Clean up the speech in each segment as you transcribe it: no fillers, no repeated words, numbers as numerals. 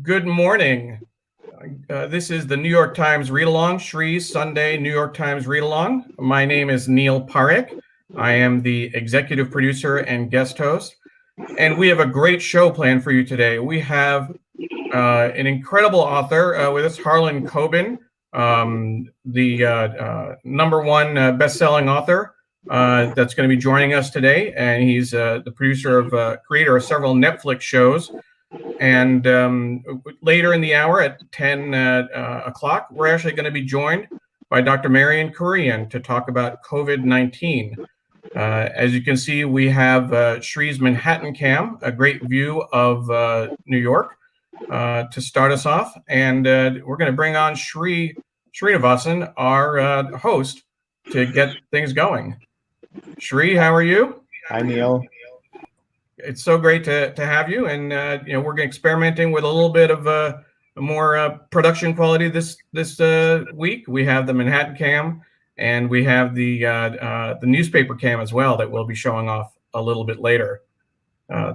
Good morning. This is the New York Times Read Along, Sree's Sunday New York Times Read Along. My name is Neil Parekh. I am the executive producer and guest host, and we have a great show planned for you today. We have an incredible author with us, Harlan Coben, the number one best-selling author that's going to be joining us today, and he's the creator of several Netflix shows. And later in the hour at 10 o'clock, we're actually going to be joined by Dr. Marina Kurian to talk about COVID-19. As you can see, we have Shree's Manhattan Cam, a great view of New York to start us off. And we're going to bring on Sree Srinivasan, our host, to get things going. Sree, how are you? Hi, Neil. It's so great to have you, and we're experimenting with a little bit of more production quality this week. We have the Manhattan Cam, and we have the newspaper cam as well that we'll be showing off a little bit later.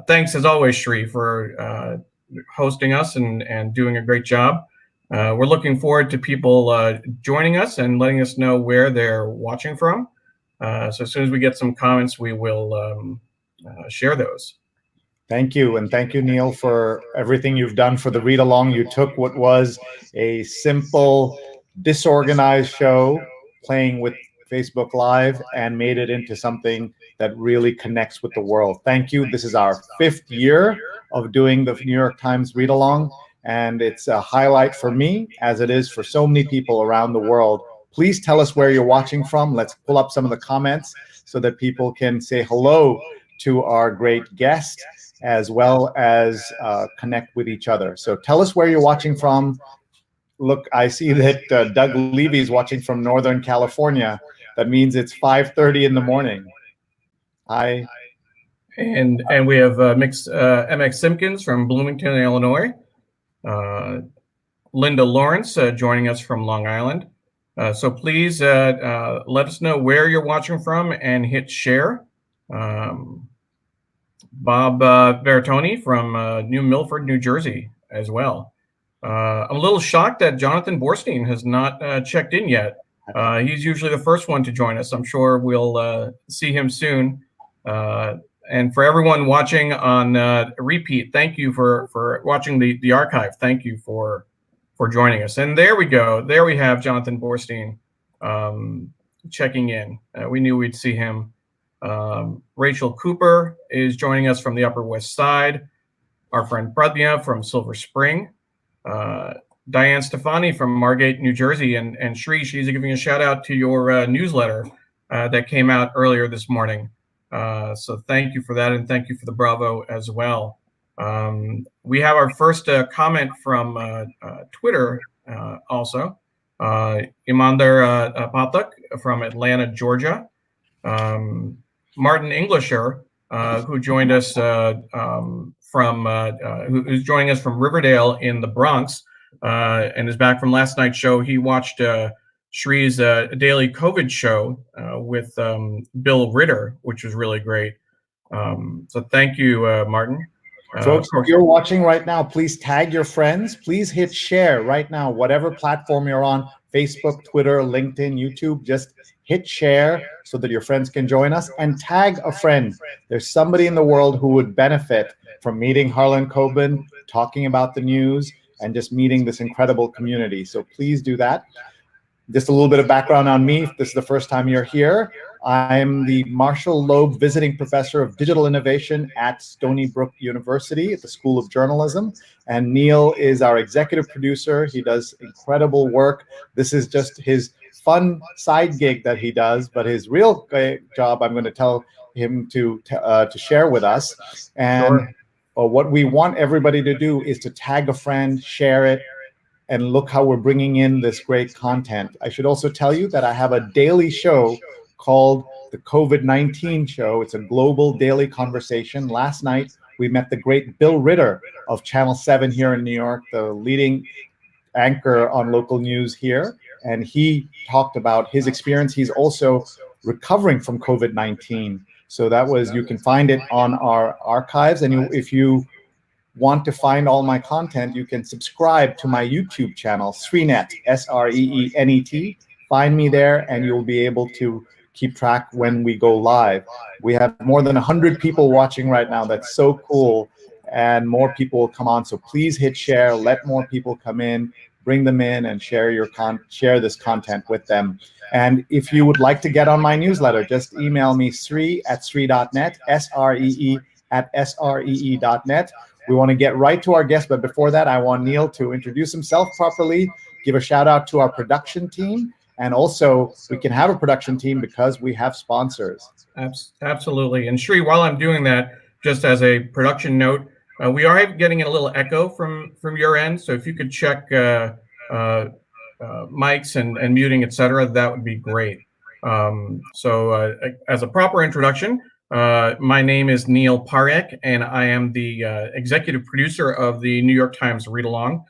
Thanks as always, Sree, for hosting us and doing a great job. We're looking forward to people joining us and letting us know where they're watching from. So as soon as we get some comments, we will share those. Thank you. And thank you, Neil, for everything you've done for the read along. You took what was a simple, disorganized show playing with Facebook Live and made it into something that really connects with the world. Thank you. This is our 5th year of doing the New York Times read along, and it's a highlight for me, as it is for so many people around the world. Please tell us where you're watching from. Let's pull up some of the comments so that people can say hello to our great guest, as well as connect with each other. So tell us where you're watching from. Look, I see that Doug Levy is watching from Northern California. That means it's 5:30 in the morning. Hi. And we have MX Simpkins from Bloomington, Illinois. Linda Lawrence joining us from Long Island. So please let us know where you're watching from and hit share. Bob Bertoni from New Milford, New Jersey as well. I'm a little shocked that Jonathan Borstein has not checked in yet. He's usually the first one to join us. I'm sure we'll see him soon. And for everyone watching on repeat, thank you for watching the archive. Thank you for joining us. And there we go. There we have Jonathan Borstein checking in. We knew we'd see him. Rachel Cooper is joining us from the Upper West Side. Our friend Pradnya from Silver Spring. Diane Stefani from Margate, New Jersey. And Sree, she's giving a shout out to your newsletter that came out earlier this morning. So thank you for that, and thank you for the Bravo as well. We have our first comment from Twitter also. Imander Pathak from Atlanta, Georgia. Martin Englisher, who joined us who's joining us from Riverdale in the Bronx, and is back from last night's show. He watched Shree's daily COVID show with Bill Ritter, which was really great. So thank you, Martin. Folks, if you're watching right now, please tag your friends. Please hit share right now, whatever platform you're on, Facebook, Twitter, LinkedIn, YouTube. Just hit share so that your friends can join us, and tag a friend. There's somebody in the world who would benefit from meeting Harlan Coben, talking about the news, and just meeting this incredible community. So please do that. Just a little bit of background on me. If this is the first time you're here, I'm the Marshall Loeb Visiting Professor of Digital Innovation at Stony Brook University at the School of Journalism. And Neil is our executive producer. He does incredible work. This is just his fun side gig that he does, but his real job, I'm going to tell him to share with us. And sure. What we want everybody to do is to tag a friend, share it, and look how we're bringing in this great content. I should also tell you that I have a daily show called the COVID-19 Show. It's a global daily conversation. Last night, we met the great Bill Ritter of Channel 7 here in New York, the leading anchor on local news here. And he talked about his experience. He's also recovering from COVID-19. So that was, you can find it on our archives. And if you want to find all my content, you can subscribe to my YouTube channel, Sreenet, Sreenet. Find me there, and you'll be able to keep track when we go live. We have more than 100 people watching right now. That's so cool. And more people will come on. So please hit share. Let more people come in. Bring them in and share share this content with them. And if you would like to get on my newsletter, just email me sree@sree.net, SREE@SREE.net. We want to get right to our guest, but before that, I want Neil to introduce himself properly, give a shout out to our production team, and also we can have a production team because we have sponsors. Absolutely. And Sree, while I'm doing that, just as a production note, we are getting a little echo from your end. So if you could check mics and muting, etc., that would be great. As a proper introduction, my name is Neil Parekh, and I am the executive producer of the New York Times Read Along.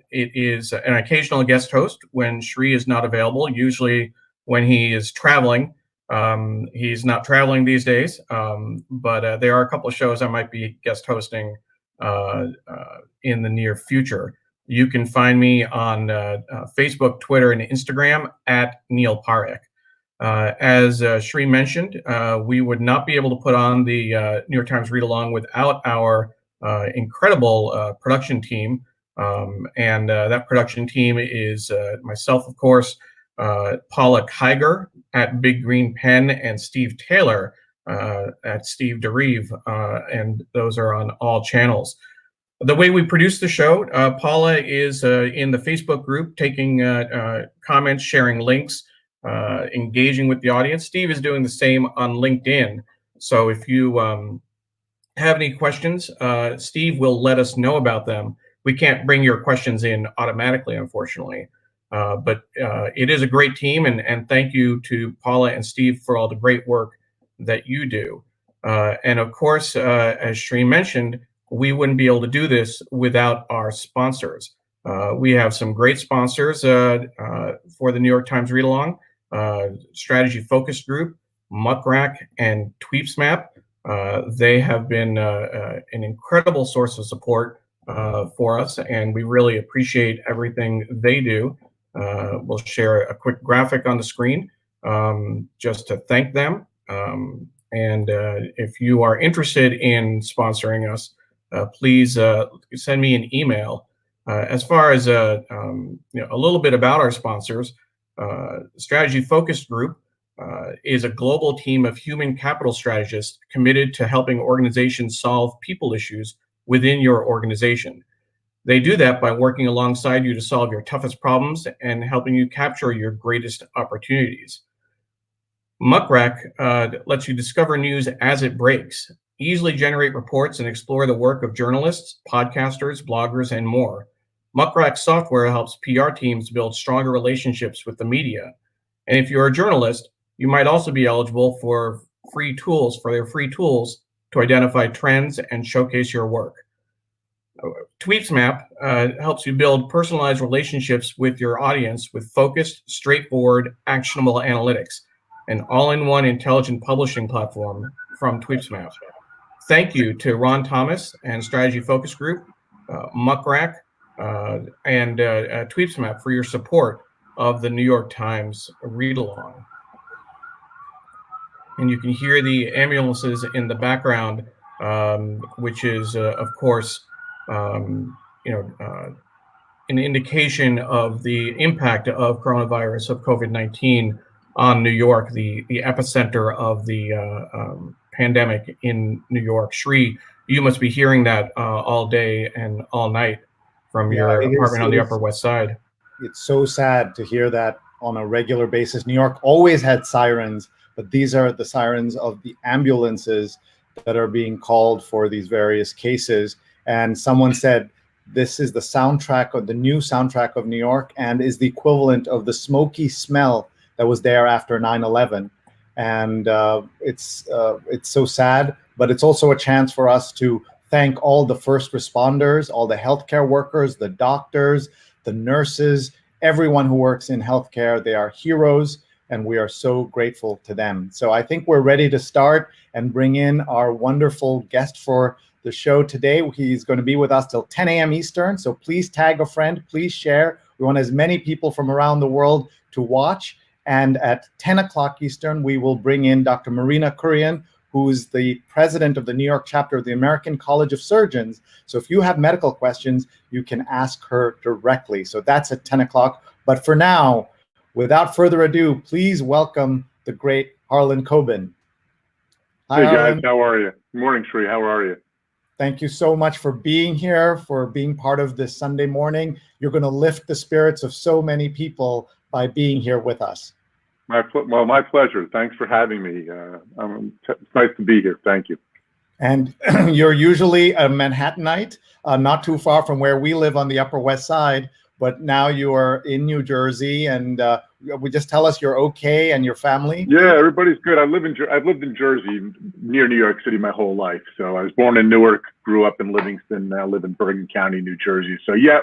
It is an occasional guest host when Sree is not available, usually when he is traveling. He's not traveling these days, but there are a couple of shows I might be guest hosting in the near future. You can find me on Facebook, Twitter, and Instagram at Neil Parekh. As Sree mentioned, we would not be able to put on the New York Times Read Along without our incredible production team. And that production team is myself, of course, Paula Kiger at Big Green Pen, and Steve Taylor at Steve DeRive, and those are on all channels. The way we produce the show, Paula is in the Facebook group, taking comments, sharing links, engaging with the audience. Steve is doing the same on LinkedIn. So if you have any questions, Steve will let us know about them. We can't bring your questions in automatically, unfortunately. But it is a great team, and thank you to Paula and Steve for all the great work that you do. And of course, as Sree mentioned, we wouldn't be able to do this without our sponsors. We have some great sponsors for the New York Times Read Along, Strategy Focus Group, Muckrack, and Tweepsmap. They have been an incredible source of support for us, and we really appreciate everything they do. We'll share a quick graphic on the screen just to thank them. And if you are interested in sponsoring us, please send me an email. As far as a little bit about our sponsors, Strategy Focus Group is a global team of human capital strategists committed to helping organizations solve people issues within your organization. They do that by working alongside you to solve your toughest problems and helping you capture your greatest opportunities. Muckrack lets you discover news as it breaks, easily generate reports, and explore the work of journalists, podcasters, bloggers, and more. Muckrack software helps PR teams build stronger relationships with the media. And if you're a journalist, you might also be eligible for their free tools to identify trends and showcase your work. Tweepsmap helps you build personalized relationships with your audience with focused, straightforward, actionable analytics, an all-in-one intelligent publishing platform from Tweepsmap. Thank you to Ron Thomas and Strategy Focus Group, Muckrack, and Tweepsmap for your support of the New York Times Read Along. And you can hear the ambulances in the background, which is, of course, an indication of the impact of coronavirus, of COVID-19 on New York, the epicenter of the pandemic in New York. Sree, you must be hearing that all day and all night from your apartment on the Upper West Side. It's so sad to hear that on a regular basis. New York always had sirens, but these are the sirens of the ambulances that are being called for these various cases. And someone said this is the soundtrack, or the new soundtrack of New York, and is the equivalent of the smoky smell that was there after 9/11. And it's so sad, but it's also a chance for us to thank all the first responders, all the healthcare workers, the doctors, the nurses, everyone who works in healthcare. They are heroes. and we are so grateful to them. So I think we're ready to start and bring in our wonderful guest for the show today. He's going to be with us till 10 a.m. Eastern, so please tag a friend, please share. We want as many people from around the world to watch. And at 10 o'clock Eastern, we will bring in Dr. Marina Kurian, who's the president of the New York chapter of the American College of Surgeons. So if you have medical questions, you can ask her directly. So that's at 10 o'clock. But for now, without further ado, please welcome the great Harlan Coben. Hi, hey guys, how are you? Good morning, Sree. How are you? Thank you so much for being here, for being part of this Sunday morning. You're going to lift the spirits of so many people by being here with us. My pleasure. Thanks for having me. It's nice to be here. Thank you. And you're usually a Manhattanite, not too far from where we live on the Upper West Side, but now you are in New Jersey, and would just tell us you're okay and your family? Yeah, everybody's good. I've lived in Jersey, near New York City, my whole life. So I was born in Newark, grew up in Livingston, now live in Bergen County, New Jersey. So yeah,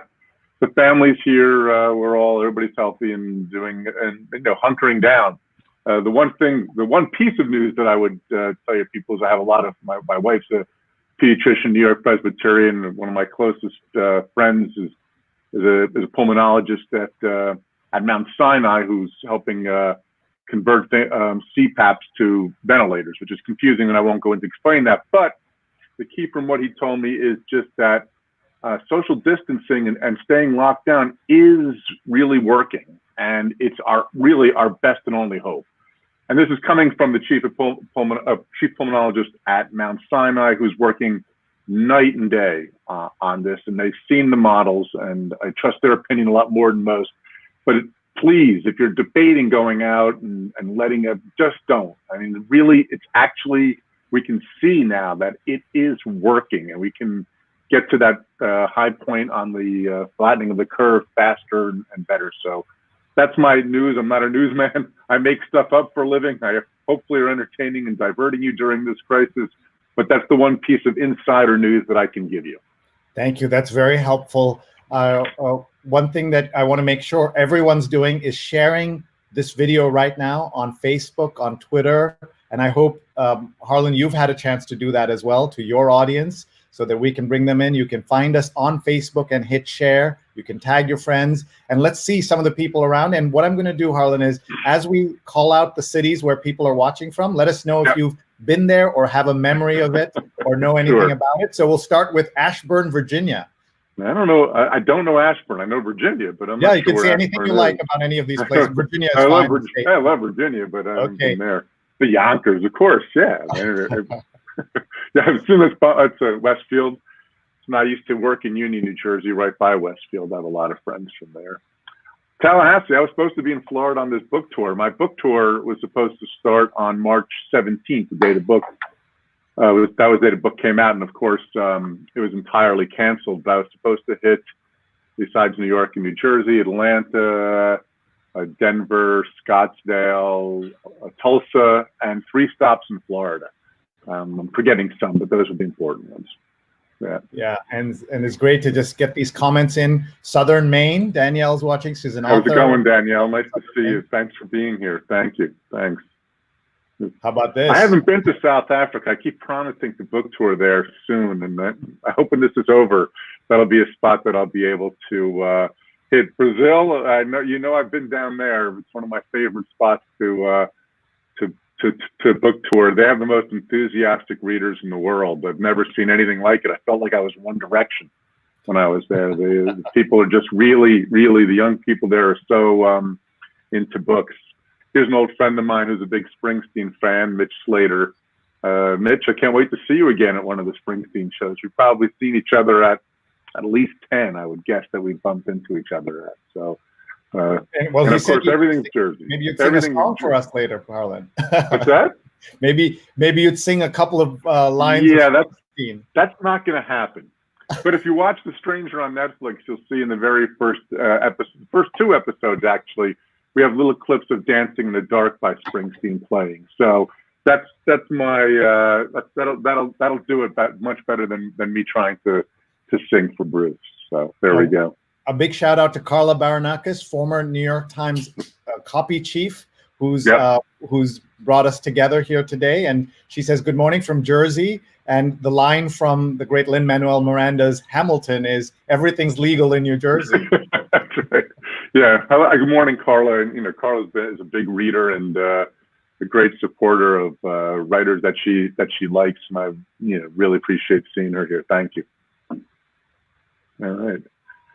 the family's here. Everybody's healthy and hunkering down. The one piece of news that I would tell you people is I have a lot of my wife's a pediatrician, New York Presbyterian. One of my closest friends is a pulmonologist at Mount Sinai, who's helping convert CPAPs to ventilators, which is confusing, and I won't go into explaining that. But the key from what he told me is just that social distancing and staying locked down is really working, and it's really our best and only hope. And this is coming from the chief pulmonologist at Mount Sinai, who's working night and day on this, and they've seen the models, and I trust their opinion a lot more than most. But please, if you're debating going out and letting it, just don't. I mean, really, it's actually, we can see now that it is working, and we can get to that high point on the flattening of the curve faster and better. So that's my news. I'm not a newsman. I make stuff up for a living. I hopefully are entertaining and diverting you during this crisis. But that's the one piece of insider news that I can give you. Thank you. That's very helpful. One thing that I want to make sure everyone's doing is sharing this video right now on Facebook, on Twitter. And I hope, Harlan, you've had a chance to do that as well to your audience so that we can bring them in. You can find us on Facebook and hit share. You can tag your friends. And let's see some of the people around. And what I'm going to do, Harlan, is as we call out the cities where people are watching from, let us know if you've been there or have a memory of it or know anything about it. So we'll start with Ashburn, Virginia. I don't know. I don't know Ashburn. I know Virginia, but I'm not sure. You can say anything you like about any of these places. Virginia is fine. I love Virginia, but I haven't been there. The Yonkers, of course. Yeah. I've seen this. It's Westfield. And I used to work in Union, New Jersey, right by Westfield. I have a lot of friends from there. Tallahassee. I was supposed to be in Florida on this book tour. My book tour was supposed to start on March 17th, the day the book. That was the day the book came out, and of course, it was entirely canceled. But I was supposed to hit, besides New York and New Jersey, Atlanta, Denver, Scottsdale, Tulsa, and 3 stops in Florida. I'm forgetting some, but those are the important ones. Yeah, and it's great to just get these comments in. Southern Maine, Danielle's watching. She's an author. How's it going, Danielle? Nice to see you. Thanks for being here. Thank you. Thanks. How about this? I haven't been to South Africa. I keep promising to book tour there soon, and I hope when this is over, that'll be a spot that I'll be able to hit. Brazil, I know I've been down there. It's one of my favorite spots to book tour. They have the most enthusiastic readers in the world. I've never seen anything like it. I felt like I was One Direction when I was there. The people are just really, the young people there are so into books. Here's an old friend of mine who's a big Springsteen fan, Mitch Slater. Mitch, I can't wait to see you again at one of the Springsteen shows. We've probably seen each other at least 10, I would guess, that we bumped into each other at. So, and of course, everything's Jersey. Maybe you'd sing a song for us later, Harlan. What's that? Maybe you'd sing a couple of lines. Yeah, that's not going to happen. But if you watch The Stranger on Netflix, you'll see in the very first episode, first 2 episodes actually, we have little clips of "Dancing in the Dark" by Springsteen playing. So that's my that'll do it much better than me trying to sing for Bruce. So there we go. A big shout out to Carla Baranakis, former New York Times copy chief, who's brought us together here today. And she says, good morning from Jersey. And the line from the great Lin-Manuel Miranda's Hamilton is, everything's legal in New Jersey. That's right. Yeah. Good morning, Carla. And, Carla is a big reader and a great supporter of writers that she likes. And I, really appreciate seeing her here. Thank you. All right.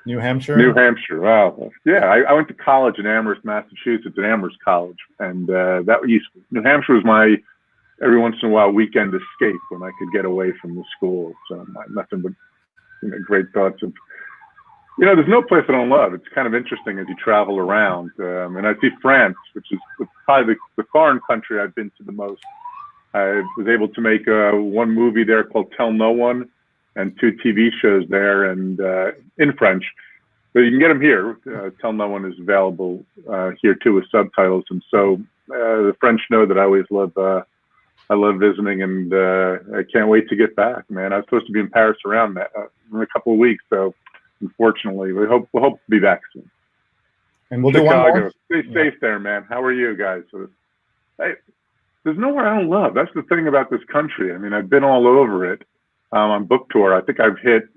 New Hampshire? New Hampshire. Wow. Yeah. I went to college in Amherst, Massachusetts, at Amherst College. And New Hampshire was my, every once in a while, weekend escape when I could get away from the school. So nothing but great thoughts of, there's no place I don't love. It's kind of interesting as you travel around. And I see France, which is probably the foreign country I've been to the most. I was able to make one movie there called Tell No One and 2 TV shows there and in French. But you can get them here. Tell No One is available here too with subtitles. And so the French know that I always love I love visiting, and I can't wait to get back, man. I was supposed to be in Paris around that in a couple of weeks, so unfortunately, we'll hope to be back soon. And we'll do one more. Stay safe there, man. How are you guys? Hey, there's nowhere I don't love. That's the thing about this country. I mean, I've been all over it on book tour. I think I've hit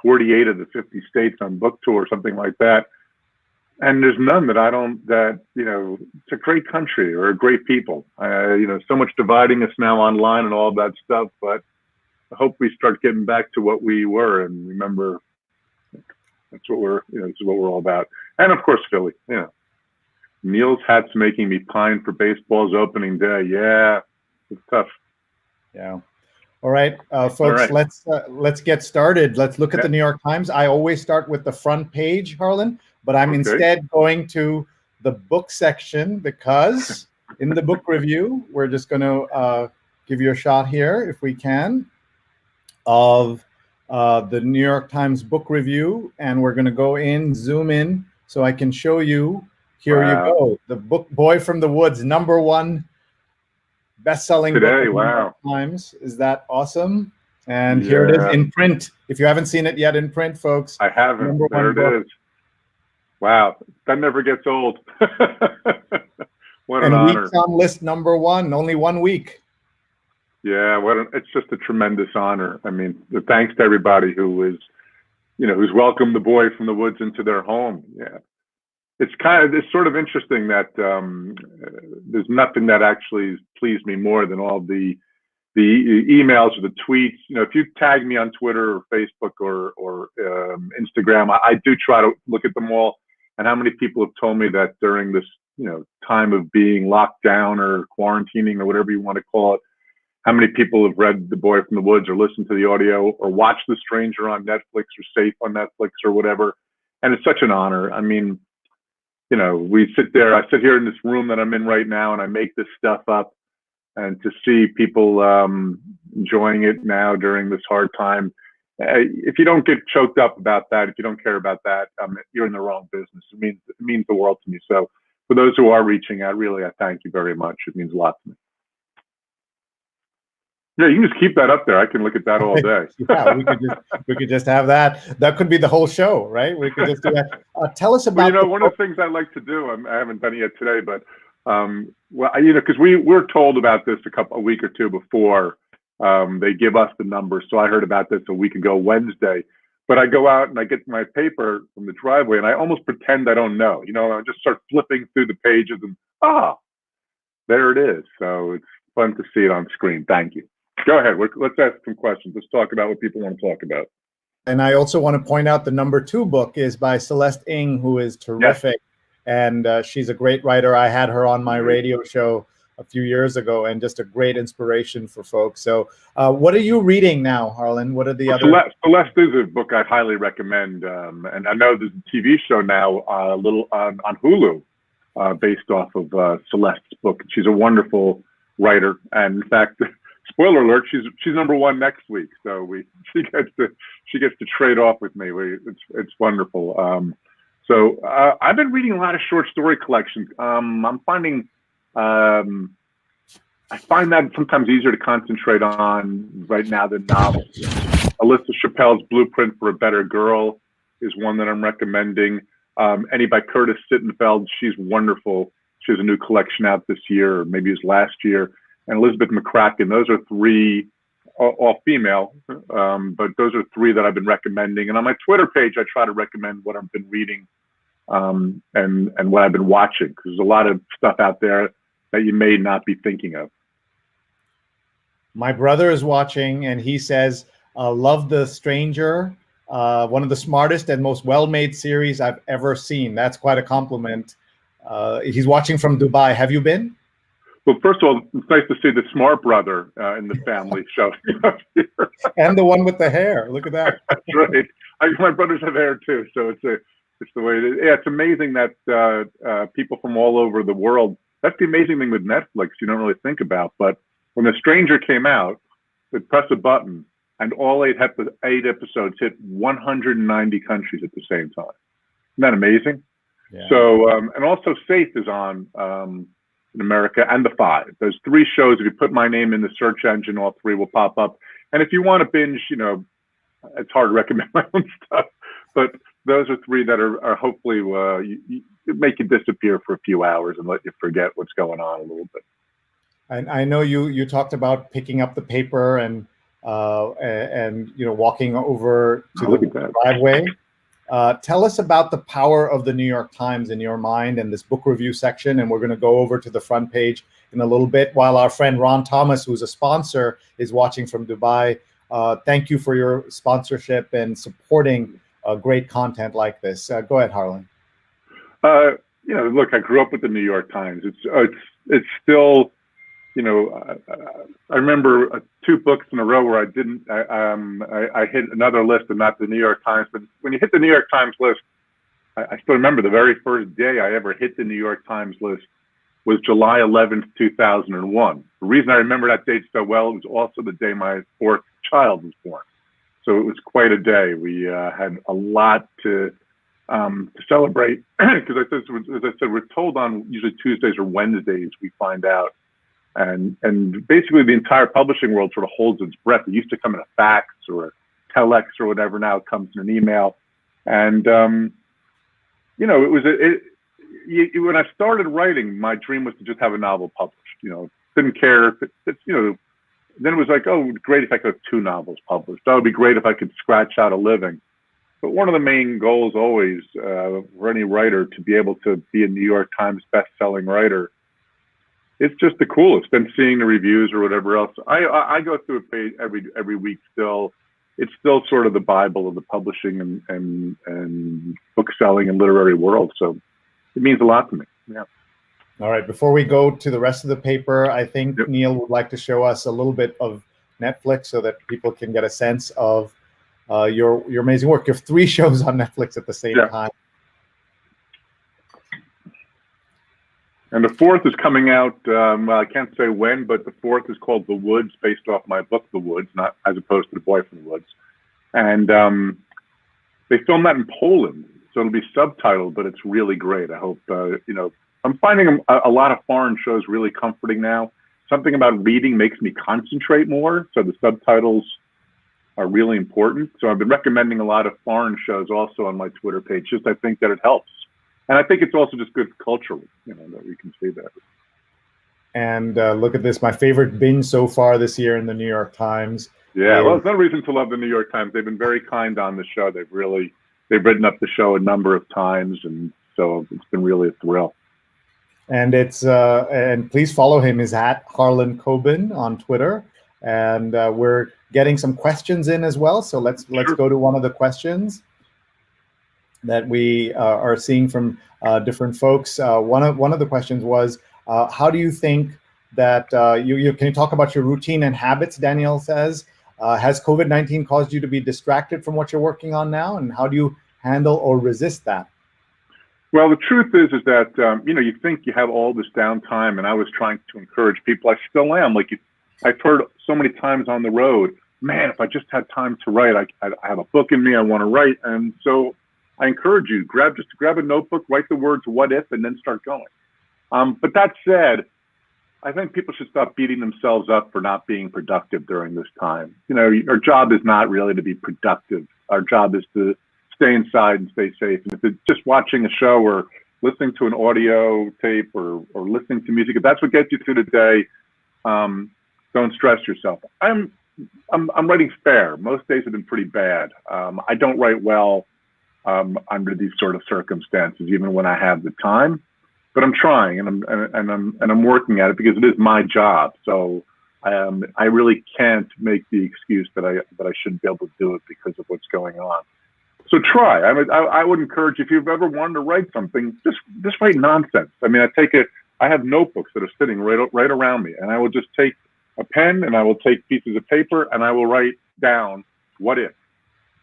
48 of the 50 states on book tour, something like that. And there's none that it's a great country or great people. So much dividing us now online and all that stuff, but I hope we start getting back to what we were and remember that's what this is what we're all about. And of course, Philly, Neil's hat's making me pine for baseball's opening day. Yeah, it's tough. Yeah. All right, folks, let's get started. Let's look at the New York Times. I always start with the front page, Harlan, but I'm instead going to the book section because in the book review, we're just going to give you a shot here, if we can, of the New York Times book review. And we're going to go in, zoom in, so I can show you. Here you go. The book Boy from the Woods, #1 best-selling book of the New York Times. Is that awesome? And here it is in print. If you haven't seen it yet in print, folks. I haven't. There it is. Wow. That never gets old. What an honor. Weeks on list #1, only 1 week. Yeah, it's just a tremendous honor. I mean, thanks to everybody who's welcomed the Boy from the Woods into their home. Yeah. It's sort of interesting that there's nothing that actually pleased me more than all the emails or the tweets. If you tag me on Twitter or Facebook or Instagram, I do try to look at them all. And how many people have told me that during this time of being locked down or quarantining or whatever you want to call it, how many people have read The Boy from the Woods or listened to the audio or watched The Stranger on Netflix or Safe on Netflix or whatever. And it's such an honor. I mean, I sit here in this room that I'm in right now and I make this stuff up, and to see people enjoying it now during this hard time, if you don't get choked up about that, if you don't care about that, you're in the wrong business. It means the world to me. So for those who are reaching out, really, I thank you very much. It means a lot to me. Yeah, you can just keep that up there. I can look at that all day. Yeah, we could just have that. That could be the whole show, right? We could just do that. Tell us about. Well, one of the things I like to do. I haven't done it yet today, but because we were told about this a week or two before they give us the number. So I heard about this a week ago Wednesday. But I go out and I get my paper from the driveway, and I almost pretend I don't know. I just start flipping through the pages, and there it is. So it's fun to see it on screen. Thank you. Go ahead. Let's ask some questions. Let's talk about what people want to talk about. And I also want to point out the #2 book is by Celeste Ng, who is terrific. Yes. And she's a great writer. I had her on my radio show a few years ago, and just a great inspiration for folks. So what are you reading now, Harlan? What are the other? Celeste is a book I highly recommend. And I know there's a TV show now on Hulu based off of Celeste's book. She's a wonderful writer. And in fact, spoiler alert, she's #1 next week. So she gets to trade off with me. It's wonderful. So I've been reading a lot of short story collections. I'm finding I find that sometimes easier to concentrate on right now than novels. Alyssa Chappelle's Blueprint for a Better Girl is one that I'm recommending. Any by Curtis Sittenfeld, she's wonderful. She has a new collection out this year, or maybe it was last year. And Elizabeth McCracken. Those are three, all female, but those are three that I've been recommending. And on my Twitter page, I try to recommend what I've been reading and what I've been watching, because there's a lot of stuff out there that you may not be thinking of. My brother is watching, and he says, love The Stranger, one of the smartest and most well-made series I've ever seen. That's quite a compliment. He's watching from Dubai. Have you been? Well, first of all, it's nice to see the smart brother in the family show. And the one with the hair. Look at that. That's right. My brothers have hair too, so it's the way it is. Yeah, it's amazing that people from all over the world. That's the amazing thing with Netflix. You don't really think about, but when The Stranger came out, they press a button, and all eight episodes hit 190 countries at the same time. Isn't that amazing? Yeah. So, and also Safe is on in America, and The Five. There's three shows. If you put my name in the search engine, all three will pop up. And if you want to binge, it's hard to recommend my own stuff, but those are three that are hopefully make you disappear for a few hours and let you forget what's going on a little bit. I know you talked about picking up the paper and walking over to the driveway. Tell us about the power of the New York Times in your mind and this book review section, and we're going to go over to the front page in a little bit while our friend Ron Thomas, who's a sponsor, is watching from Dubai. Thank you for your sponsorship and supporting great content like this. Go ahead, Harlan. Look, I grew up with the New York Times. It's still, I remember 2 books in a row where I hit another list and not the New York Times. But when you hit the New York Times list, I still remember the very first day I ever hit the New York Times list was July 11th, 2001. The reason I remember that date so well, it was also the day my 4th child was born. So it was quite a day. We had a lot to celebrate, because as I said, we're told on usually Tuesdays or Wednesdays we find out. And basically the entire publishing world sort of holds its breath. It used to come in a fax or a telex or whatever. Now it comes in an email. And, when I started writing, my dream was to just have a novel published. Didn't care if it's, then it was like, oh, great if I could have 2 novels published. That would be great if I could scratch out a living. But one of the main goals always for any writer to be able to be a New York Times best-selling writer, it's just the coolest. Then seeing the reviews or whatever else. I go through a page every week still. It's still sort of the Bible of the publishing and book selling and literary world. So it means a lot to me. Yeah. All right. Before we go to the rest of the paper, I think Neil would like to show us a little bit of Netflix so that people can get a sense of your amazing work. You have 3 shows on Netflix at the same time. And the 4th is coming out, I can't say when, but the 4th is called The Woods, based off my book, The Woods, not as opposed to The Boy from the Woods. And they filmed that in Poland, so it'll be subtitled, but it's really great. I hope, I'm finding a lot of foreign shows really comforting now. Something about reading makes me concentrate more, so the subtitles are really important. So I've been recommending a lot of foreign shows also on my Twitter page, just I think that it helps. And I think it's also just good culturally, that we can see that. And look at this, my favorite binge so far this year in the New York Times. Yeah, well, there's no reason to love the New York Times. They've been very kind on the show. They've written up the show a number of times, and so it's been really a thrill. And and please follow him. He's at Harlan Coben on Twitter. And we're getting some questions in as well. So let's go to one of the questions that we are seeing from different folks. One of the questions was, how do you think that can you talk about your routine and habits? Daniel says, has COVID-19 caused you to be distracted from what you're working on now, and how do you handle or resist that? Well, the truth is that you think you have all this downtime, and I was trying to encourage people. I still am. Like I've heard so many times on the road, man, if I just had time to write, I have a book in me, I want to write. And so I encourage you, grab a notebook, write the words "what if," and then start going. But that said, I think people should stop beating themselves up for not being productive during this time. Our job is not really to be productive. Our job is to stay inside and stay safe. And if it's just watching a show or listening to an audio tape or listening to music, if that's what gets you through the day, don't stress yourself. I'm writing fair. Most days have been pretty bad. I don't write well under these sort of circumstances, even when I have the time. But I'm trying, and I'm working at it because it is my job. So I really can't make the excuse that I shouldn't be able to do it because of what's going on. So try. I would encourage, if you've ever wanted to write something, just write nonsense. I mean, I have notebooks that are sitting right around me, and I will just take a pen and I will take pieces of paper and I will write down what if,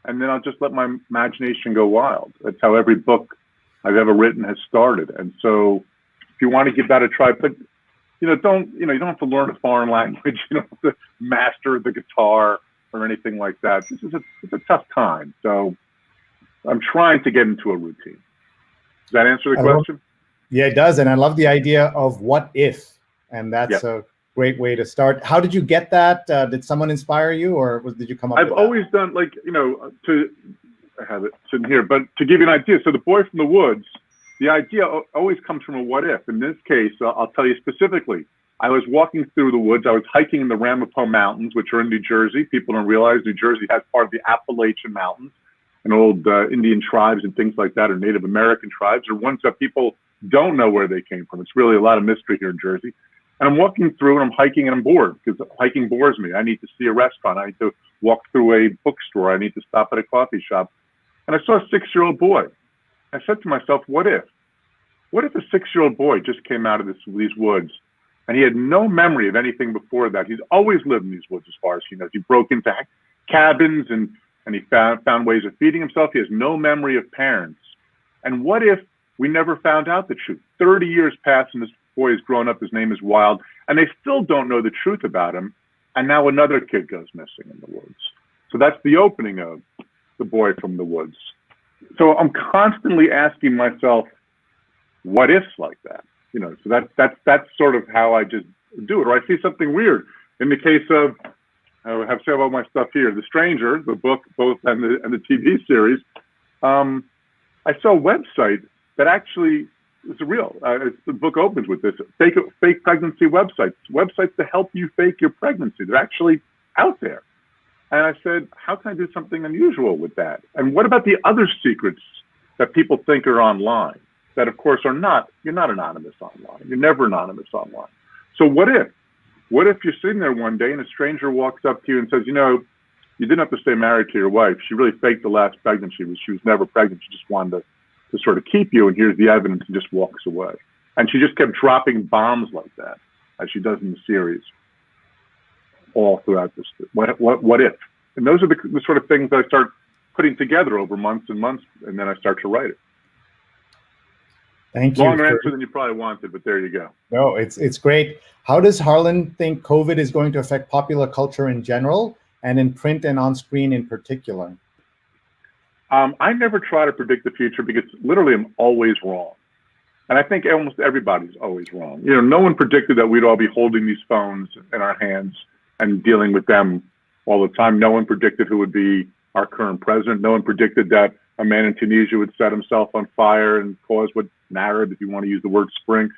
and then I'll just let my imagination go wild. That's how every book I've ever written has started. And so, if you want to give that a try, but you don't have to learn a foreign language. You don't have to master the guitar or anything like that. It's a tough time. So I'm trying to get into a routine. Does that answer the question? Yeah, it does. And I love the idea of what if, and that's a great way to start. How did you get that? Did someone inspire you, or did you come up with that? I've always done, I have it sitting here, but to give you an idea, so The Boy from the Woods, the idea always comes from a what if. In this case, I'll tell you specifically. I was walking through the woods. I was hiking in the Ramapo Mountains, which are in New Jersey. People don't realize New Jersey has part of the Appalachian Mountains, and old Indian tribes and things like that, or Native American tribes, or ones that people don't know where they came from. It's really a lot of mystery here in Jersey. And I'm walking through and I'm hiking and I'm bored because hiking bores me. I need to see a restaurant. I need to walk through a bookstore. I need to stop at a coffee shop. And I saw a 6-year-old boy. I said to myself, what if? What if a 6-year-old boy just came out of these woods and he had no memory of anything before that? He's always lived in these woods as far as he knows. He broke into cabins and he found ways of feeding himself. He has no memory of parents. And what if we never found out the truth? 30 years pass and this boy has grown up. His name is Wild, and they still don't know the truth about him. And now another kid goes missing in the woods. So that's the opening of The Boy from the Woods. So I'm constantly asking myself, what ifs like that? So that's sort of how I just do it. Or I see something weird. In the case of, I have several of my stuff here, The Stranger, the book, both and the TV series. I saw a website that actually is real. The book opens with this: fake pregnancy websites to help you fake your pregnancy. They're actually out there. And I said, how can I do something unusual with that? And what about the other secrets that people think are online that, of course, are not? You're not anonymous online. You're never anonymous online. So what if? What if you're sitting there one day and a stranger walks up to you and says, you didn't have to stay married to your wife. She really faked the last pregnancy. She was never pregnant. She just wanted to sort of keep you, and here's the evidence, and just walks away. And she just kept dropping bombs like that, as she does in the series, all throughout this. What if? And those are the sort of things that I start putting together over months and months, and then I start to write it. Thank you. Longer answer than you probably wanted, but there you go. No, it's great. How does Harlan think COVID is going to affect popular culture in general, and in print and on screen in particular? I never try to predict the future because literally I'm always wrong. And I think almost everybody's always wrong. No one predicted that we'd all be holding these phones in our hands and dealing with them all the time. No one predicted who would be our current president. No one predicted that a man in Tunisia would set himself on fire and cause what narrowed, if you want to use the word spring.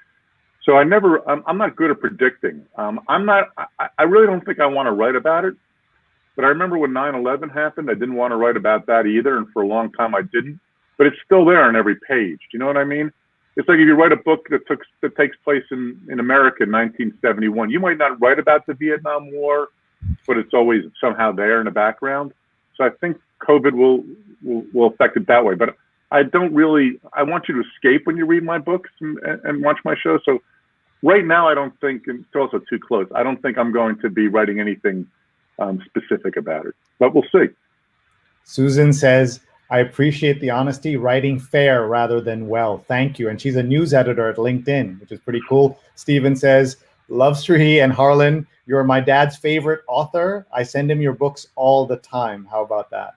So I'm not good at predicting. I really don't think I want to write about it. But I remember when 9/11 happened, I didn't want to write about that either. And for a long time I didn't, but it's still there on every page. Do you know what I mean? It's like if you write a book that takes place in America in 1971, you might not write about the Vietnam War, but it's always somehow there in the background. So I think COVID will affect it that way. But I want you to escape when you read my books and watch my show. So right now, I don't think, and it's also too close, I don't think I'm going to be writing anything specific about it, but we'll see. Susan says, I appreciate the honesty, writing fair rather than well. Thank you. And she's a news editor at LinkedIn, which is pretty cool. Steven says, love Sree and Harlan. You're my dad's favorite author. I send him your books all the time. How about that?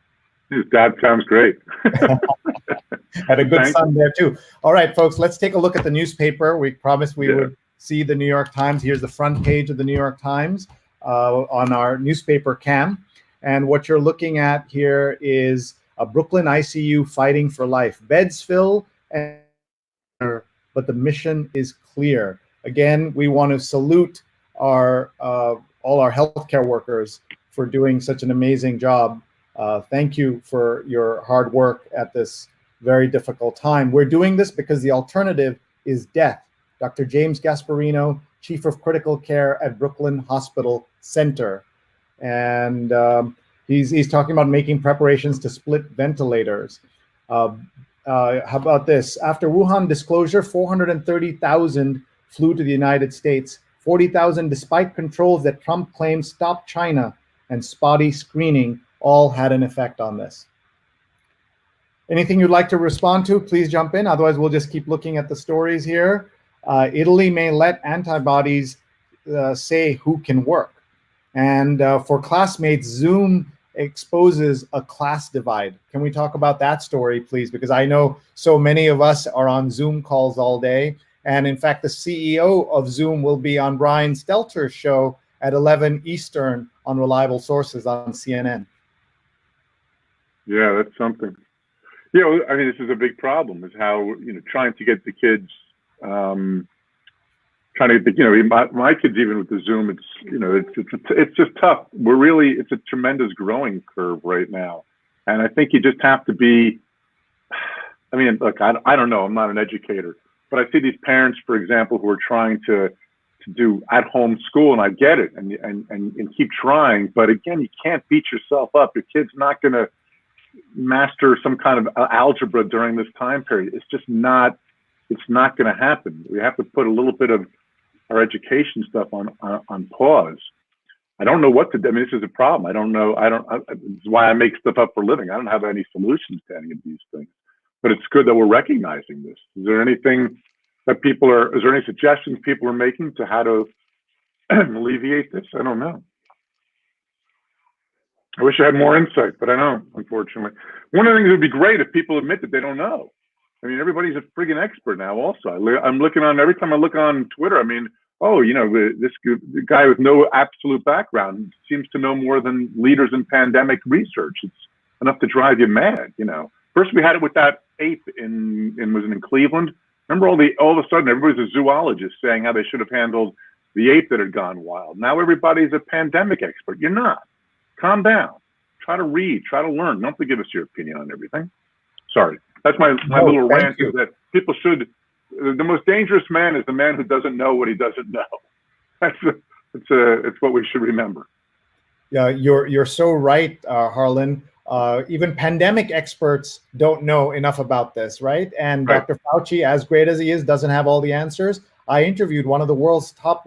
His dad sounds great. Had a good son there too. All right, folks, let's take a look at the newspaper. We promised we would see the New York Times. Here's the front page of the New York Times on our newspaper cam. And what you're looking at here is a Brooklyn ICU fighting for life. Beds fill and but the mission is clear. Again, we want to salute our all our healthcare workers for doing such an amazing job. Thank you for your hard work at this very difficult time. We're doing this because the alternative is death. Dr. James Gasparino, Chief of Critical Care at Brooklyn Hospital Center. And he's talking about making preparations to split ventilators. How about this? After Wuhan disclosure, 430,000 flew to the United States, 40,000 despite controls that Trump claims stopped China, and spotty screening all had an effect on this. Anything you'd like to respond to, please jump in. Otherwise, we'll just keep looking at the stories here. Italy may let antibodies say who can work. And for classmates, Zoom exposes a class divide. Can we talk about that story, please? Because I know so many of us are on Zoom calls all day. And in fact, the CEO of Zoom will be on Brian Stelter's show at 11 Eastern on Reliable Sources on CNN. Yeah, that's something. You know, I mean, this is a big problem, is how, you know, trying to get the kids, trying to get, you know, my kids, even with the Zoom, it's, you know, it's just tough. It's a tremendous growing curve right now. And I think you just have to be, I mean, look, I don't know, I'm not an educator, but I see these parents, for example, who are trying to do at-home school, and I get it, and keep trying. But again, you can't beat yourself up. Your kid's not going to master some kind of algebra during this time period. It's just not. It's not going to happen. We have to put a little bit of our education stuff on pause. I don't know what to do. I mean, this is a problem. I don't know. This is why I make stuff up for a living. I don't have any solutions to any of these things. But it's good that we're recognizing this. Is there anything that is there any suggestions people are making to how to alleviate this? I don't know. I wish I had more insight, but I don't, unfortunately. One of the things that would be great if people admit that they don't know. I mean, everybody's a friggin' expert now also. I'm looking on, every time I look on Twitter, I mean, oh, you know, the guy with no absolute background seems to know more than leaders in pandemic research. It's enough to drive you mad, you know. First, we had it with that ape was it in Cleveland? Remember all of a sudden, everybody's a zoologist saying how they should have handled the ape that had gone wild. Now everybody's a pandemic expert. You're not. Calm down. Try to read. Try to learn. Don't have to give us your opinion on everything. Sorry. That's my little rant, is that people should, the most dangerous man is the man who doesn't know what he doesn't know. It's what we should remember. Yeah, you're so right, Harlan. Even pandemic experts don't know enough about this, right? And right. Dr. Fauci, as great as he is, doesn't have all the answers. I interviewed one of the world's top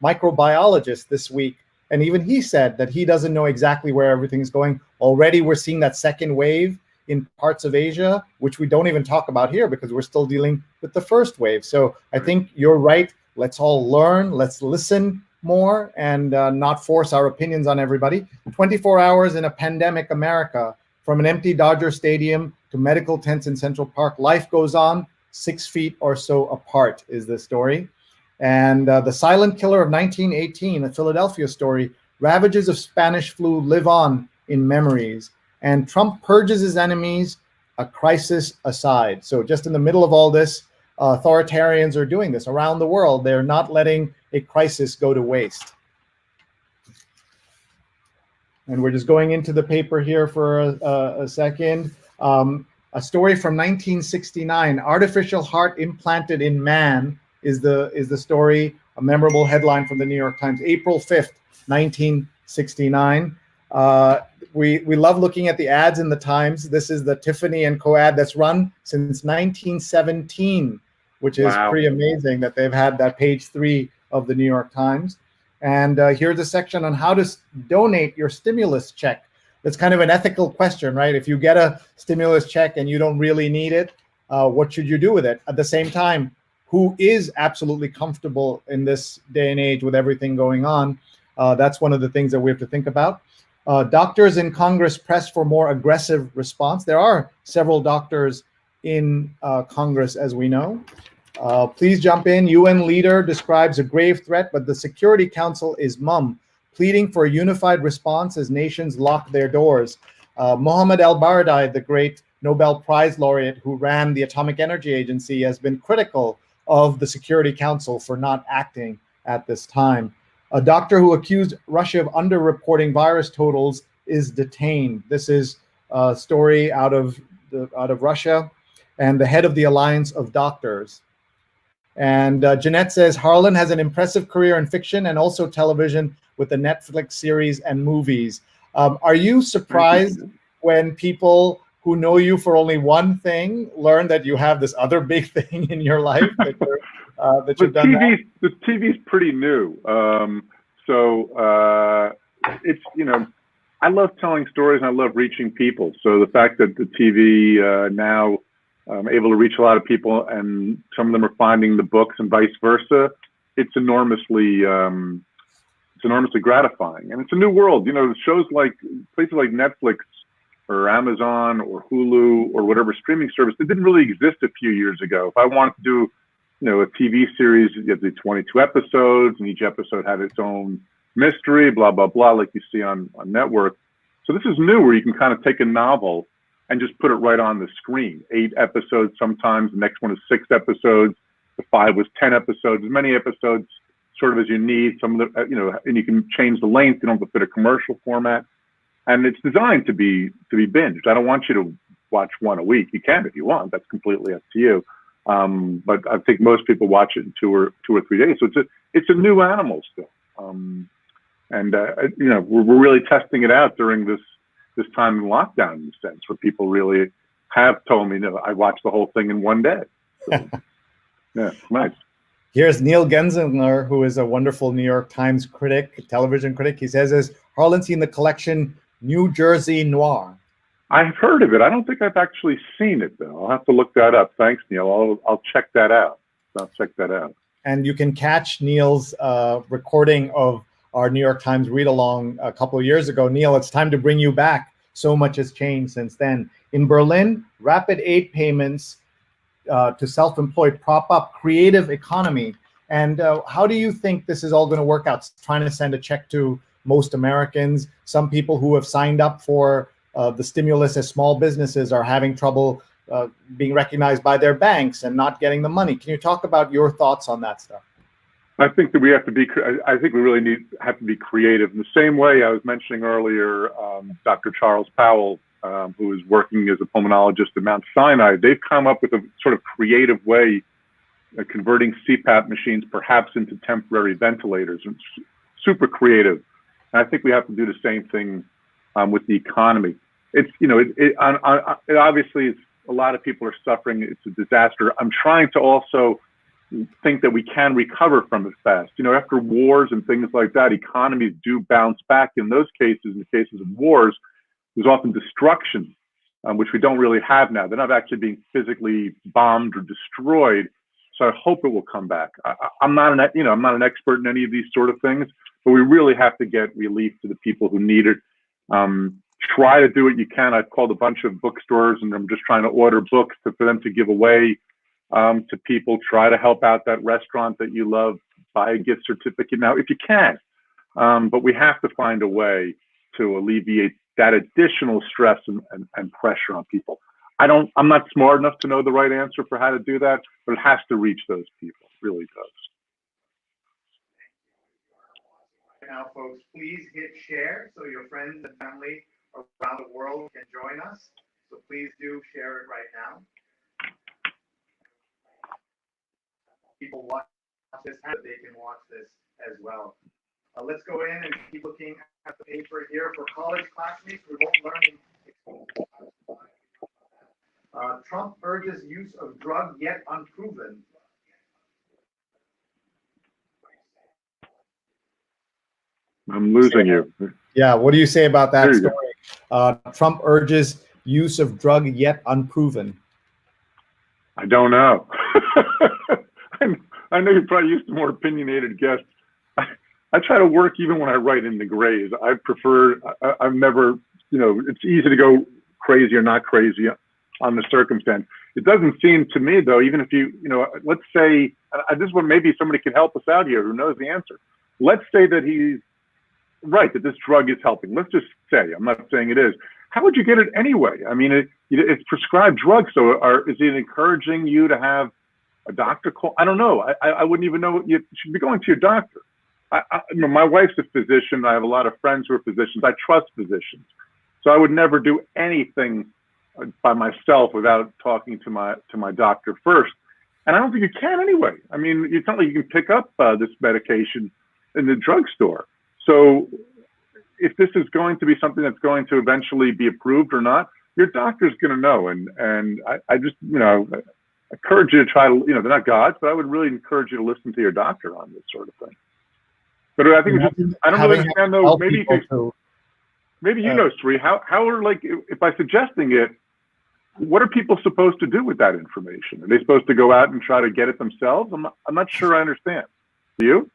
microbiologists this week, and even he said that he doesn't know exactly where everything's going. Already, we're seeing that second wave in parts of Asia, which we don't even talk about here because we're still dealing with the first wave. So I think you're right. Let's all learn. Let's listen more and not force our opinions on everybody. 24 hours in a pandemic America, from an empty Dodger Stadium to medical tents in Central Park, life goes on 6 feet or so apart is the story. And the silent killer of 1918, a Philadelphia story, ravages of Spanish flu live on in memories. And Trump purges his enemies, a crisis aside. So just in the middle of all this, authoritarians are doing this around the world. They're not letting a crisis go to waste. And we're just going into the paper here for a second. A story from 1969, artificial heart implanted in man is the story, a memorable headline from the New York Times, April 5th, 1969. We love looking at the ads in the Times. This is the Tiffany & Co. ad that's run since 1917, which is pretty amazing that they've had that page 3 of the New York Times. And here's a section on how to donate your stimulus check. That's kind of an ethical question, right? If you get a stimulus check and you don't really need it, what should you do with it? At the same time, who is absolutely comfortable in this day and age with everything going on? That's one of the things that we have to think about. Doctors in Congress press for more aggressive response. There are several doctors in Congress, as we know. Please jump in. UN leader describes a grave threat, but the Security Council is mum, pleading for a unified response as nations lock their doors. Mohammed al-Baradei, the great Nobel Prize laureate who ran the Atomic Energy Agency, has been critical of the Security Council for not acting at this time. A doctor who accused Russia of underreporting virus totals is detained. This is a story out of Russia, and the head of the Alliance of Doctors. And Jeanette says, Harlan has an impressive career in fiction and also television with the Netflix series and movies. Are you surprised when people who know you for only one thing learn that you have this other big thing in your life that you've done that? The TV's pretty new. It's, I love telling stories and I love reaching people. So the fact that the TV now able to reach a lot of people, and some of them are finding the books and vice versa, it's enormously gratifying. And it's a new world. Shows like places like Netflix or Amazon or Hulu or whatever streaming service, it didn't really exist a few years ago. If I wanted to do, a TV series, you had to do 22 episodes, and each episode had its own mystery, blah, blah, blah, like you see on network. So this is new, where you can kind of take a novel and just put it right on the screen. 8 episodes sometimes, the next one is 6 episodes, the 5 was 10 episodes, as many episodes sort of as you need. Some of the, and you can change the length, you don't have to fit a commercial format. And it's designed to be binged. I don't want you to watch one a week. You can if you want, that's completely up to you. But I think most people watch it in 2 or 3 days. So it's a new animal still. We're really testing it out during this time in lockdown, in a sense, where people really have told me, I watched the whole thing in one day. So, yeah, nice. Here's Neil Genzinger, who is a wonderful New York Times critic, television critic. He says, has Harlan seen the collection New Jersey Noir? I've heard of it. I don't think I've actually seen it, though. I'll have to look that up. Thanks, Neil. I'll check that out. And you can catch Neil's recording of our New York Times read-along a couple of years ago. Neil, it's time to bring you back. So much has changed since then. In Berlin, rapid aid payments to self-employed prop up creative economy. And how do you think this is all going to work out? Trying to send a check to most Americans. Some people who have signed up for the stimulus as small businesses are having trouble being recognized by their banks and not getting the money. Can you talk about your thoughts on that stuff? I think that we have to be. I think we really have to be creative in the same way I was mentioning earlier. Dr. Charles Powell, who is working as a pulmonologist at Mount Sinai, they've come up with a sort of creative way of converting CPAP machines perhaps into temporary ventilators. It's super creative. And I think we have to do the same thing with the economy. It's it obviously it's, a lot of people are suffering. It's a disaster. I'm trying to also think that we can recover from it fast. After wars and things like that, economies do bounce back. In those cases, in the cases of wars, there's often destruction, which we don't really have now. They're not actually being physically bombed or destroyed. So I hope it will come back. I'm not an expert in any of these sort of things, but we really have to get relief to the people who need it. Try to do what you can. I've called a bunch of bookstores, and I'm just trying to order books for them to give away to people. Try to help out that restaurant that you love. Buy a gift certificate now if you can. But we have to find a way to alleviate that additional stress and pressure on people. I'm not smart enough to know the right answer for how to do that, but it has to reach those people. It really does. Now, folks, please hit share so your friends and family around the world can join us. So please do share it right now. People watch this, they can watch this as well. Let's go in and keep looking at the paper here for college classmates. Remote learning. Trump urges use of drug yet unproven. I'm losing you. Yeah, what do you say about that story? Trump urges use of drug yet unproven. I don't know. I know you're probably used to more opinionated guests. I try to work even when I write in the grays. I've never, it's easy to go crazy or not crazy on the circumstance. It doesn't seem to me, though, even if let's say, this is what maybe somebody can help us out here who knows the answer. Let's say that he's right, that this drug is helping. Let's just say, I'm not saying it is, how would you get it anyway? I mean, it's prescribed drugs. So is it encouraging you to have a doctor call? I don't know. I wouldn't even know. You should be going to your doctor. My wife's a physician. I have a lot of friends who are physicians. I trust physicians. So I would never do anything by myself without talking to my doctor first. And I don't think you can anyway. I mean, it's not like you can pick up this medication in the drugstore. So if this is going to be something that's going to eventually be approved or not, your doctor's going to know. And I just, encourage you to try to, they're not gods, but I would really encourage you to listen to your doctor on this sort of thing. But I think I don't really understand though. Maybe you know, Sree, how are, like, if by suggesting it, what are people supposed to do with that information? Are they supposed to go out and try to get it themselves? I'm not sure I understand. Do you?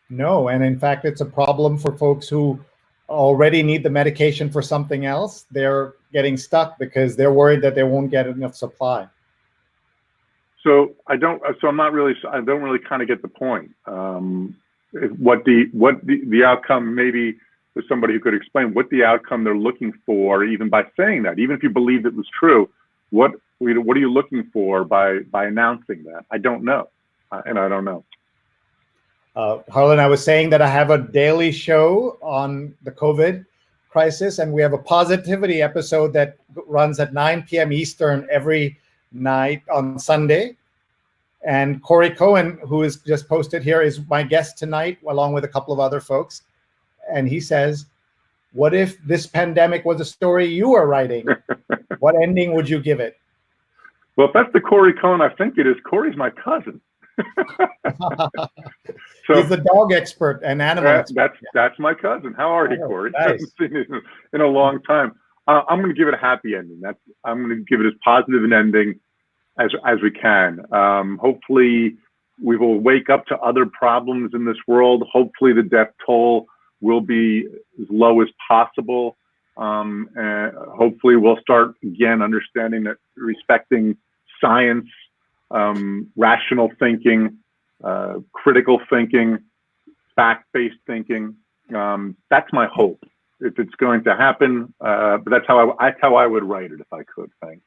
No, and in fact, it's a problem for folks who already need the medication for something else. They're getting stuck because they're worried that they won't get enough supply. So I don't really kind of get the point. What the outcome, maybe there's somebody who could explain what the outcome they're looking for, even by saying that, even if you believed it was true, what are you looking for by announcing that? I don't know, and I don't know. Harlan, I was saying that I have a daily show on the COVID crisis, and we have a positivity episode that runs at 9 p.m. Eastern every night on Sunday. And Corey Cohen, who is just posted here, is my guest tonight, along with a couple of other folks. And he says, what if this pandemic was a story you were writing? What ending would you give it? Well, if that's the Corey Cohen I think it is, Corey's my cousin. So he's the dog expert and animal expert. That's my cousin. How are you, Corey? Nice. I haven't seen you in a long time. I'm going to give it a happy ending. I'm going to give it as positive an ending as we can. Hopefully, we will wake up to other problems in this world. Hopefully, the death toll will be as low as possible. And hopefully, we'll start again understanding that respecting science, rational thinking, critical thinking, fact-based thinking. That's my hope. If it's going to happen, but that's how I would write it if I could. Thanks.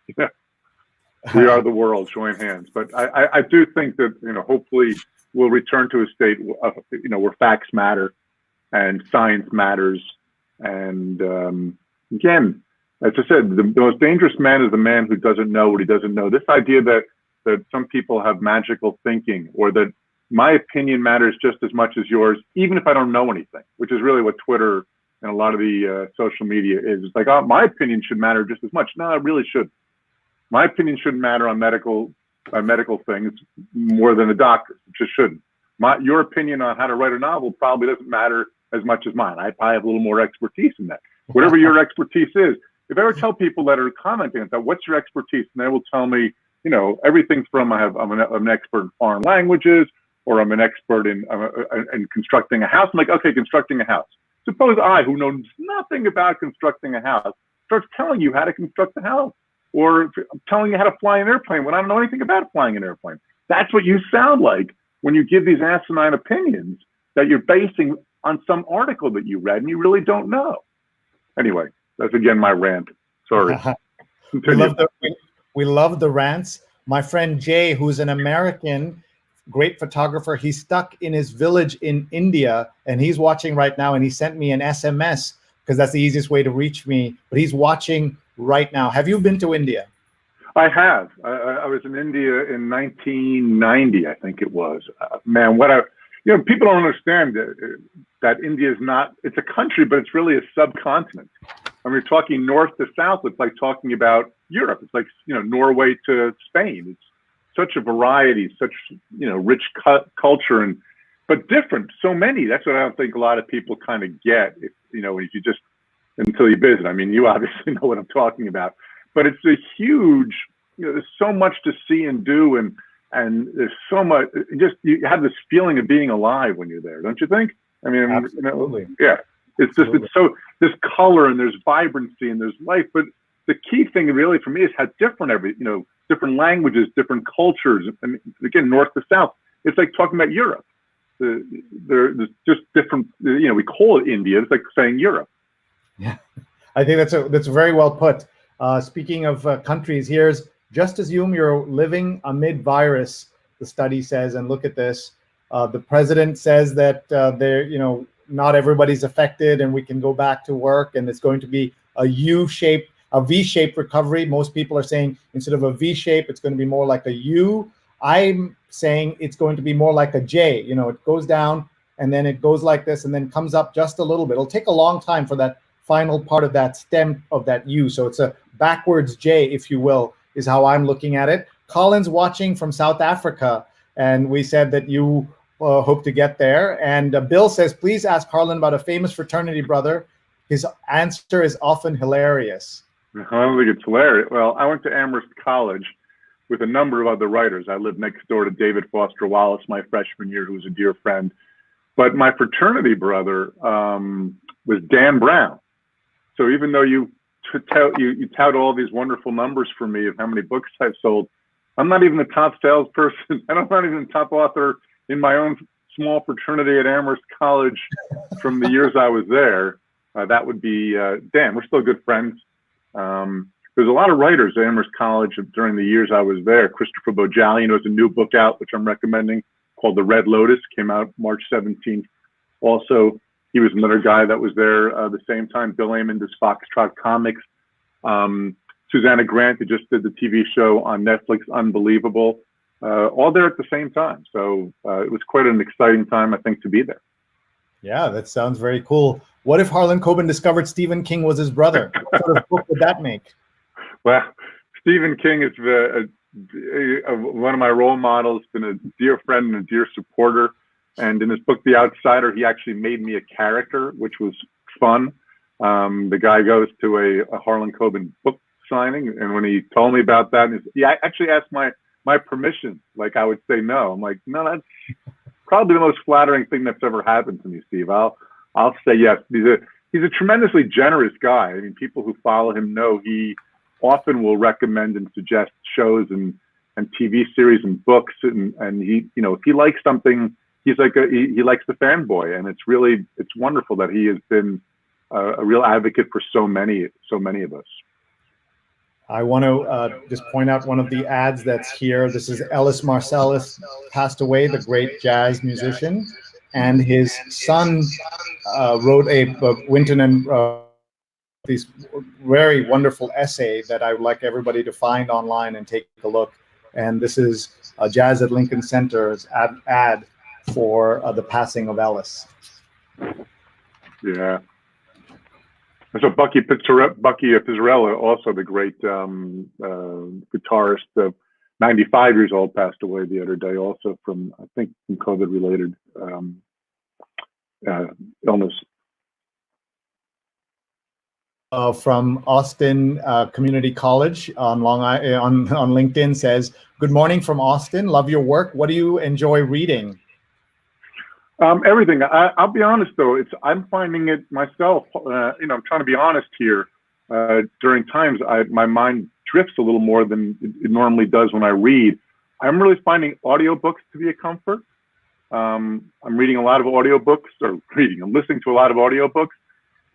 We are the world. Join hands. But I do think that hopefully we'll return to a state of, where facts matter and science matters. And again, as I said, the most dangerous man is the man who doesn't know what he doesn't know. This idea that some people have magical thinking, or that my opinion matters just as much as yours, even if I don't know anything, which is really what Twitter and a lot of the social media is. It's like, oh, my opinion should matter just as much. No, it really shouldn't. My opinion shouldn't matter on medical things more than a doctor's. It just shouldn't. Your opinion on how to write a novel probably doesn't matter as much as mine. I probably have a little more expertise in that. Whatever your expertise is, if I ever tell people that are commenting on that, what's your expertise? And they will tell me, everything from I'm an expert in foreign languages, or I'm an expert in constructing a house. I'm like, okay, constructing a house. Suppose I, who knows nothing about constructing a house, starts telling you how to construct a house, or telling you how to fly an airplane when I don't know anything about flying an airplane. That's what you sound like when you give these asinine opinions that you're basing on some article that you read and you really don't know. Anyway, that's again my rant. Sorry. We love the rants. My friend Jay, who's an American, great photographer, he's stuck in his village in India, and he's watching right now, and he sent me an SMS because that's the easiest way to reach me. But he's watching right now. Have you been to India? I have. I was in India in 1990, I think it was. Man, people don't understand that India is not, it's a country, but it's really a subcontinent. I mean, you're talking north to south, it's like talking about Europe. It's like, Norway to Spain. It's such a variety, such, rich culture, but different, so many. That's what I don't think a lot of people kind of get, if you just, until you visit. I mean, you obviously know what I'm talking about, but it's a huge, there's so much to see and do, and there's so much, you have this feeling of being alive when you're there, don't you think? I mean, absolutely. Yeah, it's just, it's so, there's color and there's vibrancy and there's life, but the key thing really for me is how different different languages, different cultures, and again, north to south. It's like talking about Europe. There's just different, we call it India. It's like saying Europe. Yeah, I think that's very well put. Speaking of countries, here's just assume you're living amid virus, the study says, and look at this. The president says that not everybody's affected and we can go back to work, and it's going to be a V-shaped recovery. Most people are saying instead of a V shape, it's going to be more like a U. I'm saying it's going to be more like a J. It goes down and then it goes like this and then comes up just a little bit. It'll take a long time for that final part of that stem of that U. So it's a backwards J, if you will, is how I'm looking at it. Colin's watching from South Africa, and we said that you hope to get there. And Bill says, please ask Harlan about a famous fraternity brother. His answer is often hilarious. I don't think it's hilarious. Well, I went to Amherst College with a number of other writers. I lived next door to David Foster Wallace my freshman year, who was a dear friend. But my fraternity brother was Dan Brown. So even though you tout all these wonderful numbers for me of how many books I've sold, I'm not even the top salesperson. I'm not even the top author in my own small fraternity at Amherst College from the years I was there. That would be Dan. We're still good friends. There's a lot of writers at Amherst College during the years I was there. Christopher Bojalian has a new book out, which I'm recommending, called The Red Lotus, came out March 17th. Also, he was another guy that was there the same time. Bill Amon does Foxtrot Comics. Susanna Grant, who just did the TV show on Netflix, Unbelievable, all there at the same time. So it was quite an exciting time, I think, to be there. Yeah, that sounds very cool. What if Harlan Coben discovered Stephen King was his brother? What sort of book would that make? Well, Stephen King is one of my role models, been a dear friend and a dear supporter. And in his book, The Outsider, he actually made me a character, which was fun. The guy goes to a Harlan Coben book signing, and when he told me about that, he actually asked my permission. Like, I would say no. I'm like, no, that's probably the most flattering thing that's ever happened to me, Steve. I'll say yes. He's a tremendously generous guy. I mean, people who follow him know he often will recommend and suggest shows and TV series and books, and he, if he likes something, he's like he likes the fanboy, and it's wonderful that he has been a real advocate for so many of us. I want to just point out one of the ads that's here. This is Ellis Marsalis, passed away, the great jazz musician, and his son wrote a Winton and this very wonderful essay that I would like everybody to find online and take a look. And this is Jazz at Lincoln Center's ad for the passing of Ellis. Yeah. So Bucky Pizzarella, also the great guitarist, 95 years old, passed away the other day, also from, I think, from COVID-related illness. From Austin Community College on Long Island, on LinkedIn says, "Good morning from Austin. Love your work. What do you enjoy reading?" Everything. I'll be honest though, I'm finding it myself. I'm trying to be honest here. During times, my mind drifts a little more than it normally does when I read. I'm really finding audiobooks to be a comfort. I'm reading a lot of audiobooks, I'm listening to a lot of audiobooks.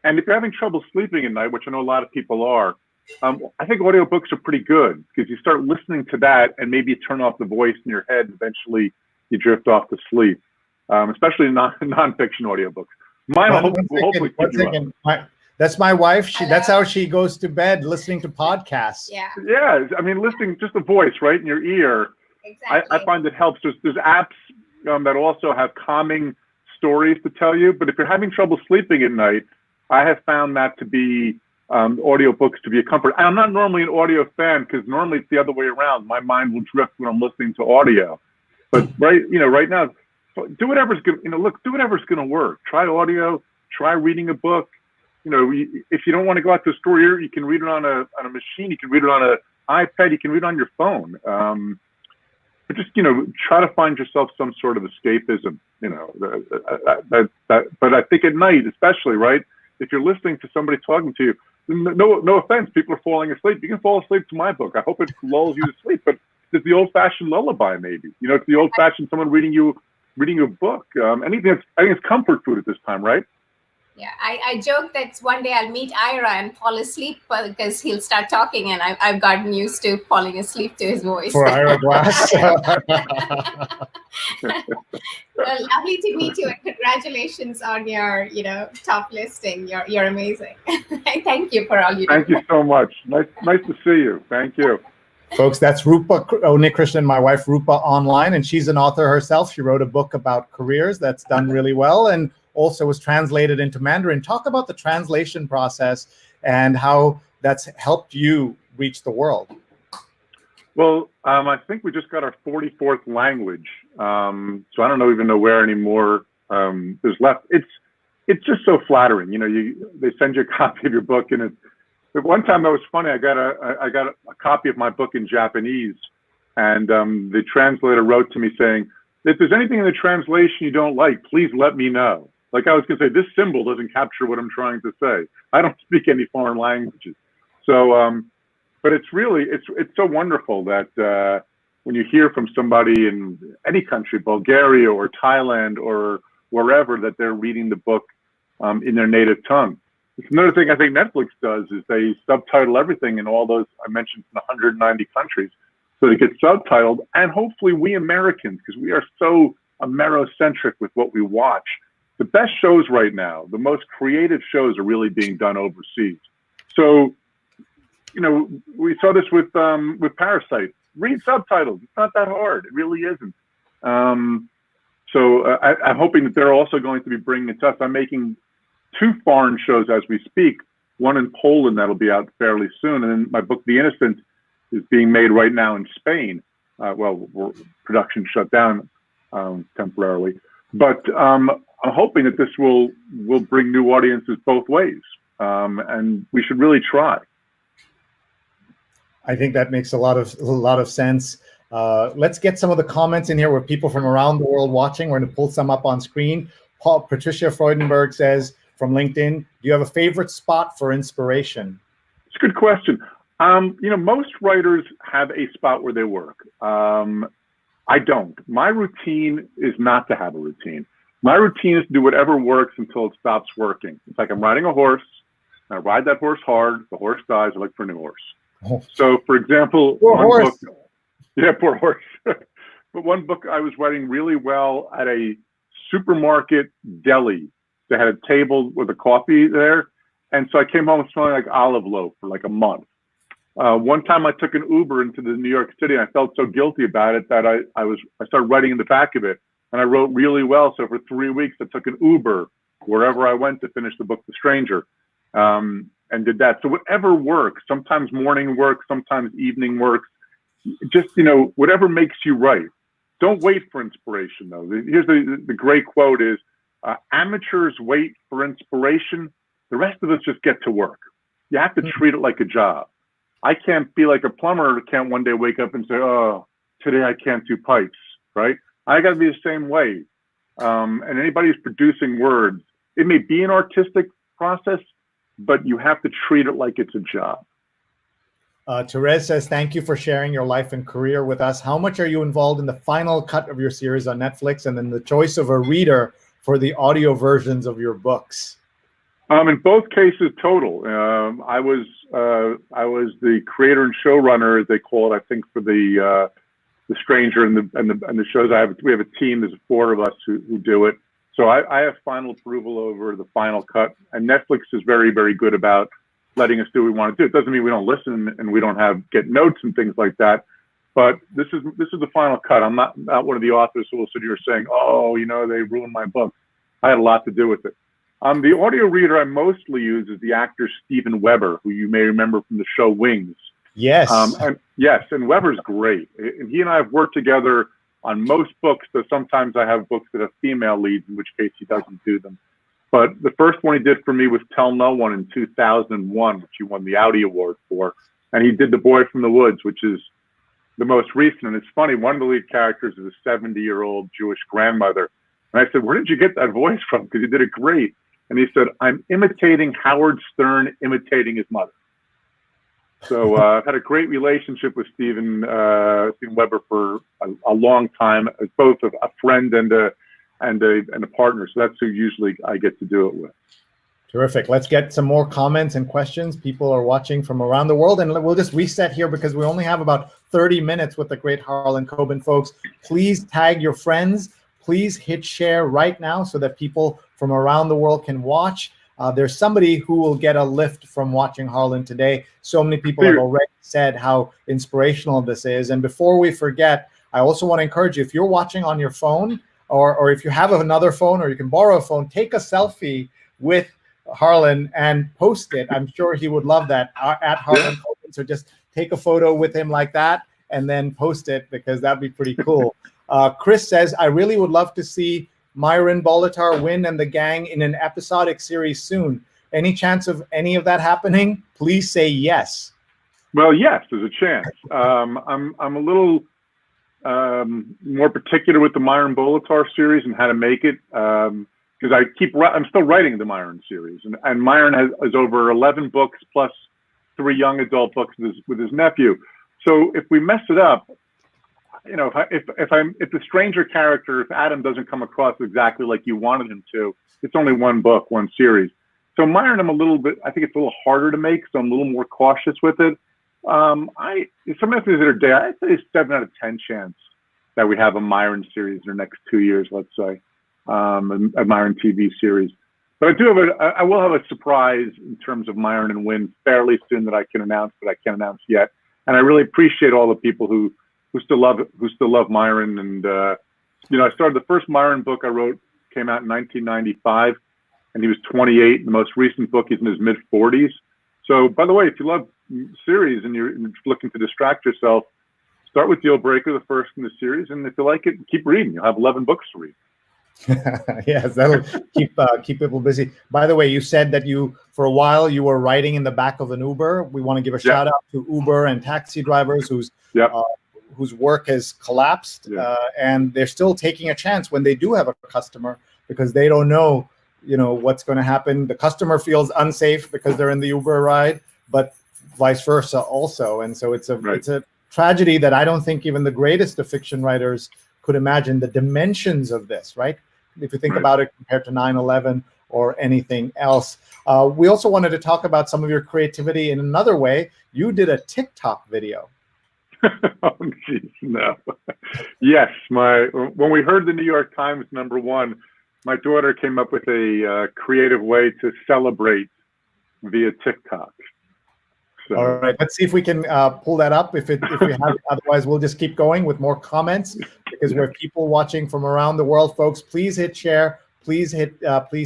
And if you're having trouble sleeping at night, which I know a lot of people are, I think audiobooks are pretty good because you start listening to that and maybe you turn off the voice in your head and eventually you drift off to sleep, especially nonfiction audiobooks. Mine will hopefully keep you up. That's my wife. That's how she goes to bed, listening to podcasts. Yeah. Yeah, I mean, listening, just the voice right in your ear. Exactly. I find it helps. There's apps that also have calming stories to tell you. But if you're having trouble sleeping at night, I have found that to be audiobooks to be a comfort. I'm not normally an audio fan because normally it's the other way around. My mind will drift when I'm listening to audio. But right now, do whatever's good. Do whatever's going to work. Try audio. Try reading a book. If you don't want to go out to the store, you can read it on a machine. You can read it on an iPad. You can read it on your phone. But just try to find yourself some sort of escapism. But I think at night, especially, right? If you're listening to somebody talking to you, no offense, people are falling asleep. You can fall asleep to my book. I hope it lulls you to sleep. But it's the old-fashioned lullaby, maybe. It's the old-fashioned someone reading you a book. I think it's comfort food at this time, right? Yeah, I joke that one day I'll meet Ira and fall asleep because he'll start talking, and I've gotten used to falling asleep to his voice. For Ira Glass. Well, lovely to meet you, and congratulations on your, top listing. You're amazing. Thank you for all you do. Thank you so much. Nice to see you. Thank you. Folks, that's Rupa Krishnan, my wife Rupa online, and she's an author herself. She wrote a book about careers that's done really well and also was translated into Mandarin. Talk about the translation process and how that's helped you reach the world. Well, I think we just got our 44th language, so I don't even know where anymore there's left. It's just so flattering, they send you a copy of your book, and but one time that was funny. I got a copy of my book in Japanese, and the translator wrote to me saying, if there's anything in the translation you don't like, please let me know. Like I was going to say, this symbol doesn't capture what I'm trying to say. I don't speak any foreign languages. So, but it's so wonderful that when you hear from somebody in any country, Bulgaria or Thailand or wherever, that they're reading the book in their native tongue. It's another thing I think Netflix does is they subtitle everything in all those I mentioned in 190 countries, so it gets subtitled. And hopefully we Americans, because we are so Amerocentric with what we watch, the best shows right now, the most creative shows are really being done overseas. So, we saw this with Parasite. Read subtitles. It's not that hard. It really isn't. So I'm hoping that they're also going to be bringing it to us. I'm making 2 foreign shows as we speak, one in Poland that'll be out fairly soon. And then my book, The Innocent, is being made right now in Spain. Production shut down temporarily. But I'm hoping that this will bring new audiences both ways. And we should really try. I think that makes a lot of sense. Let's get some of the comments in here with people from around the world watching. We're going to pull some up on screen. Patricia Freudenberg says from LinkedIn, do you have a favorite spot for inspiration? It's a good question. Most writers have a spot where they work. I don't. My routine is not to have a routine. My routine is to do whatever works until it stops working. It's like I'm riding a horse. I ride that horse hard. The horse dies. I look for a new horse. Oh. So, for example, poor horse. Poor horse. But one book I was writing really well at a supermarket deli. They had a table with a coffee there. And so I came home smelling like olive loaf for like a month. One time I took an Uber into the New York City, and I felt so guilty about it that I started writing in the back of it, and I wrote really well. So for 3 weeks, I took an Uber wherever I went to finish the book, The Stranger, and did that. So whatever works, sometimes morning works, sometimes evening works, just, whatever makes you write. Don't wait for inspiration, though. Here's the great quote is, amateurs wait for inspiration. The rest of us just get to work. You have to treat it like a job. I can't be like a plumber, can't one day wake up and say, oh, today I can't do pipes, right? I got to be the same way. And anybody who's producing words, it may be an artistic process, but you have to treat it like it's a job. Therese says, thank you for sharing your life and career with us. How much are you involved in the final cut of your series on Netflix and then the choice of a reader for the audio versions of your books? In both cases, total. I was the creator and showrunner, as they call it, I think, for the Stranger and the shows. We have a team. There's 4 of us who do it. So I have final approval over the final cut. And Netflix is very, very good about letting us do what we want to do. It doesn't mean we don't listen and we don't get notes and things like that. But this is the final cut. I'm not one of the authors who will sit here saying, oh, they ruined my book. I had a lot to do with it. The audio reader I mostly use is the actor Steven Weber, who you may remember from the show Wings. Yes. And Weber's great. And he and I have worked together on most books, though sometimes I have books that have female leads, in which case he doesn't do them. But the first one he did for me was Tell No One in 2001, which he won the Audi Award for. And he did The Boy from the Woods, which is the most recent. And it's funny, one of the lead characters is a 70-year-old Jewish grandmother. And I said, where did you get that voice from? Because you did it great. And he said, I'm imitating Howard Stern imitating his mother. So I've had a great relationship with Steven Weber for a long time, as both a friend and a partner. So that's who usually I get to do it with. Terrific. Let's get some more comments and questions. People are watching from around the world, and we'll just reset here because we only have about 30 minutes with the great Harlan Coben, folks. Please tag your friends. Please hit share right now so that people from around the world can watch. There's somebody who will get a lift from watching Harlan today. So many people have already said how inspirational this is. And before we forget, I also want to encourage you, if you're watching on your phone, or if you have another phone, or you can borrow a phone, take a selfie with Harlan and post it. I'm sure he would love that at Harlan Coben. So just take a photo with him like that and then post it, because that'd be pretty cool. Chris says, I really would love to see Myron Bolitar win and the gang in an episodic series soon. Any chance of any of that happening? Please say yes. Well, yes, there's a chance. I'm a little more particular with the Myron Bolitar series and how to make it, because I'm still writing the Myron series, and Myron has over 11 books plus 3 young adult books with his nephew. So if we mess it up, you know, if the stranger character, if Adam doesn't come across exactly like you wanted him to, it's only 1 book, 1 series. So Myron, I think it's a little harder to make, so I'm a little more cautious with it. Sometimes consider day, I'd say 7 out of 10 chance that we have a Myron series in the next 2 years, let's say, a Myron TV series. But I will have a surprise in terms of Myron and Win fairly soon that I can announce, but I can't announce yet. And I really appreciate all the people who still love Myron. And you know, I started the first Myron book I wrote came out in 1995, and he was 28. The most recent book, he's in his mid-40s. So, by the way, if you love series and you're looking to distract yourself, start with Deal Breaker, the first in the series, and if you like it, keep reading. You'll have 11 books to read. Yes, that'll keep people busy. By the way, you said that for a while you were riding in the back of an Uber. We want to give a shout out to Uber and taxi drivers whose work has collapsed, and they're still taking a chance when they do have a customer, because they don't know, you know, what's going to happen. The customer feels unsafe because they're in the Uber ride, but vice versa also. And so it's a tragedy that I don't think even the greatest of fiction writers could imagine the dimensions of this, right? If you think about it compared to 9/11 or anything else. We also wanted to talk about some of your creativity in another way. You did a TikTok video. Oh, geez, no. Yes, when we heard the New York Times #1, my daughter came up with a creative way to celebrate via TikTok. So. All right, let's see if we can pull that up. If we have, otherwise we'll just keep going with more comments, because we have people watching from around the world. Folks, please hit share, please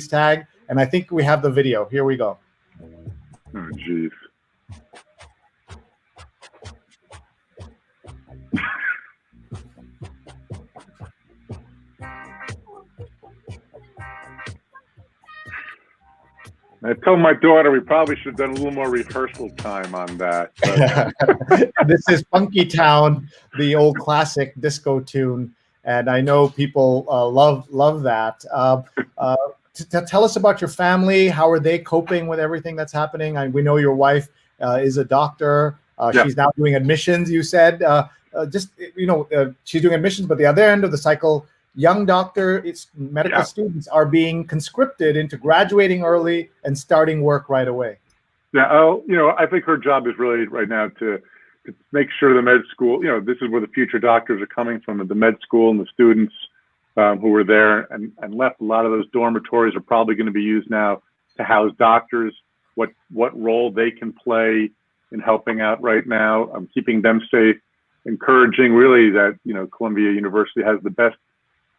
tag, and I think we have the video. Here we go. Oh, geez. I told my daughter we probably should have done a little more rehearsal time on that. This is Funky Town, the old classic disco tune, and I know people love that. Tell us about your family. How are they coping with everything that's happening? We know your wife is a doctor. She's now doing admissions, you said. She's doing admissions, but the other end of the cycle, young medical students are being conscripted into graduating early and starting work right away. Yeah, I think her job is really right now to make sure the med school, this is where the future doctors are coming from, the med school, and the students who were there and left. A lot of those dormitories are probably going to be used now to house doctors, what role they can play in helping out right now, keeping them safe, encouraging really that, Columbia University has the best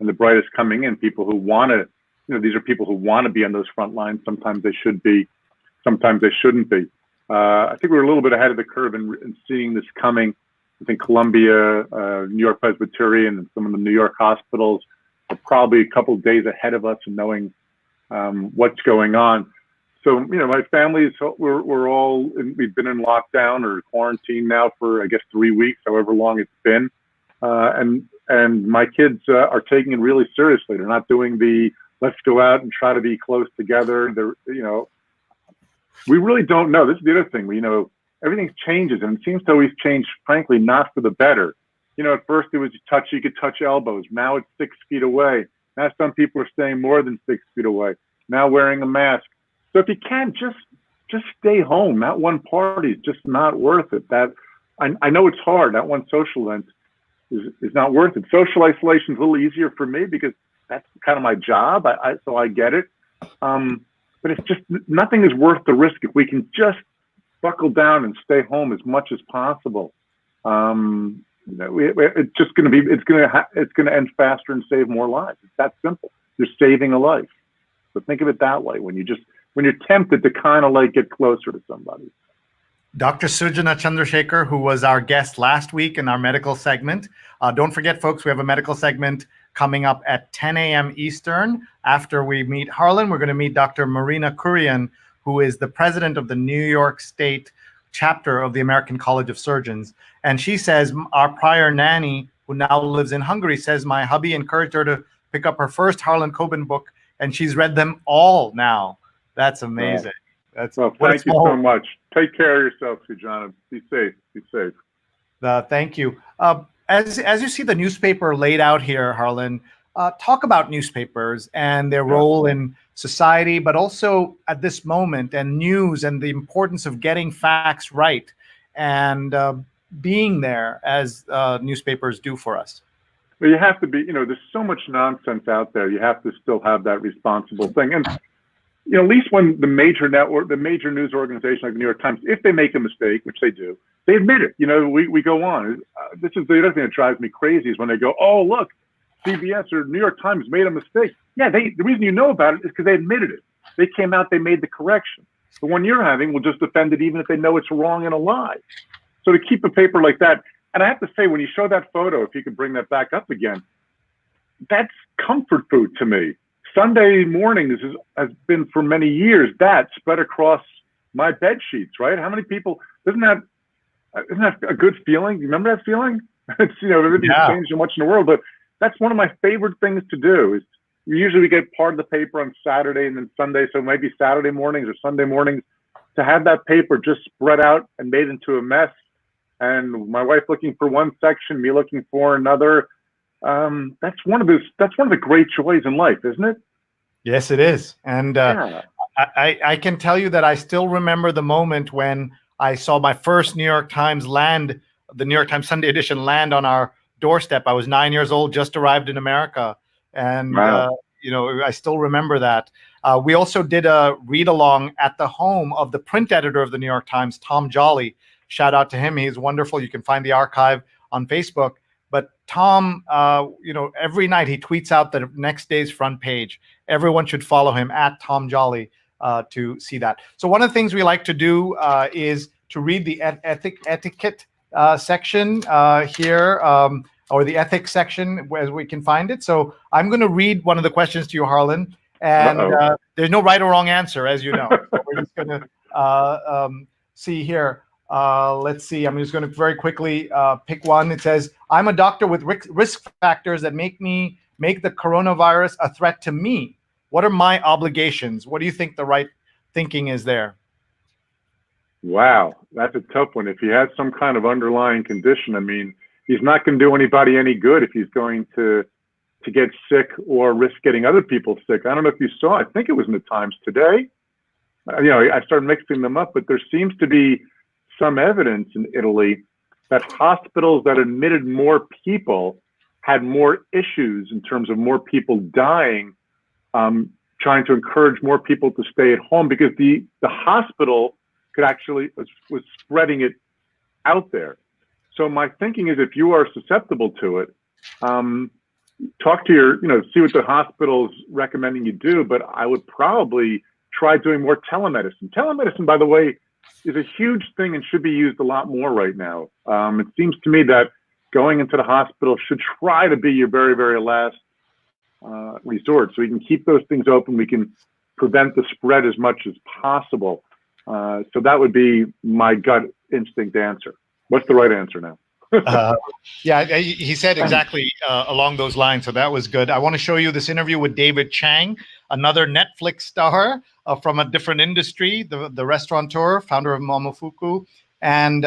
and the brightest coming in, people who want to, these are people who want to be on those front lines. Sometimes they should be, sometimes they shouldn't be. I think we're a little bit ahead of the curve in seeing this coming. I think Columbia, New York Presbyterian, and some of the New York hospitals are probably a couple of days ahead of us in knowing what's going on. So, my family, we've been in lockdown or quarantine now for, I guess, 3 weeks, however long it's been. And my kids are taking it really seriously. They're not doing the let's go out and try to be close together. We really don't know. This is the other thing. Everything changes, and it seems to always change, frankly, not for the better. At first it was you could touch elbows. Now it's 6 feet away. Now some people are staying more than 6 feet away. Now wearing a mask. So if you can, just stay home. That one party is just not worth it. That I know it's hard. That one social event is not worth it. Social isolation is a little easier for me because that's kind of my job. So I get it. But it's just nothing is worth the risk if we can just buckle down and stay home as much as possible. It's just going to be it's going to end faster and save more lives. It's that simple. You're saving a life. So think of it that way when you're tempted to kind of like get closer to somebody. Dr. Sujana Chandrasekhar, who was our guest last week in our medical segment. Don't forget, folks, we have a medical segment coming up at 10 a.m. Eastern. After we meet Harlan, we're going to meet Dr. Marina Kurian, who is the president of the New York State chapter of the American College of Surgeons. And she says, our prior nanny, who now lives in Hungary, says my hubby encouraged her to pick up her first Harlan Coben book, and she's read them all now. That's amazing. Thank you so much. Take care of yourself, Sujana. Be safe. Be safe. Thank you. As you see the newspaper laid out here, Harlan, talk about newspapers and their role in society, but also at this moment, and news and the importance of getting facts right and being there as newspapers do for us. Well, you have to be, there's so much nonsense out there. You have to still have that responsible thing. And, at least when the major network, the major news organization like the New York Times, if they make a mistake, which they do, they admit it. We go on. This is the other thing that drives me crazy is when they go, oh, look, CBS or New York Times made a mistake. Yeah, the reason you know about it is because they admitted it. They came out, they made the correction. The one you're having will just defend it even if they know it's wrong and a lie. So to keep a paper like that, and I have to say, when you show that photo, if you could bring that back up again, that's comfort food to me. Sunday mornings has been for many years that spread across my bed sheets, right? How many people, isn't that a good feeling? You remember that feeling? It's, everything's changed so much in the world, but that's one of my favorite things to do is usually we get part of the paper on Saturday and then Sunday. So maybe Saturday mornings or Sunday mornings to have that paper just spread out and made into a mess. And my wife looking for one section, me looking for another. That's one of the great joys in life, isn't it? Yes, it is. And I can tell you that I still remember the moment when I saw my first New York Times the New York Times Sunday edition land on our doorstep. I was 9 years old, just arrived in America. And, wow. I still remember that. We also did a read along at the home of the print editor of the New York Times, Tom Jolly. Shout out to him. He's wonderful. You can find the archive on Facebook. But Tom, every night he tweets out the next day's front page. Everyone should follow him at Tom Jolly to see that. So one of the things we like to do is to read the etiquette section here, or the ethics section as we can find it. So I'm going to read one of the questions to you, Harlan, and there's no right or wrong answer, as you know. So we're just going to see here. Let's see. I'm just going to very quickly pick one. It says, I'm a doctor with risk factors that make the coronavirus a threat to me. What are my obligations? What do you think the right thinking is there? Wow, that's a tough one. If he has some kind of underlying condition, I mean, he's not going to do anybody any good if he's going to get sick or risk getting other people sick. I don't know if you saw, I think it was in the Times today. I started mixing them up, but there seems to be some evidence in Italy that hospitals that admitted more people had more issues in terms of more people dying, trying to encourage more people to stay at home because the hospital could actually was spreading it out there. So my thinking is if you are susceptible to it, talk to your, see what the hospital's recommending you do, but I would probably try doing more telemedicine. Telemedicine, by the way, is a huge thing and should be used a lot more right now. It seems to me that going into the hospital should try to be your very, very last resort. So we can keep those things open. We can prevent the spread as much as possible. So that would be my gut instinct answer. What's the right answer now? Yeah, he said exactly along those lines. So that was good. I want to show you this interview with David Chang, another Netflix star from a different industry, the restaurateur, founder of Momofuku. And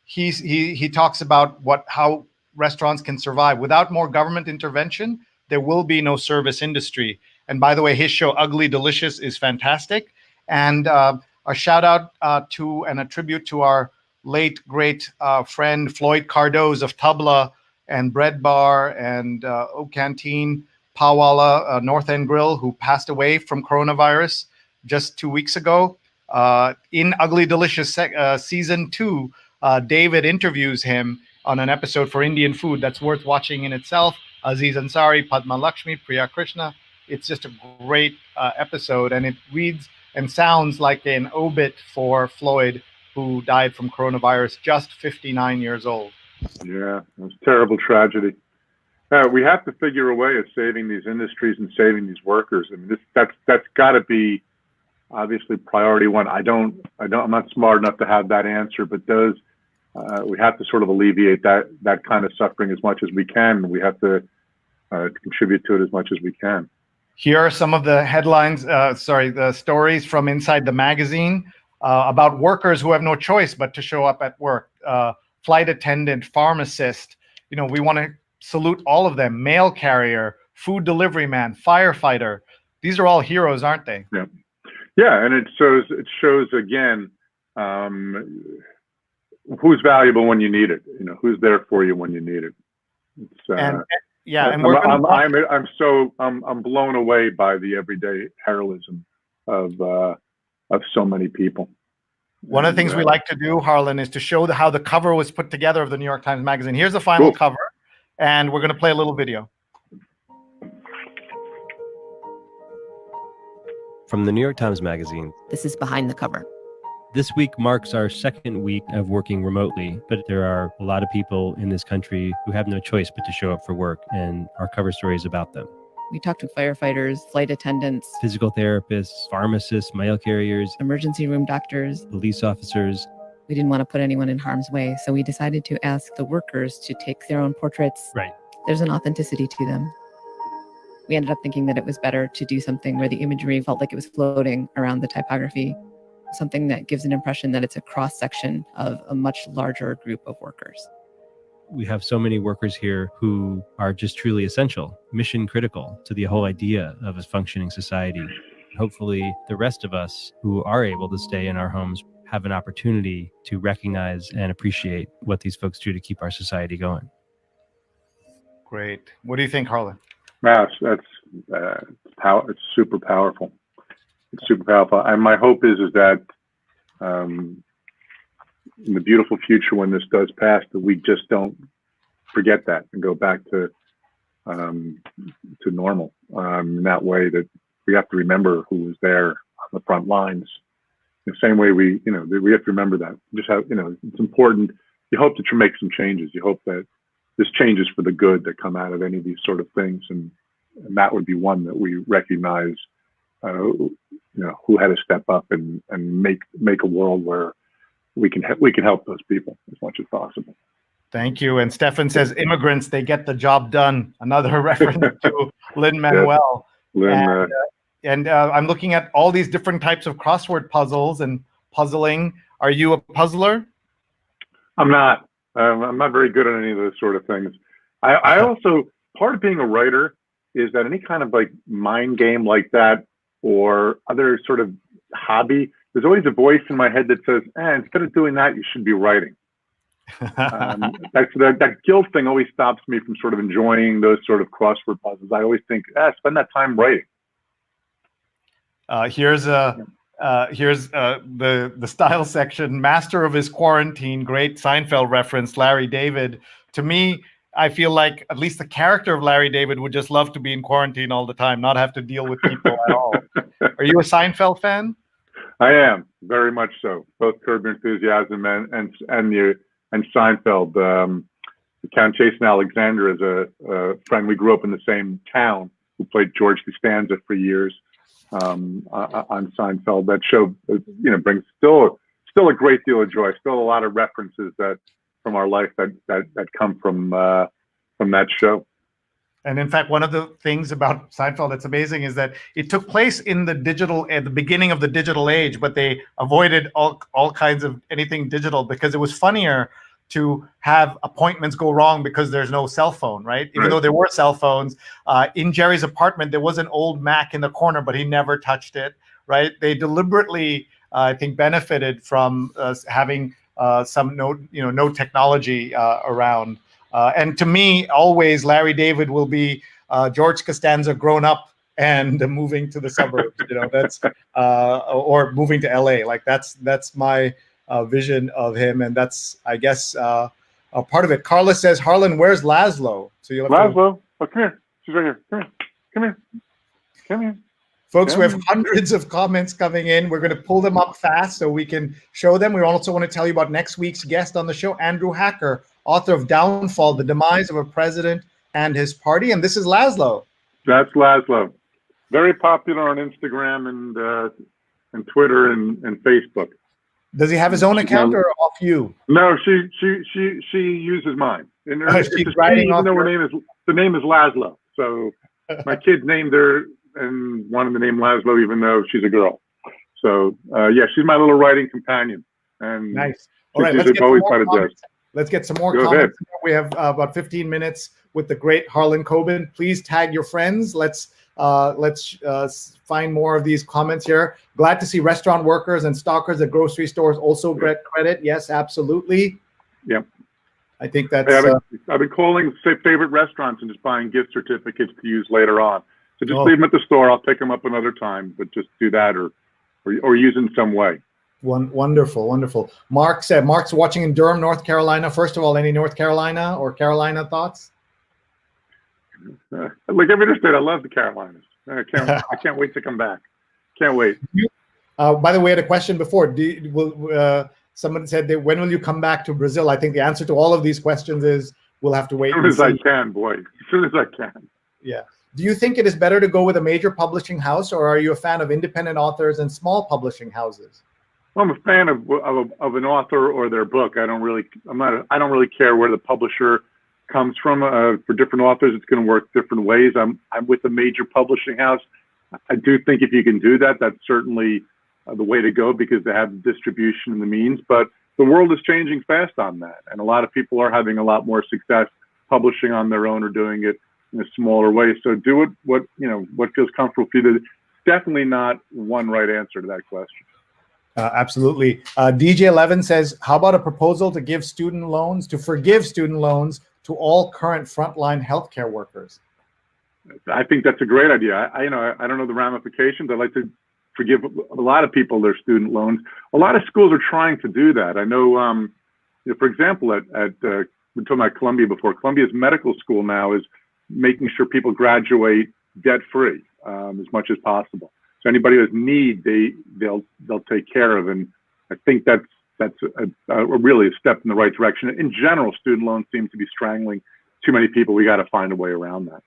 he talks about how restaurants can survive. Without more government intervention, there will be no service industry. And by the way, his show, Ugly Delicious, is fantastic. And a shout out to and a tribute to our late great friend Floyd Cardoz of Tabla and Bread Bar and Oak Canteen, Pawala North End Grill, who passed away from coronavirus just 2 weeks ago. In Ugly Delicious season 2, David interviews him on an episode for Indian food that's worth watching in itself. Aziz Ansari, Padma Lakshmi, Priya Krishna. It's just a great episode, and it reads and sounds like an obit for Floyd, who died from coronavirus, just 59 years old. Yeah, it was a terrible tragedy. We have to figure a way of saving these industries and saving these workers. I mean, that's got to be obviously priority one. I'm not smart enough to have that answer, but we have to sort of alleviate that kind of suffering as much as we can. We have to contribute to it as much as we can. Here are some of the headlines, the stories from inside the magazine about workers who have no choice but to show up at work. Flight attendant, pharmacist, we want to salute all of them. Mail carrier, food delivery man, firefighter. These are all heroes, aren't they? Yeah. Yeah, and it shows again who's valuable when you need it. Who's there for you when you need it. I'm blown away by the everyday heroism of so many people. One of the things we like to do, Harlan, is to show how the cover was put together of the New York Times Magazine. Here's the final cover, and we're going to play a little video. From the New York Times Magazine. This is behind the cover. This week marks our second week of working remotely, but there are a lot of people in this country who have no choice but to show up for work, and our cover story is about them. We talked to firefighters, flight attendants, physical therapists, pharmacists, mail carriers, emergency room doctors, police officers. We didn't want to put anyone in harm's way, so we decided to ask the workers to take their own portraits. Right. There's an authenticity to them. We ended up thinking that it was better to do something where the imagery felt like it was floating around the typography, something that gives an impression that it's a cross-section of a much larger group of workers. We have so many workers here who are just truly essential, mission critical to the whole idea of a functioning society. Hopefully, the rest of us who are able to stay in our homes have an opportunity to recognize and appreciate what these folks do to keep our society going. Great. What do you think, Harlan? That's it's super powerful. It's super powerful. And my hope is that in the beautiful future, when this does pass, that we just don't forget that and go back to normal. In that way, that we have to remember who was there on the front lines. The same way we have to remember that. Just how it's important. You hope that you make some changes. You hope that this changes for the good that come out of any of these sort of things, and that would be one that we recognize. Who had to step up and make a world where we can help those people as much as possible. Thank you. And Stefan says, immigrants, they get the job done. Another reference to Lin-Manuel. And I'm looking at all these different types of crossword puzzles and puzzling. Are you a puzzler? I'm not. I'm not very good at any of those sort of things. I also, part of being a writer is that any kind of like mind game like that or other sort of hobby, there's always a voice in my head that says, instead of doing that, you should be writing. That guilt thing always stops me from sort of enjoying those sort of crossword puzzles. I always think, spend that time writing. Here's the style section. Master of his quarantine, great Seinfeld reference, Larry David. To me, I feel like at least the character of Larry David would just love to be in quarantine all the time, not have to deal with people at all. Are you a Seinfeld fan? I am, very much so. Both Curb Your Enthusiasm and Seinfeld. Count Jason Alexander is a friend. We grew up in the same town, who played George Costanza for years on Seinfeld. That show, brings still a great deal of joy. Still a lot of references that from our life that come from that show. And in fact, one of the things about Seinfeld that's amazing is that it took place in the beginning of the digital age, but they avoided all kinds of anything digital because it was funnier to have appointments go wrong because there's no cell phone, right? Even though there were cell phones. In Jerry's apartment, there was an old Mac in the corner, but he never touched it, right? They deliberately, I think, benefited from having some no technology around. And to me, always Larry David will be George Costanza grown up and moving to the suburbs. That's or moving to LA. Like that's my vision of him, and that's, I guess, a part of it. Carla says, Harlan, where's Laszlo? So you'll have Laszlo, oh, come here. She's right here. Come here. Come here. Folks, we have hundreds of comments coming in. We're going to pull them up fast so we can show them. We also want to tell you about next week's guest on the show, Andrew Hacker, author of Downfall, The Demise of a President and His Party. And this is Laszlo. That's Laszlo. Very popular on Instagram and Twitter and Facebook. Does he have his own account or off you? No, she uses mine. And she's writing off. The name is Laszlo. So my kids named her and wanted the name Laszlo, even though she's a girl. So yeah, she's my little writing companion. And nice. All right, let's get some more comments. We have about 15 minutes with the great Harlan Coben. Please tag your friends. Let's find more of these comments here. Glad to see restaurant workers and stockers at grocery stores also get credit. Yes, absolutely. Yep. I think that's. I've been calling favorite restaurants and just buying gift certificates to use later on. So just leave them at the store. I'll pick them up another time, but just do that or use in some way. Wonderful, wonderful. Mark's watching in Durham, North Carolina. First of all, any North Carolina or Carolina thoughts? Like every other state, I love the Carolinas. I can't wait to come back. Can't wait. By the way, I had a question before. Someone said that when will you come back to Brazil? I think the answer to all of these questions is we'll have to wait. As soon as I can, boy. As soon as I can. Yeah. Do you think it is better to go with a major publishing house, or are you a fan of independent authors and small publishing houses? Well, I'm a fan of an author or their book. I don't really care where the publisher comes from. For different authors, it's going to work different ways. I'm with a major publishing house. I do think if you can do that, that's certainly the way to go because they have the distribution and the means. But the world is changing fast on that, and a lot of people are having a lot more success publishing on their own or doing it in a smaller way. So do what feels comfortable for you. There's definitely not one right answer to that question. Absolutely. DJ11 says, how about a proposal to forgive student loans to all current frontline healthcare workers? I think that's a great idea. I don't know the ramifications. I'd like to forgive a lot of people their student loans. A lot of schools are trying to do that. I know, for example, we talked about Columbia before. Columbia's medical school now is making sure people graduate debt-free as much as possible. So anybody who has need, they'll take care of, and I think that's really a step in the right direction. In general, student loans seem to be strangling too many people. We got to find a way around that.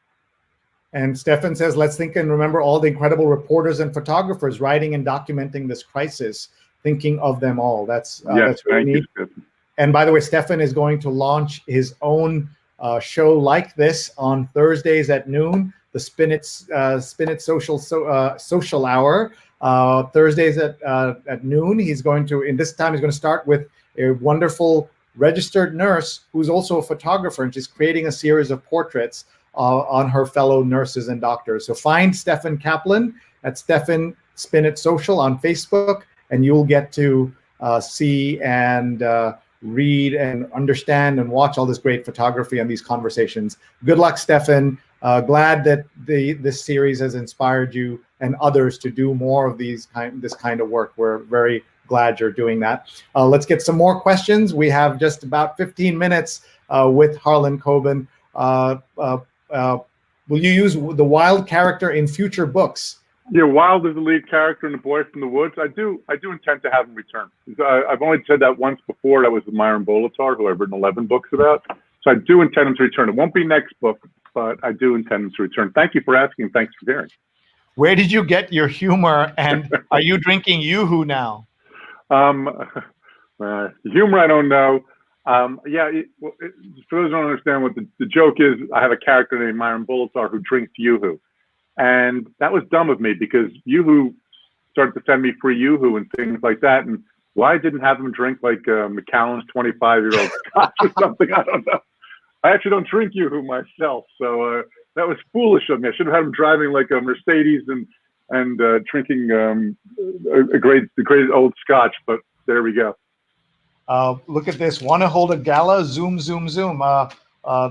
And Stefan says, let's think and remember all the incredible reporters and photographers writing and documenting this crisis. Thinking of them all. That's really neat. And by the way, Stefan is going to launch his own show like this on Thursdays at noon. The Spin It Social Hour, Thursdays at noon. He's going to start with a wonderful registered nurse who's also a photographer, and she's creating a series of portraits on her fellow nurses and doctors. So find Stefan Kaplan at Stefan Spin It Social on Facebook, and you'll get to see and read and understand and watch all this great photography and these conversations. Good luck, Stefan. Glad that this series has inspired you and others to do more of this kind of work. We're very glad you're doing that. Let's get some more questions. We have just about 15 minutes with Harlan Coben. Will you use the Wild character in future books? Yeah, Wild is the lead character in The Boy from the Woods. I do intend to have him return. I've only said that once before. That was with Myron Bolitar, who I've written 11 books about. So I do intend him to return. It won't be next book, but I do intend him to return. Thank you for asking. Thanks for hearing. Where did you get your humor? And are you drinking Yoo-Hoo now? Humor, I don't know. For those who don't understand what the joke is, I have a character named Myron Bolitar who drinks Yoo-Hoo. And that was dumb of me because Yoo-Hoo started to send me free Yoo-Hoo and things like that. And why I didn't have him drink like Macallan's 25-year-old scotch or something, I don't know. I actually don't drink Yoo-Hoo myself. So that was foolish of me. I should have had him driving like a Mercedes and and drinking a great old scotch. But there we go. Look at this. Want to hold a gala? Zoom, zoom, zoom.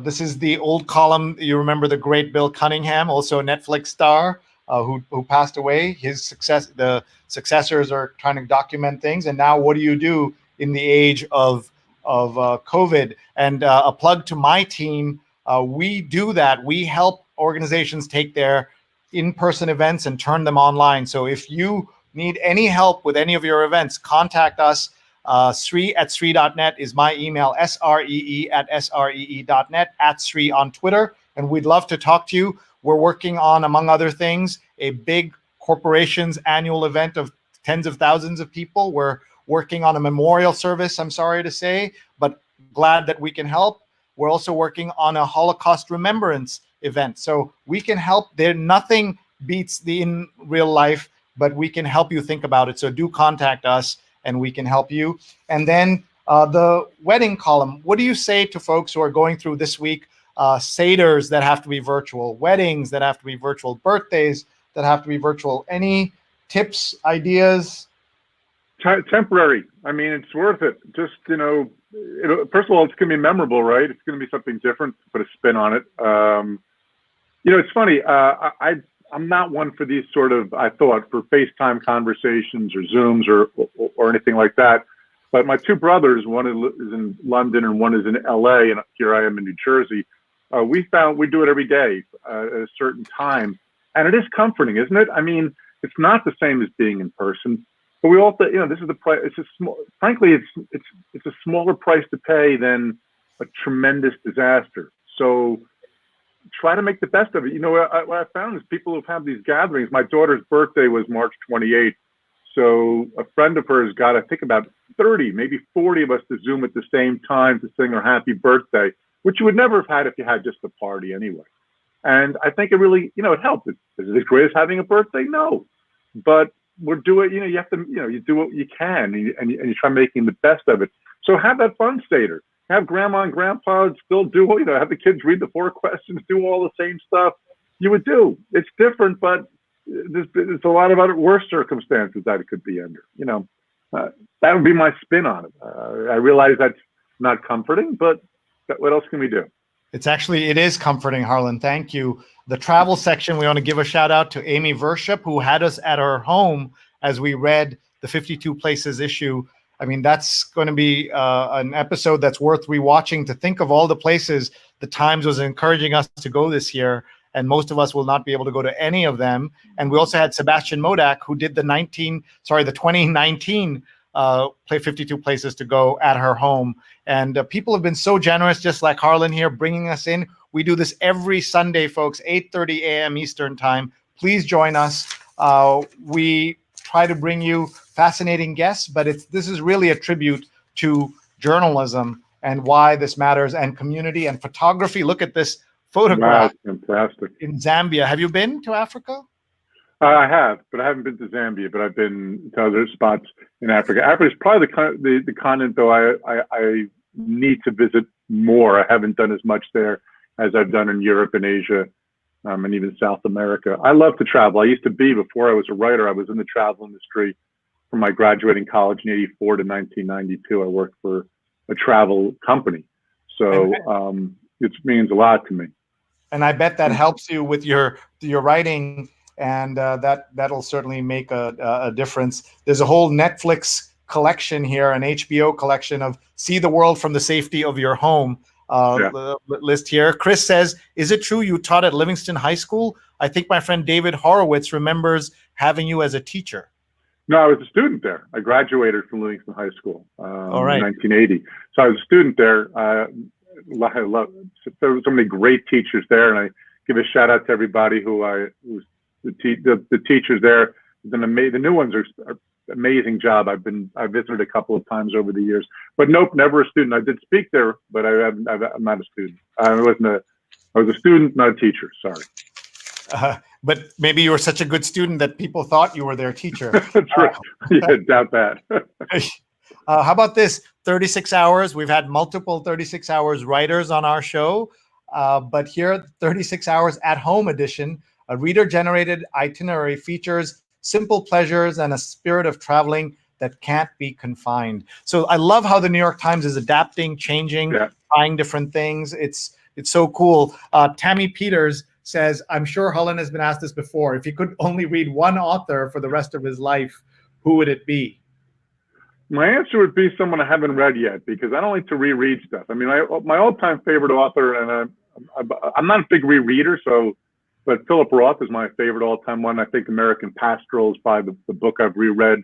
This is the old column. You remember the great Bill Cunningham, also a Netflix star, who passed away. The successors are trying to document things. And now, what do you do in the age of COVID? And a plug to my team. We do that. We help organizations take their in-person events and turn them online. So if you need any help with any of your events, contact us. Sree at Sree.net is my email, SREE at SREE.net, at Sree on Twitter. And we'd love to talk to you. We're working on, among other things, a big corporation's annual event of tens of thousands of people. We're working on a memorial service, I'm sorry to say, but glad that we can help. We're also working on a Holocaust remembrance event. So we can help. Nothing beats the in real life, but we can help you think about it. So do contact us and we can help you. And then the wedding column. What do you say to folks who are going through this week seders that have to be virtual, weddings that have to be virtual, birthdays that have to be virtual? Any tips, ideas? Temporary. I mean, it's worth it. Just, first of all, it's going to be memorable, right? It's going to be something different, put a spin on it. It's funny. I'm not one for these sort of, I thought, for FaceTime conversations or Zooms or anything like that. But my two brothers, one is in London and one is in LA, and here I am in New Jersey. We do it every day at a certain time. And it is comforting, isn't it? I mean, it's not the same as being in person. But we also, this is the price. Frankly, it's a smaller price to pay than a tremendous disaster. So try to make the best of it. What I found is people who've had these gatherings. My daughter's birthday was March 28th. So a friend of hers got, I think, about 30, maybe 40 of us to Zoom at the same time to sing her happy birthday, which you would never have had if you had just a party anyway. And I think it really, it helped. Is it as great as having a birthday? No. But we're doing, you have to, you do what you can and you try making the best of it. So have that fun Seder. Have grandma and grandpa still do, have the kids read the 4 questions, do all the same stuff you would do. It's different, but there's a lot of other worse circumstances that it could be under. That would be my spin on it. I realize that's not comforting, but what else can we do? It is comforting, Harlan. Thank you. The travel section, we want to give a shout out to Amy Vership, who had us at her home as we read the 52 Places issue. I mean, that's going to be an episode that's worth rewatching to think of all the places the Times was encouraging us to go this year. And most of us will not be able to go to any of them. And we also had Sebastian Modak, who did the 2019 play 52 Places to Go at her home. And people have been so generous, just like Harlan here, bringing us in. We do this every Sunday, folks, 8:30 a.m. Eastern time. Please join us. We try to bring you fascinating guests, but this is really a tribute to journalism and why this matters, and community and photography. Look at this photograph. Wow, fantastic. In Zambia. Have you been to Africa? I have, but I haven't been to Zambia, but I've been to other spots in Africa. Africa is probably the continent, though, I need to visit more. I haven't done as much there as I've done in Europe and Asia, and even South America. I love to travel. I used to be, before I was a writer, I was in the travel industry from my graduating college in 84 to 1992. I worked for a travel company. So it means a lot to me. And I bet that helps you with your writing, and that'll certainly make a difference. There's a whole Netflix collection here, an HBO collection of See the World from the Safety of Your Home list here. Chris says, is it true you taught at Livingston High School? I think my friend David Horowitz remembers having you as a teacher. No, I was a student there. I graduated from Livingston High School in 1980. So I was a student there. I love, there were so many great teachers there, and I give a shout out to everybody the teachers there. The new ones are amazing job. I visited a couple of times over the years, but nope, never a student. I did speak there, but I'm not a student. I was a student, not a teacher. Sorry. But maybe you were such a good student that people thought you were their teacher. That's right. Yeah, doubt that. How about this? 36 hours. We've had multiple 36 hours writers on our show, but here, 36 hours at home edition. A reader-generated itinerary features simple pleasures and a spirit of traveling that can't be confined. So I love how the New York Times is adapting, changing, trying different things. It's so cool. Tammy Peters says, I'm sure Harlan has been asked this before. If he could only read one author for the rest of his life, who would it be? My answer would be someone I haven't read yet, because I don't like to reread stuff. I mean, my all-time favorite author, and I'm not a big rereader, but Philip Roth is my favorite all-time one. I think American Pastoral is probably the book I've reread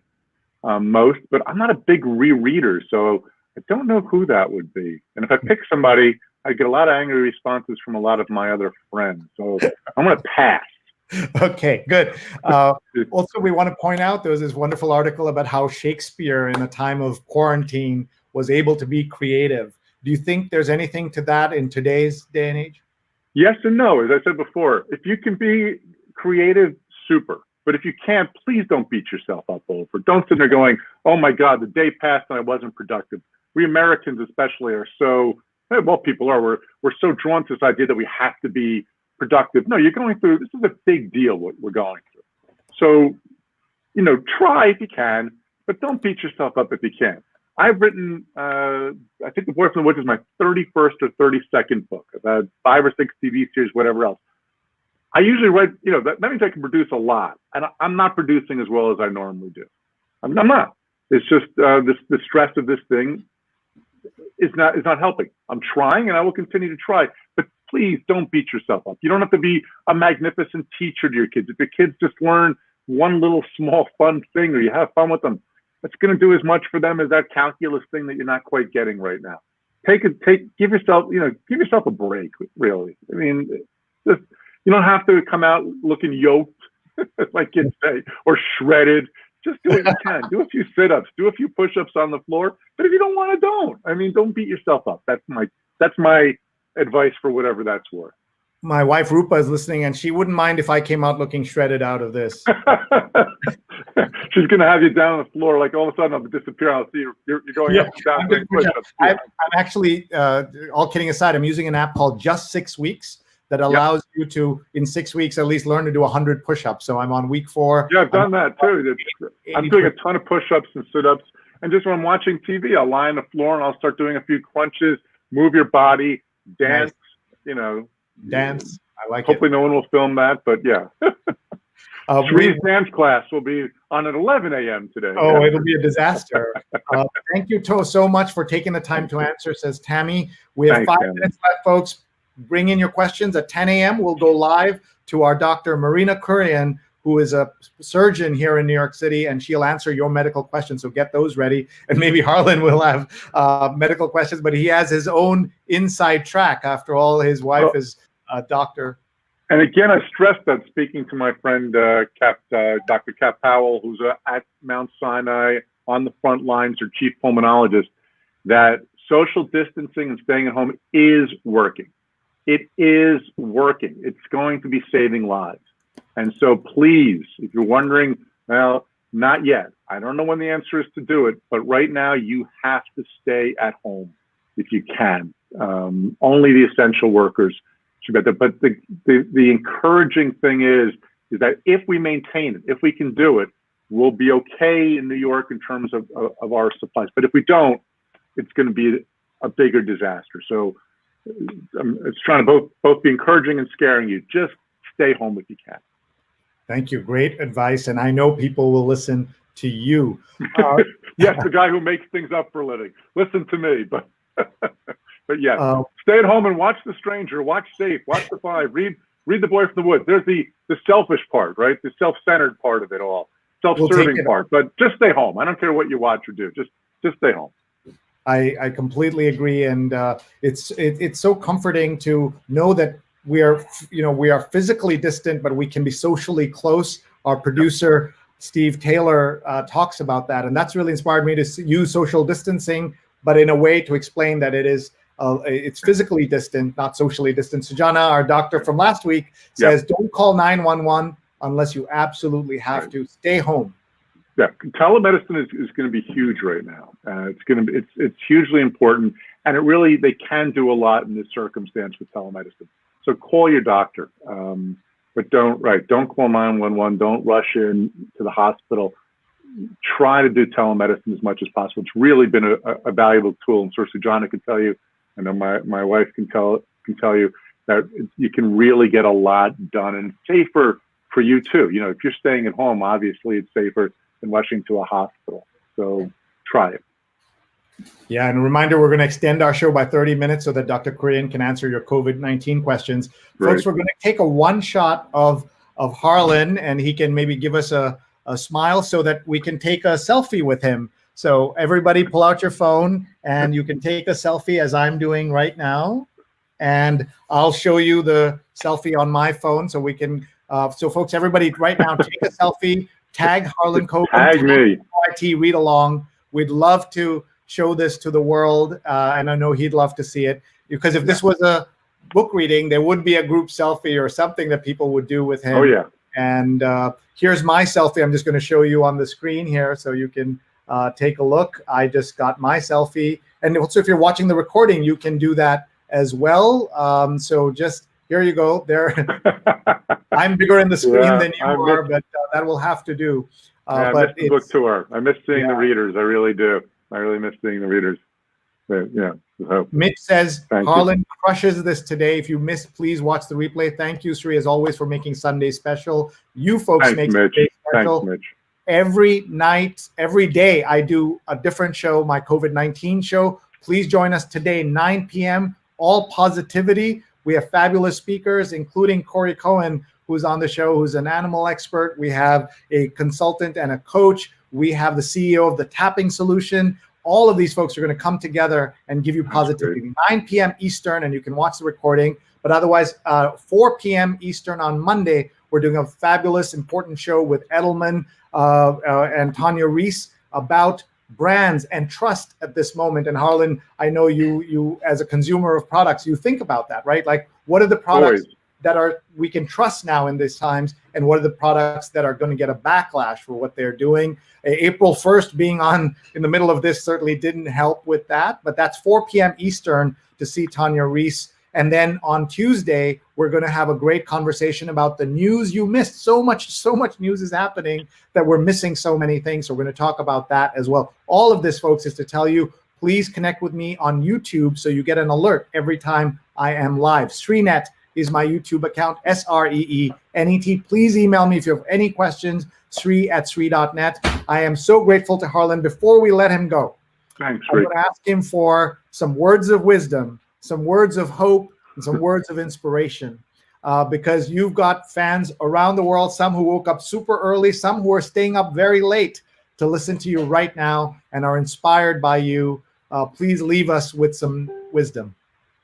most, but I'm not a big rereader, so I don't know who that would be. And if I pick somebody, I get a lot of angry responses from a lot of my other friends. So I'm going to pass. Okay, good. Also, we want to point out there was this wonderful article about how Shakespeare in a time of quarantine was able to be creative. Do you think there's anything to that in today's day and age? Yes and no. As I said before, if you can be creative, super. But if you can't, please don't beat yourself up over it. Don't sit there going, oh my God, the day passed and I wasn't productive. We Americans especially are so, well, people are, we're so drawn to this idea that we have to be productive. No, you're going through, this is a big deal what we're going through. So, you know, try if you can, but don't beat yourself up if you can't. I've written, I think The Boy from the Woods is my 31st or 32nd book. I've had 5 or 6 TV series, whatever else. I usually write, you know, that means I can produce a lot. And I'm not producing as well as I normally do. I'm not. It's just the stress of this thing is not helping. I'm trying and I will continue to try. But please don't beat yourself up. You don't have to be a magnificent teacher to your kids. If your kids just learn one little small fun thing or you have fun with them, it's going to do as much for them as that calculus thing that you're not quite getting right now. Give yourself a break, really. I mean, just, you don't have to come out looking yoked, like kids say, or shredded. Just do what you can. Do a few sit-ups, do a few push-ups on the floor. But if you don't want to, don't. I mean, don't beat yourself up. That's my advice for whatever that's worth. My wife Rupa is listening, and she wouldn't mind if I came out looking shredded out of this. She's going to have you down on the floor, like all of a sudden I'll disappear. I'll see you're going up and down. I'm actually, all kidding aside, I'm using an app called Just 6 Weeks that allows you to, in 6 weeks, at least learn to do 100 push-ups. So I'm on week 4. Yeah, I've done that too. I'm doing a ton of push-ups and sit-ups. And just when I'm watching TV, I'll lie on the floor and I'll start doing a few crunches, move your body, dance, Dance. I like Hopefully no one will film that, but yeah. Sree's dance class will be on at 11 a.m. today. Oh, it'll be a disaster. Thank you so much for taking the time to answer, says Tammy. We have 5 minutes left, folks. Bring in your questions. At 10 a.m., we'll go live to our Dr. Marina Kurian, who is a surgeon here in New York City, and she'll answer your medical questions. So get those ready. And maybe Harlan will have medical questions, but he has his own inside track. After all, his wife is a doctor. And again, I stress that, speaking to my friend Dr. Cap Powell, who's at Mount Sinai on the front lines, or chief pulmonologist, that social distancing and staying at home is working. It is working. It's going to be saving lives. And so please, if you're wondering, well, not yet. I don't know when the answer is to do it, but right now you have to stay at home if you can. Only the essential workers should get that. But the encouraging thing is that if we maintain it, if we can do it, we'll be okay in New York in terms of our supplies. But if we don't, it's going to be a bigger disaster. So it's trying to both be encouraging and scaring you. Just stay home if you can. Thank you. Great advice. And I know people will listen to you. Yes, the guy who makes things up for a living. Listen to me. But yeah, stay at home and watch The Stranger, watch Safe, watch The Five, read The Boy from the Woods. There's the selfish part, right? The self-centered part of it all, self-serving part. But just stay home. I don't care what you watch or do. Just stay home. I completely agree. And it's so comforting to know that we are physically distant, but we can be socially close. Our producer, Steve Taylor, talks about that. And that's really inspired me to use social distancing, but in a way to explain that it's physically distant, not socially distant. Sujana, our doctor from last week, says, don't call 911 unless you absolutely have to. Stay home. Yeah, telemedicine is going to be huge right now. It's hugely important, and they can do a lot in this circumstance with telemedicine. So call your doctor. but don't call 911. Don't rush in to the hospital. Try to do telemedicine as much as possible. It's really been a valuable tool. And certainly John can tell you, I know my wife can tell you that you can really get a lot done, and safer for you too. You know, if you're staying at home, obviously it's safer than rushing to a hospital. So try it. Yeah, and a reminder, we're going to extend our show by 30 minutes so that Dr. Kurian can answer your COVID-19 questions. Right. Folks, we're going to take a one shot of Harlan, and he can maybe give us a smile so that we can take a selfie with him. So everybody pull out your phone, and you can take a selfie as I'm doing right now. And I'll show you the selfie on my phone so we can, so folks, everybody right now, take a selfie, tag Harlan Coben, tag me. NYT Read Along. We'd love to show this to the world, and I know he'd love to see it, because if this was a book reading, there would be a group selfie or something that people would do with him. Oh yeah. And here's my selfie. I'm just going to show you on the screen here so you can take a look. I just got my selfie, and also if you're watching the recording, you can do that as well. So just here you go. There, I'm bigger in the screen than you are, but that will have to do. I but miss the book tour. I miss seeing the readers. I really do. I really miss seeing the readers. But, yeah. So, Mitch says, thank Harlan you. crushes this today. If you missed, please watch the replay. Thank you, Sree, as always, for making Sunday special. You folks Thanks, make Mitch. Sunday special. Thanks, Mitch. Every night, every day, I do a different show, my COVID-19 show. Please join us today, 9 p.m., all positivity. We have fabulous speakers, including Corey Cohen, who's on the show, who's an animal expert. We have a consultant and a coach. We have the CEO of the Tapping Solution. All of these folks are going to come together and give you positivity. 9 p.m. Eastern, and you can watch the recording. But otherwise, 4 p.m. Eastern on Monday, we're doing a fabulous, important show with Edelman and Tanya Reese about brands and trust at this moment. And Harlan, I know you as a consumer of products, you think about that, right? Like, what are the products that we can trust now in these times, and what are the products that are going to get a backlash for what they're doing? April 1st being in the middle of this certainly didn't help with that, but that's 4 p.m. Eastern to see Tanya Reese. And then on Tuesday, we're going to have a great conversation about the news you missed. So much news is happening that we're missing so many things. So we're going to talk about that as well. All of this, folks, is to tell you, please connect with me on YouTube so you get an alert every time I am live. SreeNet is my YouTube account, SREENET. Please email me if you have any questions, Sree@Sree.net. I am so grateful to Harlan. Before we let him go, Thanks, I'm going to ask him for some words of wisdom, some words of hope, and some words of inspiration, because you've got fans around the world, some who woke up super early, some who are staying up very late to listen to you right now and are inspired by you. Please leave us with some wisdom.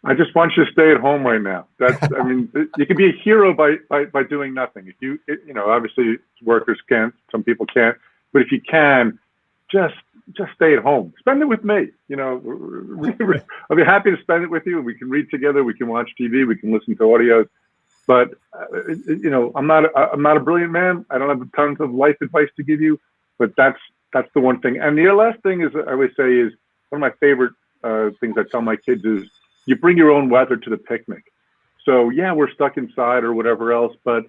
I just want you to stay at home right now. That's, I mean, you can be a hero by doing nothing. If you know, obviously workers can't, some people can't, but if you can, just stay at home. Spend it with me. You know, I'll be happy to spend it with you. We can read together. We can watch TV. We can listen to audios. But you know, I'm not a brilliant man. I don't have tons of life advice to give you. But that's the one thing. And the last thing is, I always say, is one of my favorite things I tell my kids is, you bring your own weather to the picnic. So yeah, we're stuck inside or whatever else, but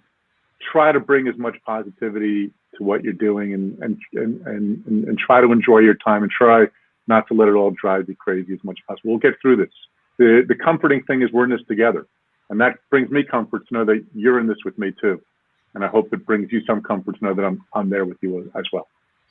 try to bring as much positivity to what you're doing, and try to enjoy your time, and try not to let it all drive you crazy as much as possible. We'll get through this. The comforting thing is we're in this together, and that brings me comfort to know that you're in this with me too. And I hope it brings you some comfort to know that I'm there with you as well.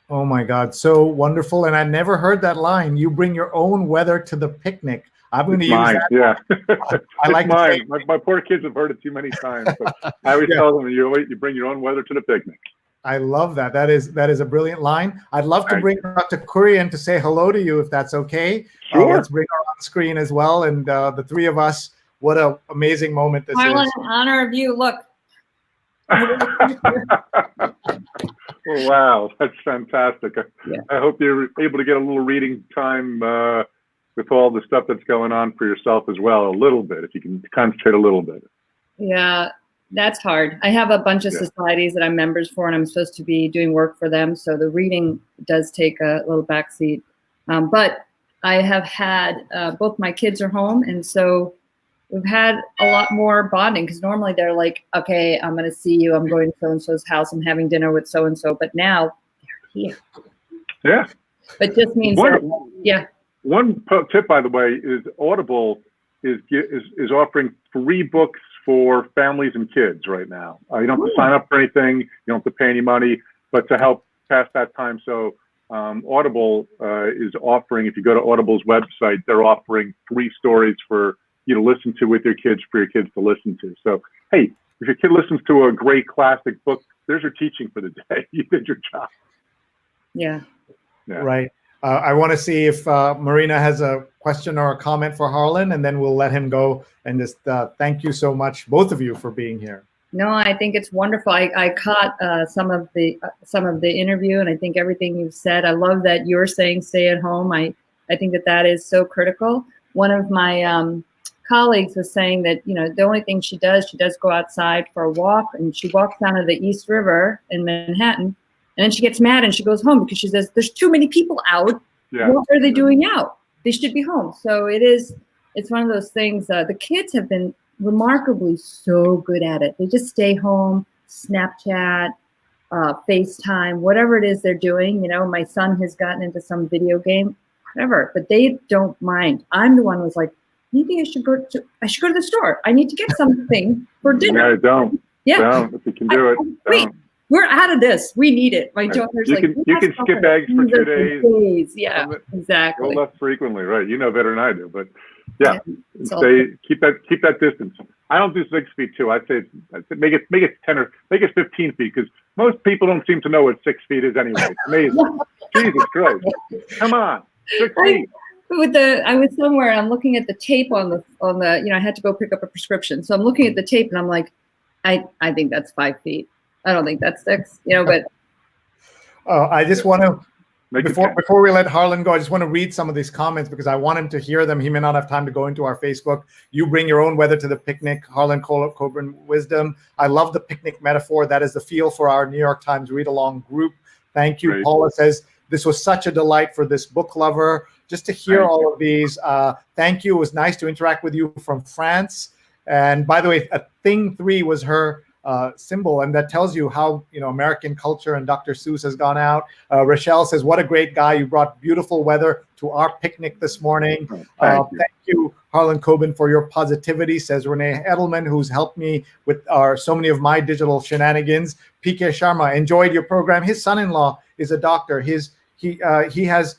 Oh my God, so wonderful. And I never heard that line. You bring your own weather to the picnic. I'm going to use mine, that. Yeah. I like mine. My poor kids have heard it too many times. But I always tell them, you bring your own weather to the picnic. I love that. That is a brilliant line. I'd love to bring Dr. Kurian to say hello to you, if that's okay. Sure. Let's bring her on screen as well. And the three of us, what an amazing moment this Harlan, is. in honor of you, look. Oh, wow, that's fantastic. Yeah. I hope you're able to get a little reading time with all the stuff that's going on for yourself as well, a little bit, if you can concentrate a little bit. Yeah, that's hard. I have a bunch of societies that I'm members for, and I'm supposed to be doing work for them. So the reading does take a little backseat. But I have had both my kids are home, and so we've had a lot more bonding, because normally they're like, okay, I'm going to see you. I'm going to so-and-so's house. I'm having dinner with so-and-so. But now they're here. Yeah. It just means One tip, by the way, is Audible is offering free books for families and kids right now. You don't have to sign up for anything. You don't have to pay any money, but to help pass that time. So Audible is offering, if you go to Audible's website, they're offering free stories for you to listen to with your kids, for your kids to listen to. So, hey, if your kid listens to a great classic book, there's your teaching for the day. You did your job. Yeah. Right. I want to see if Marina has a question or a comment for Harlan, and then we'll let him go. And just thank you so much, both of you, for being here. No, I think it's wonderful. I caught some of the interview, and I think everything you've said. I love that you're saying stay at home. I think that is so critical. One of my colleagues was saying that, you know, the only thing she does go outside for a walk, and she walks down to the East River in Manhattan. And then she gets mad and she goes home because she says, there's too many people out. Yeah. What are they doing out? They should be home. So it's one of those things. The kids have been remarkably so good at it. They just stay home, Snapchat, FaceTime, whatever it is they're doing. You know, my son has gotten into some video game, whatever, but they don't mind. I'm the one who was like, maybe I should go to the store. I need to get something for dinner. No, don't. Yeah. Don't. If you can do it, wait. don't. We're out of this. We need it. My daughter's you like, you can skip eggs for 2 days. Yeah, exactly. Go less frequently, right? You know better than I do, but yeah, keep that distance. I don't do 6 feet too. I'd say make it 10 or make it 15 feet, because most people don't seem to know what 6 feet is anyway. It's amazing. Jesus Christ! Come on, 6 feet. I was somewhere and I'm looking at the tape on the you know, I had to go pick up a prescription, so I'm looking at the tape and I'm like, I think that's 5 feet. I don't think that's 6, you know, but. I just want to, before we let Harlan go, I just want to read some of these comments because I want him to hear them. He may not have time to go into our Facebook. You bring your own weather to the picnic, Harlan Coben wisdom. I love the picnic metaphor. That is the feel for our New York Times read-along group. Thank you. Great. Paula says, this was such a delight for this book lover. Just to hear all of these. Thank you. It was nice to interact with you from France. And by the way, a thing 3 was her symbol, and that tells you how, you know, American culture and Dr. Seuss has gone out. Rochelle says, what a great guy. You brought beautiful weather to our picnic this morning. Thank you, Harlan Coben, for your positivity, says Renee Edelman, who's helped me with so many of my digital shenanigans. PK Sharma, enjoyed your program. His son-in-law is a doctor. He has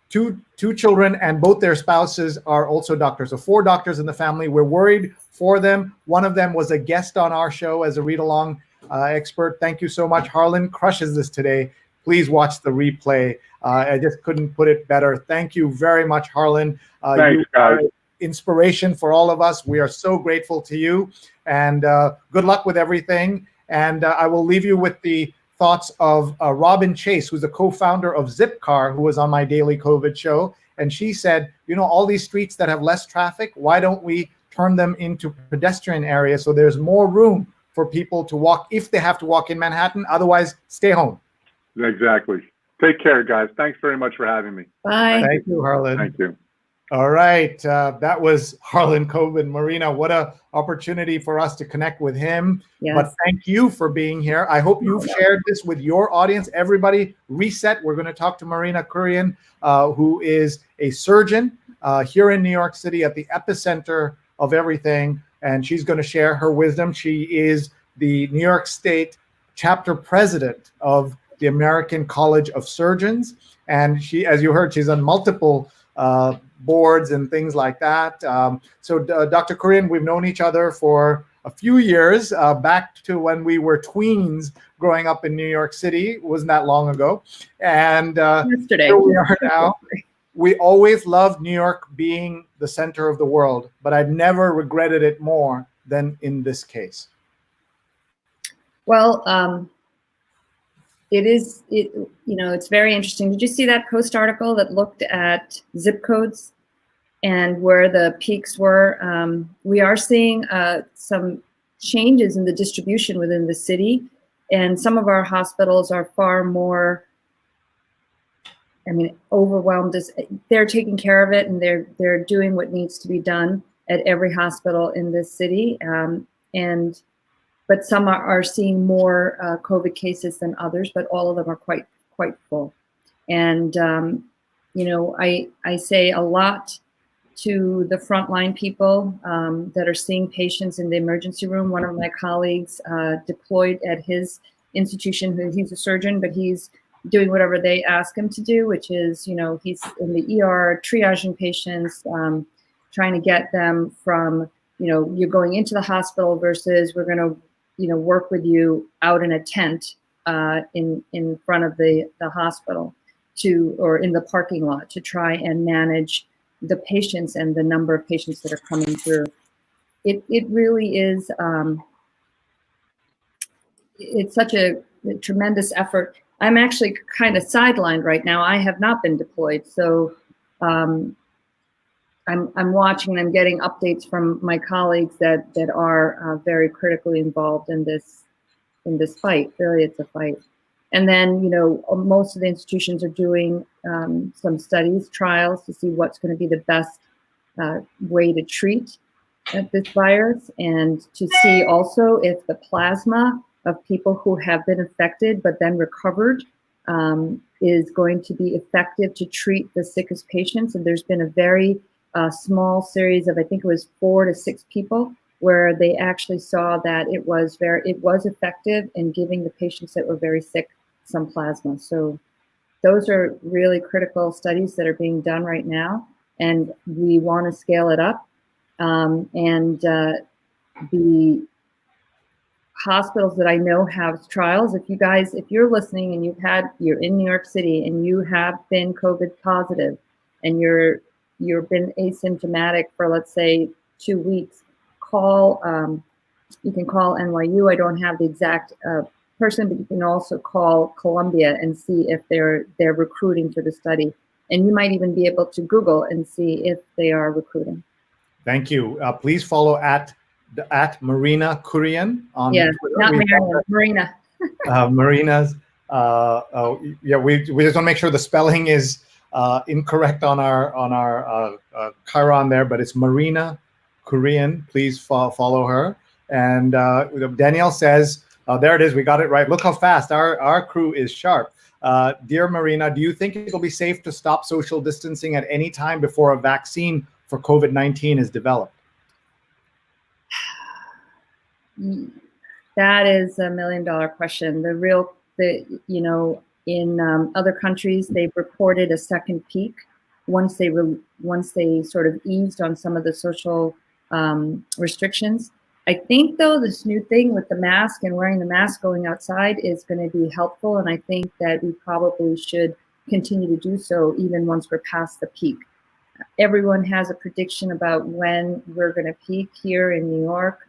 two children, and both their spouses are also doctors. So 4 doctors in the family. We're worried for them. One of them was a guest on our show as a read-along expert. Thank you so much. Harlan crushes this today. Please watch the replay. I just couldn't put it better. Thank you very much, Harlan. Thanks, guys. Inspiration for all of us. We are so grateful to you. And good luck with everything. And I will leave you with the thoughts of Robin Chase, who's the co-founder of Zipcar, who was on my daily COVID show. And she said, you know, all these streets that have less traffic, why don't we turn them into pedestrian areas so there's more room for people to walk if they have to walk in Manhattan? Otherwise, stay home. Exactly. Take care, guys. Thanks very much for having me. Bye. Thank you, Harlan. Thank you. All right. That was Harlan Coben. Marina, what an opportunity for us to connect with him. Yes. But thank you for being here. I hope you've shared this with your audience. Everybody reset. We're going to talk to Marina Kurian, who is a surgeon here in New York City at the epicenter of everything. And she's going to share her wisdom. She is the New York State chapter president of the American College of Surgeons. And she, as you heard, she's on multiple boards and things like that. So Dr. Kurian, we've known each other for a few years, back to when we were tweens growing up in New York City. It wasn't that long ago. And yesterday. Here we are now. We always loved New York being the center of the world, but I've never regretted it more than in this case. Well, it's very interesting. Did you see that Post article that looked at zip codes and where the peaks were? We are seeing some changes in the distribution within the city, and some of our hospitals are far more, overwhelmed. They're taking care of it, and they're doing what needs to be done. at every hospital in this city. But some are seeing more COVID cases than others, but all of them are quite full. And, I say a lot to the frontline people that are seeing patients in the emergency room. One of my colleagues deployed at his institution, he's a surgeon, but he's doing whatever they ask him to do, which is, he's in the ER triaging patients, trying to get them from, you're going into the hospital versus we're going to, work with you out in a tent in front of the hospital or in the parking lot to try and manage the patients and the number of patients that are coming through. It really is, it's such a tremendous effort. I'm actually kind of sidelined right now. I have not been deployed. So I'm watching and I'm getting updates from my colleagues that are very critically involved in this fight. Really, it's a fight. And then, most of the institutions are doing some studies, trials to see what's going to be the best way to treat this virus, and to see also if the plasma of people who have been infected but then recovered is going to be effective to treat the sickest patients. And there's been a very small series of, I think it was 4 to 6 people, where they actually saw that it was effective in giving the patients that were very sick some plasma. So those are really critical studies that are being done right now, and we want to scale it up. The hospitals that I know have trials, if you're listening and you're in New York City and you have been COVID positive and you've been asymptomatic for, let's say, 2 weeks, you can call NYU. I don't have the exact person, but you can also call Columbia and see if they're recruiting for the study. And you might even be able to Google and see if they are recruiting. Thank you. Please follow at Marina Kurian on Twitter. Not Marina. Marina's. We just want to make sure the spelling is incorrect on our Chiron there, but it's Marina Kurian. Please follow her. And Danielle says, there it is. We got it right. Look how fast our crew is sharp. Dear Marina, do you think it'll be safe to stop social distancing at any time before a vaccine for COVID-19 is developed? That is $1 million question. In other countries, they've reported a second peak once they sort of eased on some of the social restrictions. I think, though, this new thing with the mask and wearing the mask going outside is going to be helpful, and I think that we probably should continue to do so even once we're past the peak. Everyone has a prediction about when we're going to peak here in New York.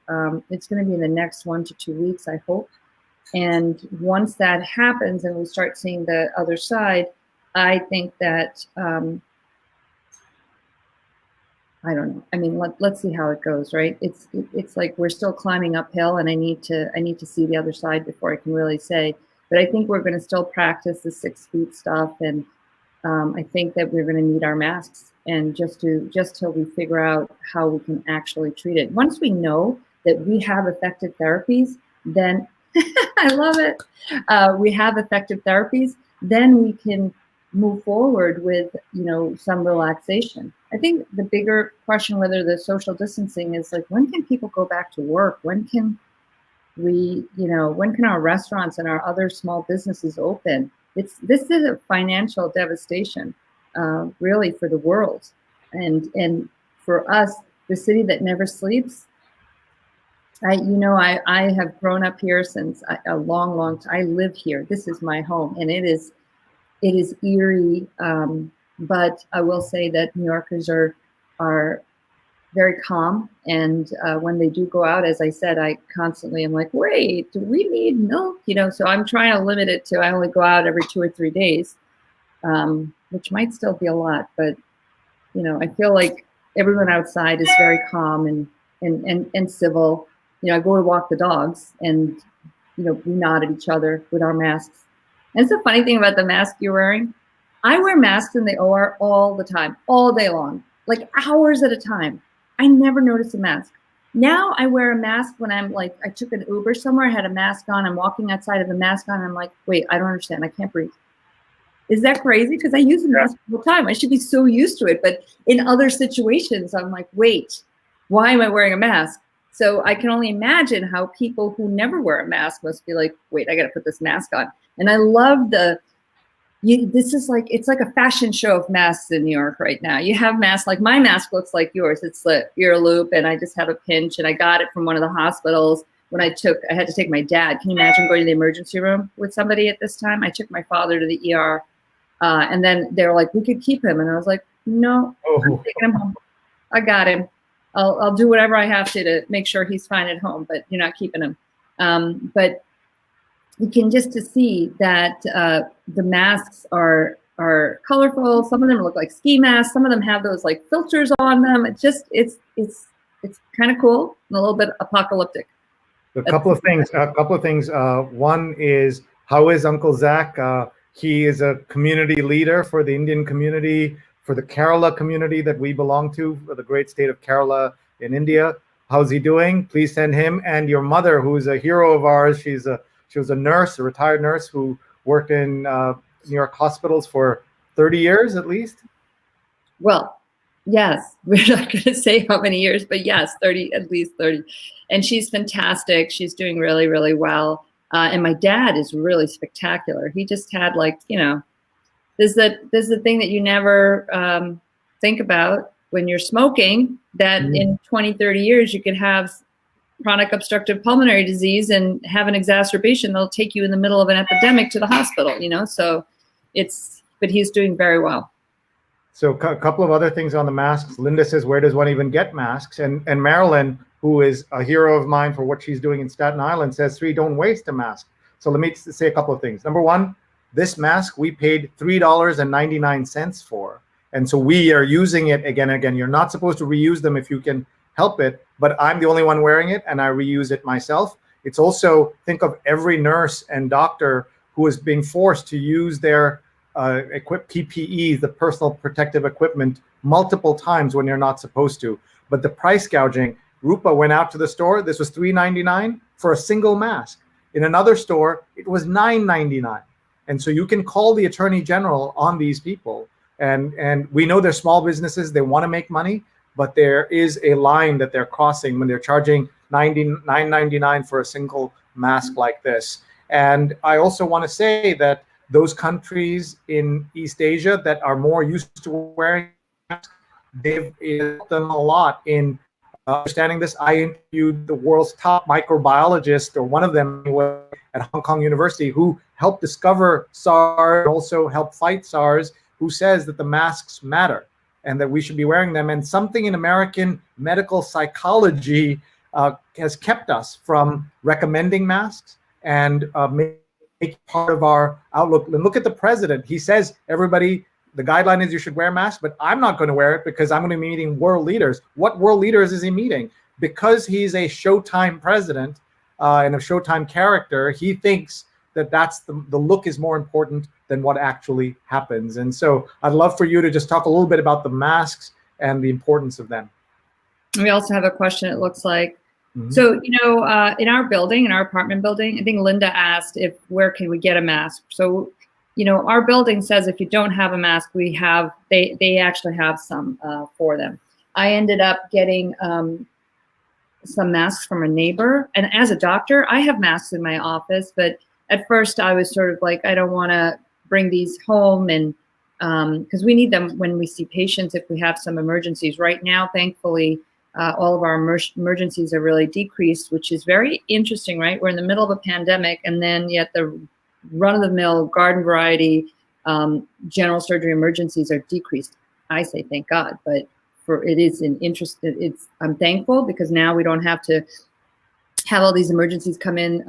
It's going to be in the next 1 to 2 weeks, I hope. And once that happens and we start seeing the other side, I think that, I don't know. I mean, let's see how it goes, right? It's like we're still climbing uphill, and I need to see the other side before I can really say. But I think we're going to still practice the 6 feet stuff, and I think that we're going to need our masks, and just till we figure out how we can actually treat it. Once we know that we have effective therapies, then I love it. We have effective therapies, then we can move forward with, some relaxation. I think the bigger question, whether the social distancing is like, when can people go back to work? When can when can our restaurants and our other small businesses open? This is a financial devastation, really, for the world. And for us, the city that never sleeps, I have grown up here since a long time. I live here. This is my home, and it is eerie. But I will say that New Yorkers are very calm, and when they do go out, as I said, I constantly am like, wait, do we need milk? So I'm trying to limit it to, I only go out every 2 or 3 days, which might still be a lot, but I feel like everyone outside is very calm and civil. I go to walk the dogs, and we nod at each other with our masks. And it's the funny thing about the mask you're wearing. I wear masks in the OR all the time, all day long, like hours at a time. I never noticed a mask. Now I wear a mask when I'm like, I took an Uber somewhere, I had a mask on, I'm walking outside of a mask on, I'm like, wait, I don't understand, I can't breathe. Is that crazy? Because I use a mask all the time. I should be so used to it. But in other situations, I'm like, wait, why am I wearing a mask? So I can only imagine how people who never wear a mask must be like, wait, I got to put this mask on. And I love this is like, it's like a fashion show of masks in New York right now. You have masks, like my mask looks like yours. It's the ear loop, and I just have a pinch, and I got it from one of the hospitals when I had to take my dad. Can you imagine going to the emergency room with somebody at this time? I took my father to the ER. And then they were like, we could keep him. And I was like, no, I'm taking him home. I got him. I'll do whatever I have to make sure he's fine at home, but you're not keeping him. But you can just to see that the masks are colorful. Some of them look like ski masks. Some of them have those like filters on them. It's kind of cool and a little bit apocalyptic. A couple of things. One is, how is Uncle Zach? He is a community leader for the Indian community, for the Kerala community that we belong to, for the great state of Kerala in India. How's he doing? Please send him and your mother, who is a hero of ours. She was a nurse, a retired nurse who worked in New York hospitals for 30 years at least. Well, yes, we're not going to say how many years, but yes, at least 30. And she's fantastic. She's doing really, really well. And my dad is really spectacular. He just had there's the thing that you never think about when you're smoking, that in 20, 30 years, you could have chronic obstructive pulmonary disease and have an exacerbation. They'll take you in the middle of an epidemic to the hospital, so but he's doing very well. So a couple of other things on the masks. Linda says, where does one even get masks? And Marilyn, who is a hero of mine for what she's doing in Staten Island, says, Sree, don't waste a mask. So let me say a couple of things. Number one, this mask we paid $3.99 for. And so we are using it again and again. You're not supposed to reuse them if you can help it, but I'm the only one wearing it and I reuse it myself. It's also, think of every nurse and doctor who is being forced to use their PPE, the personal protective equipment, multiple times when you're not supposed to. But the price gouging, Rupa went out to the store. This was $3.99 for a single mask. In another store, it was $9.99. And so you can call the Attorney General on these people. And we know they're small businesses. They want to make money, but there is a line that they're crossing when they're charging $9.99 for a single mask like this. And I also want to say that those countries in East Asia that are more used to wearing masks, they've helped them a lot in understanding this. I interviewed the world's top microbiologist, or one of them at Hong Kong University, who helped discover SARS, also helped fight SARS, who says that the masks matter and that we should be wearing them. And something in American medical psychology has kept us from recommending masks and make part of our outlook. And look at the president. He says, everybody, the guideline is you should wear masks, but I'm not going to wear it because I'm going to be meeting world leaders. What world leaders is he meeting? Because he's a Showtime president and a Showtime character, he thinks that that's the look is more important than what actually happens. And so I'd love for you to just talk a little bit about the masks and the importance of them. We also have a question, it looks like. So, in our building, in our apartment building, I think Linda asked where can we get a mask? So, our building says if you don't have a mask, they actually have some for them. I ended up getting some masks from a neighbor. And as a doctor, I have masks in my office, but at first I was sort of like, I don't want to bring these home, and because we need them when we see patients, if we have some emergencies. Right now, thankfully, all of our emergencies are really decreased, which is very interesting, right? We're in the middle of a pandemic, and then yet the run-of-the-mill garden variety general surgery emergencies are decreased. I say thank God, but I'm thankful because now we don't have to have all these emergencies come in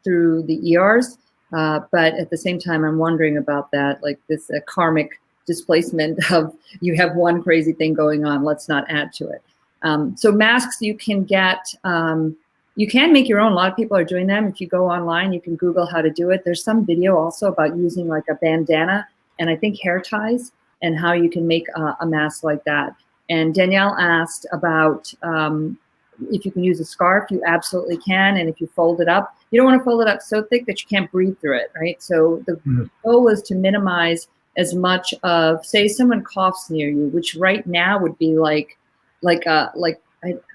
through the ERs. But at the same time, I'm wondering about that, like this karmic displacement of you have one crazy thing going on, let's not add to it. So masks you can get, you can make your own. A lot of people are doing them. If you go online, you can Google how to do it. There's some video also about using like a bandana and I think hair ties and how you can make a mask like that. And Danielle asked about if you can use a scarf. You absolutely can. And if you fold it up, you don't want to fold it up so thick that you can't breathe through it, right? So the goal is to minimize as much of, say someone coughs near you, which right now would be like a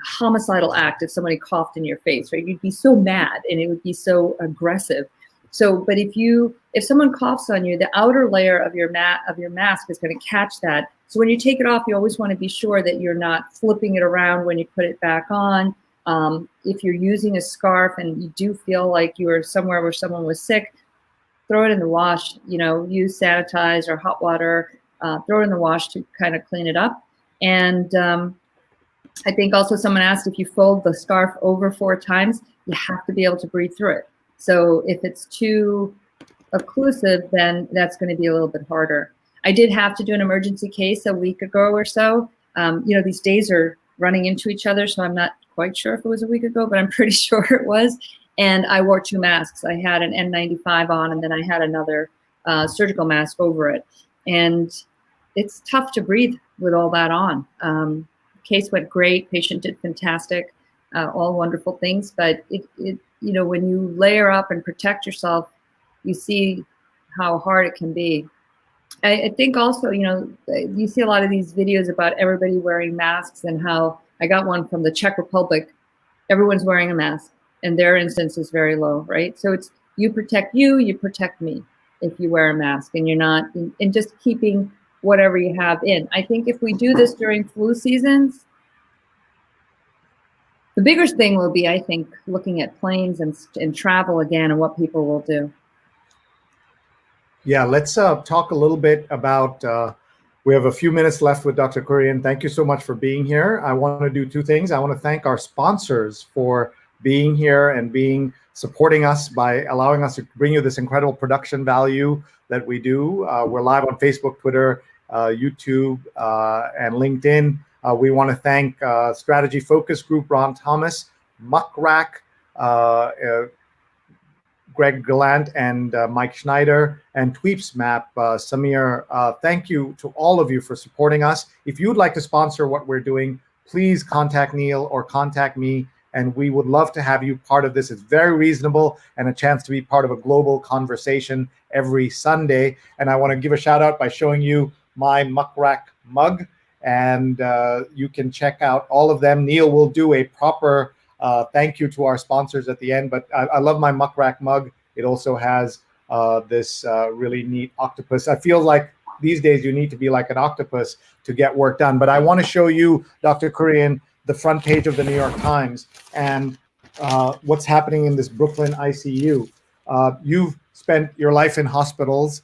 homicidal act if somebody coughed in your face, right? You'd be so mad and it would be so aggressive. So, but if someone coughs on you, the outer layer of your mask is going to catch that. So when you take it off, you always want to be sure that you're not flipping it around when you put it back on. If you're using a scarf and you do feel like you are somewhere where someone was sick, throw it in the wash, use sanitize or hot water, throw it in the wash to kind of clean it up. And I think also someone asked, if you fold the scarf over 4 times, you have to be able to breathe through it. So if it's too occlusive, then that's going to be a little bit harder. I did have to do an emergency case a week ago or so. These days are running into each other, so I'm not quite sure if it was a week ago, but I'm pretty sure it was. And I wore 2 masks. I had an N95 on, and then I had another surgical mask over it. And it's tough to breathe with all that on. Case went great. Patient did fantastic. All wonderful things. But when you layer up and protect yourself, you see how hard it can be. I think also, you see a lot of these videos about everybody wearing masks, and how I got one from the Czech Republic. Everyone's wearing a mask, and their incidence is very low, right? So it's you protect me if you wear a mask, and you're not, and just keeping whatever you have in. I think if we do this during flu seasons, the bigger thing will be, I think, looking at planes and travel again, and what people will do. Yeah, let's talk a little bit about, we have a few minutes left with Dr. Kurian. Thank you so much for being here. I want to do 2 things. I want to thank our sponsors for being here and supporting us by allowing us to bring you this incredible production value that we do. We're live on Facebook, Twitter, YouTube, and LinkedIn. We want to thank Strategy Focus Group, Ron Thomas, Muckrack, Greg Gallant, and Mike Schneider, and Tweeps Map, Samir. Thank you to all of you for supporting us. If you'd like to sponsor what we're doing, please contact Neil or contact me, and we would love to have you part of this. It's very reasonable and a chance to be part of a global conversation every Sunday. And I want to give a shout out by showing you my Muckrack mug, and you can check out all of them. Neil will do a proper thank you to our sponsors at the end, but I love my Muckrack mug. It also has this really neat octopus. I feel like these days you need to be like an octopus to get work done. But I want to show you, Dr. Kurian, the front page of the New York Times and what's happening in this Brooklyn ICU. You've spent your life in hospitals,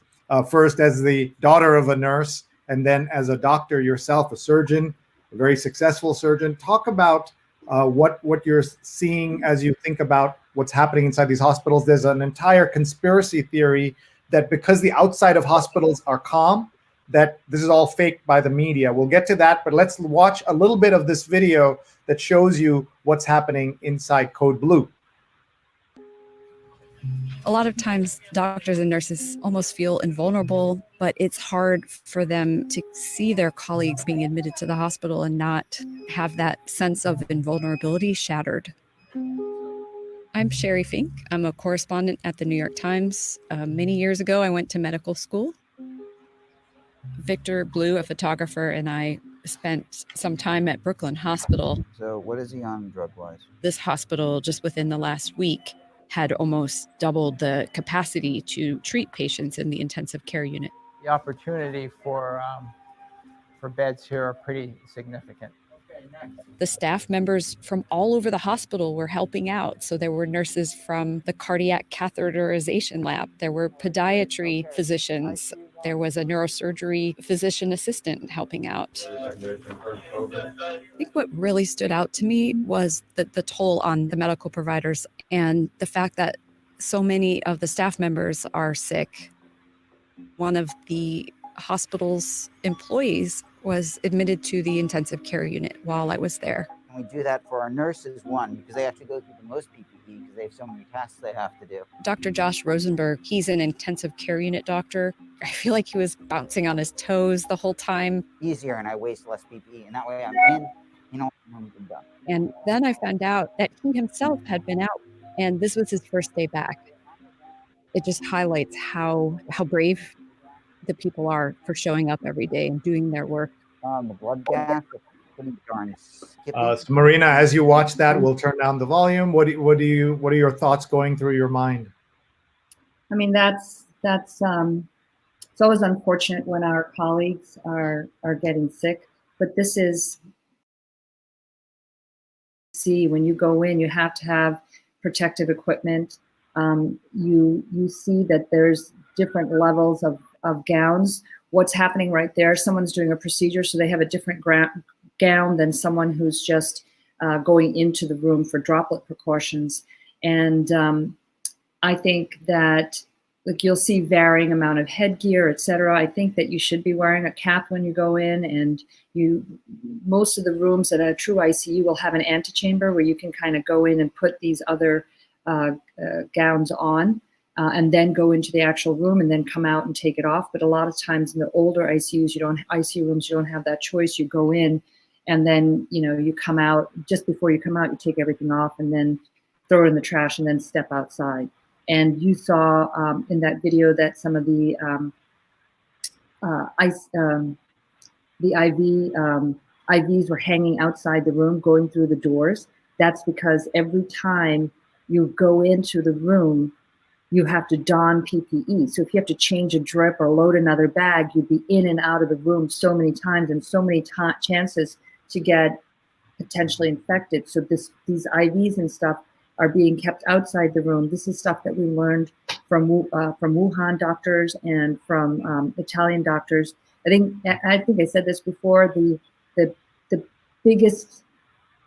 first as the daughter of a nurse, and then as a doctor yourself, a surgeon, a very successful surgeon. Talk about what you're seeing as you think about what's happening inside these hospitals. There's an entire conspiracy theory that because the outside of hospitals are calm, that this is all faked by the media. We'll get to that, but let's watch a little bit of this video that shows you what's happening inside Code Blue. A lot of times doctors and nurses almost feel invulnerable, but it's hard for them to see their colleagues being admitted to the hospital and not have that sense of invulnerability shattered. I'm Sherry Fink. I'm a correspondent at the New York Times. Many years ago, I went to medical school. Victor Blue, a photographer, and I spent some time at Brooklyn Hospital. So what is he on drug-wise? This hospital, just within the last week, had almost doubled the capacity to treat patients in the intensive care unit. The opportunity for beds here are pretty significant. The staff members from all over the hospital were helping out. So there were nurses from the cardiac catheterization lab. There were podiatry physicians. There was a neurosurgery physician assistant helping out. I think what really stood out to me was the toll on the medical providers and the fact that so many of the staff members are sick. One of the hospital's employees was admitted to the intensive care unit while I was there. And we do that for our nurses, one, because they have to go through the most PPE because they have so many tasks they have to do. Dr. Josh Rosenberg, he's an intensive care unit doctor. I feel like he was bouncing on his toes the whole time. Easier, and I waste less PPE, and that way I'm in, I'm done. And then I found out that he himself had been out, and this was his first day back. It just highlights how brave the people are for showing up every day and doing their work. The blood gas, pretty darn skippy. So Marina, as you watch that, we'll turn down the volume. What are your thoughts going through your mind? I mean, that's it's always unfortunate when our colleagues are getting sick, but this is, see, when you go in, you have to have protective equipment. You see that there's different levels of gowns. What's happening right there, someone's doing a procedure, so they have a different gown than someone who's just going into the room for droplet precautions. And I think that, like, you'll see varying amount of headgear, etc. I think that you should be wearing a cap when you go in, and most of the rooms at a true ICU will have an antechamber where you can kind of go in and put these other gowns on, and then go into the actual room and then come out and take it off. But a lot of times in the older ICU rooms, you don't have that choice. You go in and then, you come out. Just before you come out, you take everything off and then throw it in the trash and then step outside. And you saw in that video that some of the IVs were hanging outside the room, going through the doors. That's because every time you go into the room, you have to don PPE. So if you have to change a drip or load another bag, you'd be in and out of the room so many times and so many chances to get potentially infected. So these IVs and stuff are being kept outside the room. This is stuff that we learned from Wuhan doctors and from Italian doctors. I think I said this before. The biggest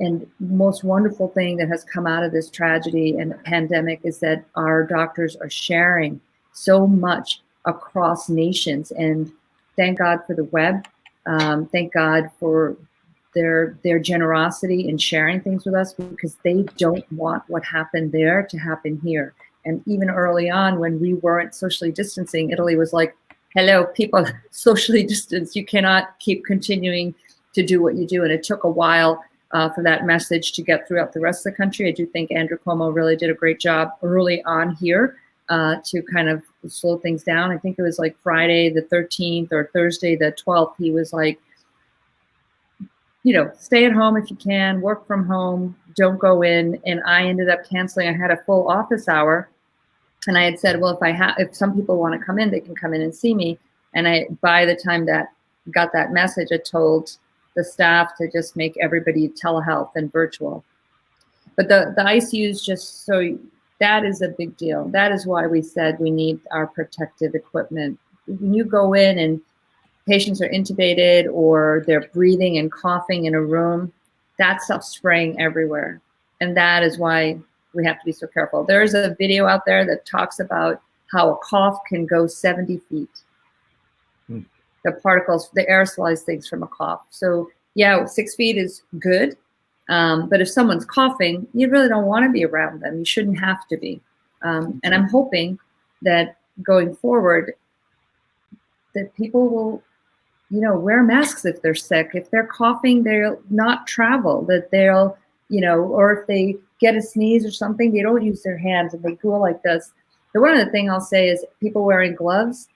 and most wonderful thing that has come out of this tragedy and pandemic is that our doctors are sharing so much across nations. And thank God for the web. Thank God for their generosity in sharing things with us, because they don't want what happened there to happen here. And even early on, when we weren't socially distancing, Italy was like, hello, people, socially distance. You cannot keep continuing to do what you do. And it took a while for that message to get throughout the rest of the country. I do think Andrew Cuomo really did a great job early on here to kind of slow things down. I think it was like Friday the 13th or Thursday the 12th. He was like, stay at home if you can, work from home, don't go in. And I ended up canceling. I had a full office hour. And I had said, well, if some people want to come in, they can come in and see me. And by the time that got that message, I told the staff to just make everybody telehealth and virtual. But the ICUs that is a big deal. That is why we said we need our protective equipment. When you go in and patients are intubated or they're breathing and coughing in a room, that stuff's spraying everywhere. And that is why we have to be so careful. There's a video out there that talks about how a cough can go 70 feet. The particles, the aerosolized things from a cough. So yeah, 6 feet is good. But if someone's coughing, you really don't want to be around them. You shouldn't have to be. And I'm hoping that going forward, that people will, wear masks if they're sick. If they're coughing, they'll not travel, that they'll, or if they get a sneeze or something, they don't use their hands and they go like this. The one other thing I'll say is people wearing gloves.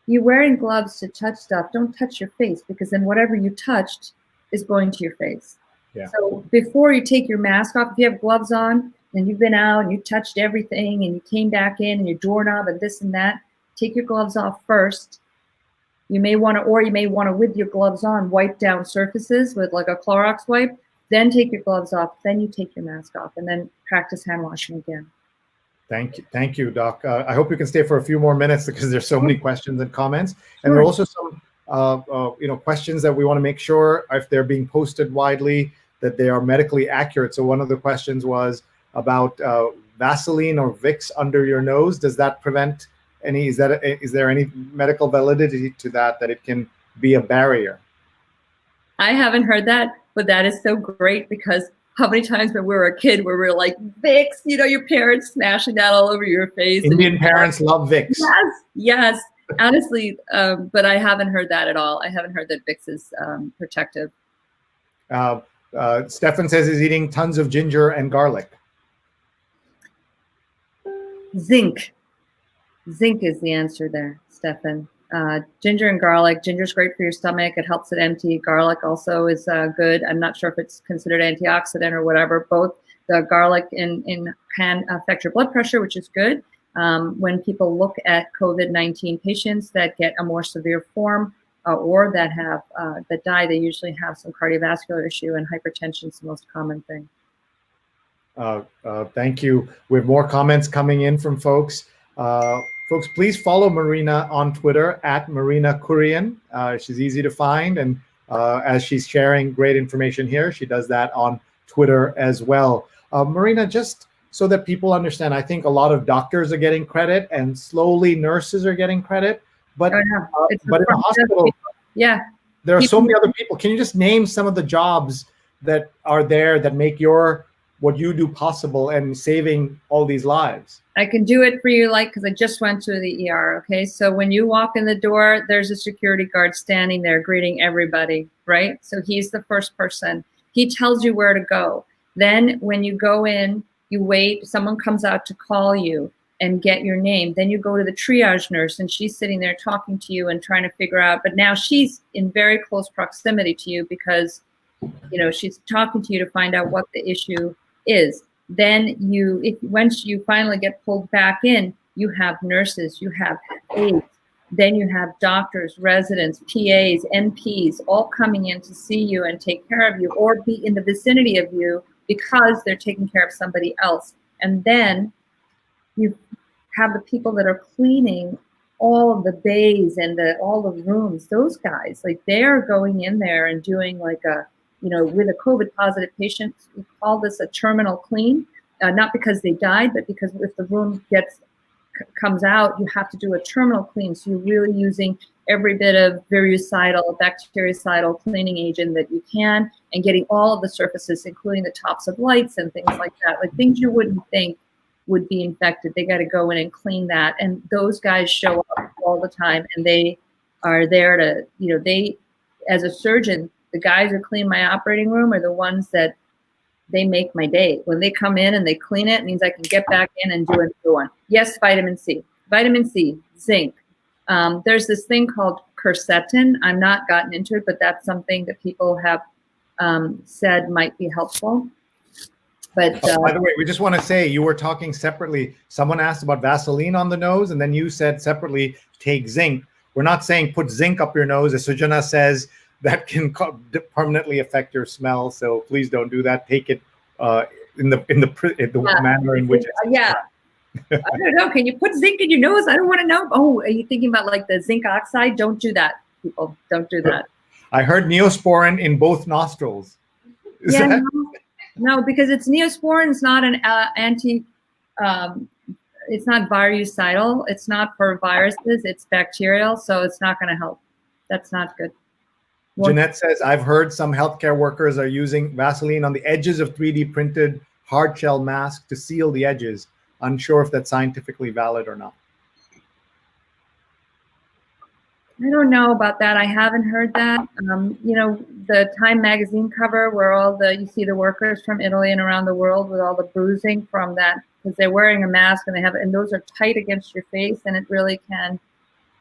You're wearing gloves to touch stuff. Don't touch your face, because then whatever you touched is going to your face. Yeah. So before you take your mask off, if you have gloves on and you've been out and you touched everything and you came back in and your doorknob and this and that, take your gloves off first. You may want to, with your gloves on, wipe down surfaces with like a Clorox wipe, then take your gloves off, then you take your mask off, and then practice hand washing again. Thank you, Doc. I hope you can stay for a few more minutes because there's so many questions and comments. And there are also some, questions that we want to make sure if they're being posted widely that they are medically accurate. So one of the questions was about Vaseline or Vicks under your nose. Does that prevent any? Is there any medical validity to that it can be a barrier? I haven't heard that, but that is so great, because how many times when we were a kid where we were like, Vicks, your parents smashing that all over your face. Indian parents love Vicks. Yes. Honestly, but I haven't heard that at all. I haven't heard that Vicks is protective. Stefan says he's eating tons of ginger and garlic. Zinc. Zinc is the answer there, Stefan. Ginger and garlic. Ginger's great for your stomach. It helps it empty. Garlic also is good. I'm not sure if it's considered antioxidant or whatever. Both the garlic can affect your blood pressure, which is good. When people look at COVID-19 patients that get a more severe form or that have that die, they usually have some cardiovascular issue, and hypertension is the most common thing. Thank you. We have more comments coming in from folks. Folks, please follow Marina on Twitter at Marina Kurian. She's easy to find, and as she's sharing great information here, she does that on Twitter as well. Marina, just so that people understand, I think a lot of doctors are getting credit, and slowly nurses are getting credit. But in the hospital, there are so many other people. Can you just name some of the jobs that are there that make what you do possible and saving all these lives? I can do it for you, because I just went to the ER, okay? So when you walk in the door, there's a security guard standing there greeting everybody, right? So he's the first person. He tells you where to go. Then when you go in, you wait, someone comes out to call you and get your name. Then you go to the triage nurse, and she's sitting there talking to you and trying to figure out, but now she's in very close proximity to you because, she's talking to you to find out what the issue is. Then once you finally get pulled back in, you have nurses, you have aides, then you have doctors, residents, PAs, NPs, all coming in to see you and take care of you or be in the vicinity of you because they're taking care of somebody else. And then you have the people that are cleaning all of the bays and all the rooms. Those guys, they're going in there and doing with a COVID positive patient, we call this a terminal clean, not because they died, but because if the room comes out, you have to do a terminal clean. So you're really using every bit of virucidal, bactericidal cleaning agent that you can, and getting all of the surfaces, including the tops of lights and things like that, things you wouldn't think would be infected. They got to go in and clean that. And those guys show up all the time, and they are there to, as a surgeon, the guys who clean my operating room are the ones that they make my day. When they come in and they clean it, it means I can get back in and do a new one. Yes, vitamin C, zinc. There's this thing called quercetin. I'm not gotten into it, but that's something that people have said might be helpful. But by the way, we just want to say you were talking separately. Someone asked about Vaseline on the nose, and then you said separately, take zinc. We're not saying put zinc up your nose, as Sujana says, that can permanently affect your smell. So please don't do that. Take it in the manner in which it's I don't know. Can you put zinc in your nose? I don't want to know. Oh, are you thinking about the zinc oxide? Don't do that, people. Don't do that. I heard Neosporin in both nostrils. No, because it's Neosporin. It's not an it's not virucidal. It's not for viruses. It's bacterial, so it's not going to help. That's not good. Jeanette says, I've heard some healthcare workers are using Vaseline on the edges of 3D printed hard shell masks to seal the edges. Unsure if that's scientifically valid or not. I don't know about that. I haven't heard that. The Time magazine cover where you see the workers from Italy and around the world with all the bruising from that, because they're wearing a mask and those are tight against your face, and it really can,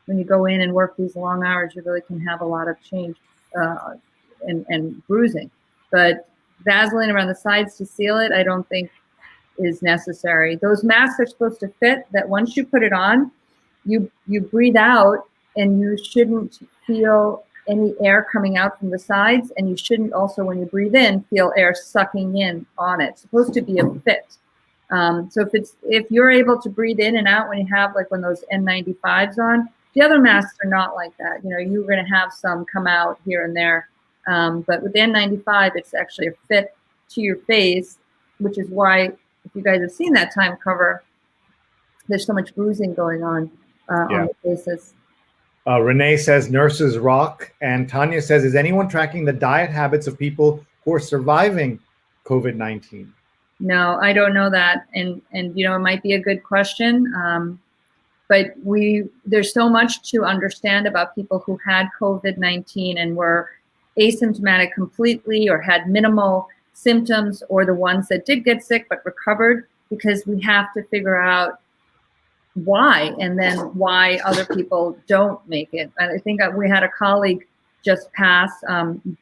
when you go in and work these long hours, you really can have a lot of change and bruising. But Vaseline around the sides to seal it, I don't think is necessary. Those masks are supposed to fit, that once you put it on, you breathe out, and you shouldn't feel any air coming out from the sides, and you shouldn't also, when you breathe in, feel air sucking in on it. It's supposed to be a fit. So if you're able to breathe in and out when you have when those N95s on, the other masks are not like that. You're going to have some come out here and there. But with the N95, it's actually a fit to your face, which is why, if you guys have seen that Time cover, there's so much bruising going on the faces. Renee says nurses rock. And Tanya says, is anyone tracking the diet habits of people who are surviving COVID-19? No, I don't know that. And it might be a good question. But there's so much to understand about people who had COVID-19 and were asymptomatic completely or had minimal symptoms, or the ones that did get sick but recovered, because we have to figure out why, and then why other people don't make it. And I think we had a colleague just pass,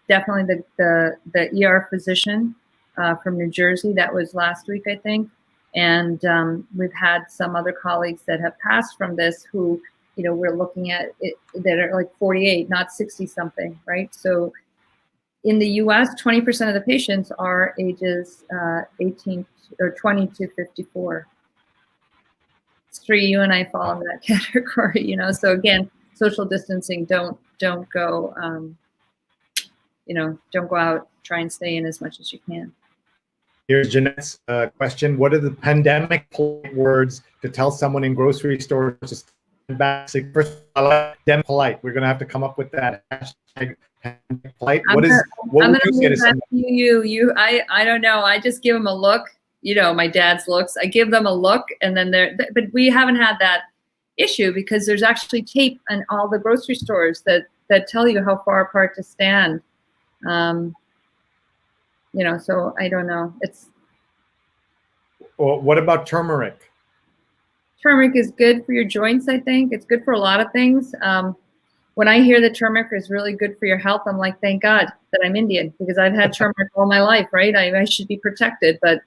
definitely the ER physician from New Jersey. That was last week, I think. And we've had some other colleagues that have passed from this who, we're looking at it, that are like 48, not 60 something, right? So in the US, 20% of the patients are ages 18 or 20 to 54. Sree, you and I fall in that category, So again, social distancing, don't go, don't go out, try and stay in as much as you can. Here's Jeanette's question. What are the pandemic polite words to tell someone in grocery stores to stand back? First, polite. We're going to have to come up with that hashtag polite. What would you say to someone? I don't know. I just give them a look. My dad's looks. I give them a look, and then but we haven't had that issue because there's actually tape in all the grocery stores that tell you how far apart to stand. So I don't know. Well, what about turmeric? Turmeric is good for your joints, I think. It's good for a lot of things. When I hear that turmeric is really good for your health, I'm like, thank God that I'm Indian, because I've had turmeric all my life, right? I should be protected, but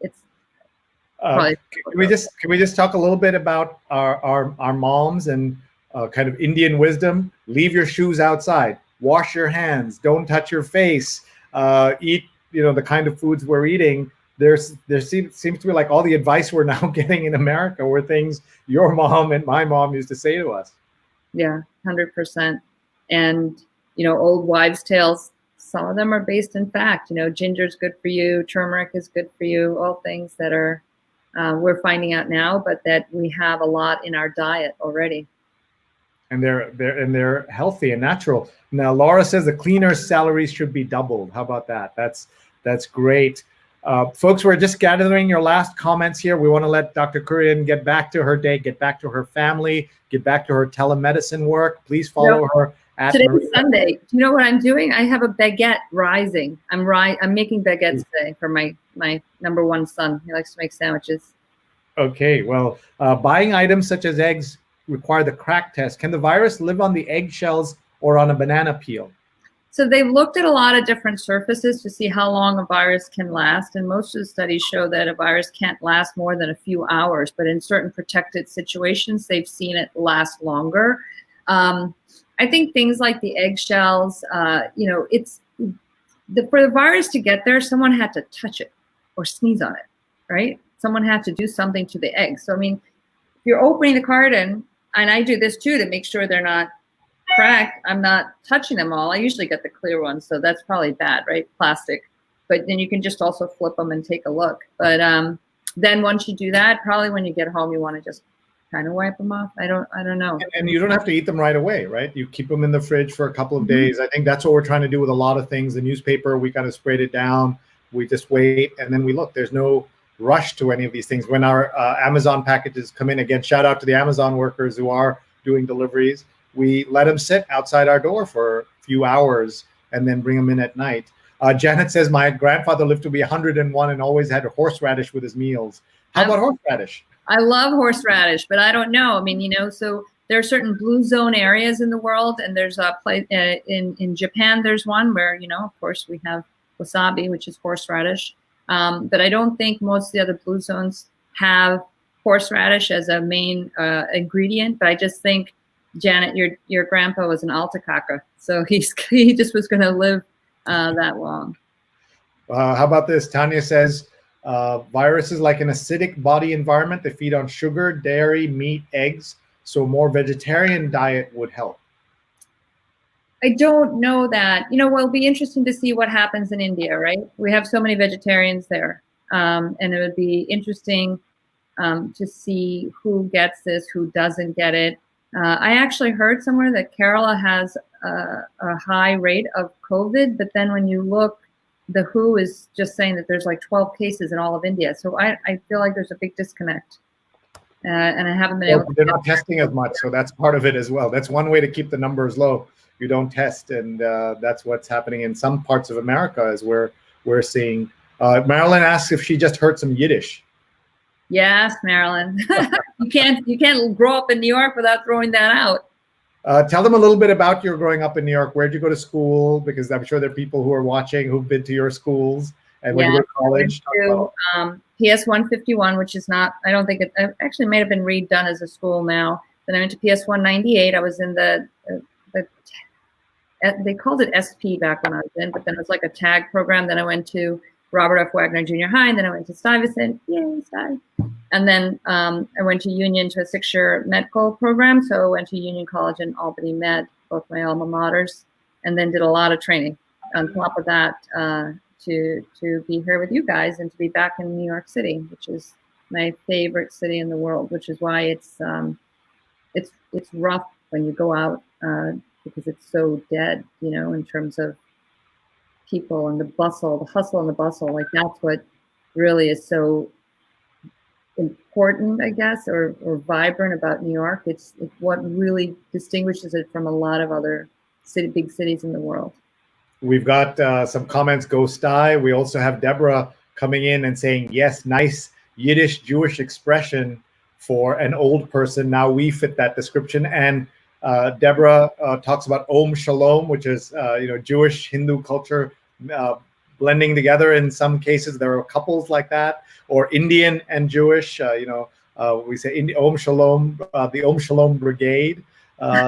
it's probably. Can we just talk a little bit about our moms and kind of Indian wisdom? Leave your shoes outside. Wash your hands. Don't touch your face. Eat, the kind of foods we're eating. There seems to be like all the advice we're now getting in America were things your mom and my mom used to say to us. Yeah, 100%. And, old wives' tales, some of them are based in fact. Ginger's good for you. Turmeric is good for you. All things that are, we're finding out now, but that we have a lot in our diet already. And they're healthy and natural. Now, Laura says the cleaners' salaries should be doubled. How about that? That's great. Folks, we're just gathering your last comments here. We want to let Dr. Kurian get back to her day, get back to her family, get back to her telemedicine work. Please follow her. Today's Sunday. Do you know what I'm doing? I have a baguette rising. I'm making baguettes today for my number one son. He likes to make sandwiches. Okay. Well, buying items such as eggs require the crack test. Can the virus live on the eggshells or on a banana peel? So they've looked at a lot of different surfaces to see how long a virus can last. And most of the studies show that a virus can't last more than a few hours. But in certain protected situations, they've seen it last longer. I think things like the eggshells, it's for the virus to get there, someone had to touch it or sneeze on it, right? Someone had to do something to the egg. So, I mean, if you're opening the carton, and I do this too to make sure they're not cracked, I'm not touching them all. I usually get the clear ones, so that's probably bad, right? Plastic. But then you can just also flip them and take a look. But then once you do that, probably when you get home, you want to just kind of wipe them off. I don't know. And you don't have to eat them right away, right? You keep them in the fridge for a couple of days. I think that's what we're trying to do with a lot of things. The newspaper, we kind of sprayed it down. We just wait, and then we look. There's no rush to any of these things. When our Amazon packages come in, again, shout out to the Amazon workers who are doing deliveries. We let them sit outside our door for a few hours and then bring them in at night. Janet says, my grandfather lived to be 101 and always had a horseradish with his meals. How about horseradish? I love horseradish, but I don't know. I mean, so there are certain blue zone areas in the world, and there's a place in Japan, there's one where, of course, we have wasabi, which is horseradish. But I don't think most of the other blue zones have horseradish as a main ingredient. But I just think, Janet, your grandpa was an Altakaka, so he just was going to live that long. How about this? Tanya says, viruses like an acidic body environment, they feed on sugar, dairy, meat, eggs, so a more vegetarian diet would help. I don't know that. It'll be interesting to see what happens in India, right? We have so many vegetarians there, and it would be interesting to see who gets this, who doesn't get it. I actually heard somewhere that Kerala has a high rate of COVID, but then when you look, the WHO is just saying that there's like 12 cases in all of India. So I feel like there's a big disconnect. and I haven't been able to. They're not testing as much, so that's part of it as well. That's one way to keep the numbers low. You don't test, and that's what's happening in some parts of America, as we're seeing. Marilyn asks if she just heard some Yiddish. Yes, Marilyn. you can't grow up in New York without throwing that out. Tell them a little bit about your growing up in New York. Where'd you go to school? Because I'm sure there are people who are watching who've been to your schools. And when you go to college? PS 151, which is not, I don't think it actually may have been redone as a school now. Then I went to PS 198. I was in the they called it SP back when I was in, but then it was like a tag program. Then I went to Robert F. Wagner Junior High, and then I went to Stuyvesant. Yay, Sty. And then I went to Union to a 6-year medical program. So I went to Union College and Albany Med, both my alma maters, and then did a lot of training. On top of that, to be here with you guys and to be back in New York City, which is my favorite city in the world, which is why it's rough when you go out because it's so dead, you know, in terms of people and the bustle, the hustle and the bustle. Like that's what really is so important, I guess, or vibrant about New York. It's what really distinguishes it from a lot of other big cities in the world. We've got some comments, Go Sty. We also have Deborah coming in and saying, yes, nice Yiddish Jewish expression for an old person. Now we fit that description. And Deborah talks about Om Shalom, which is Jewish Hindu culture blending together. In some cases, there are couples like that, or Indian and Jewish. We say Om Shalom, the Om Shalom Brigade.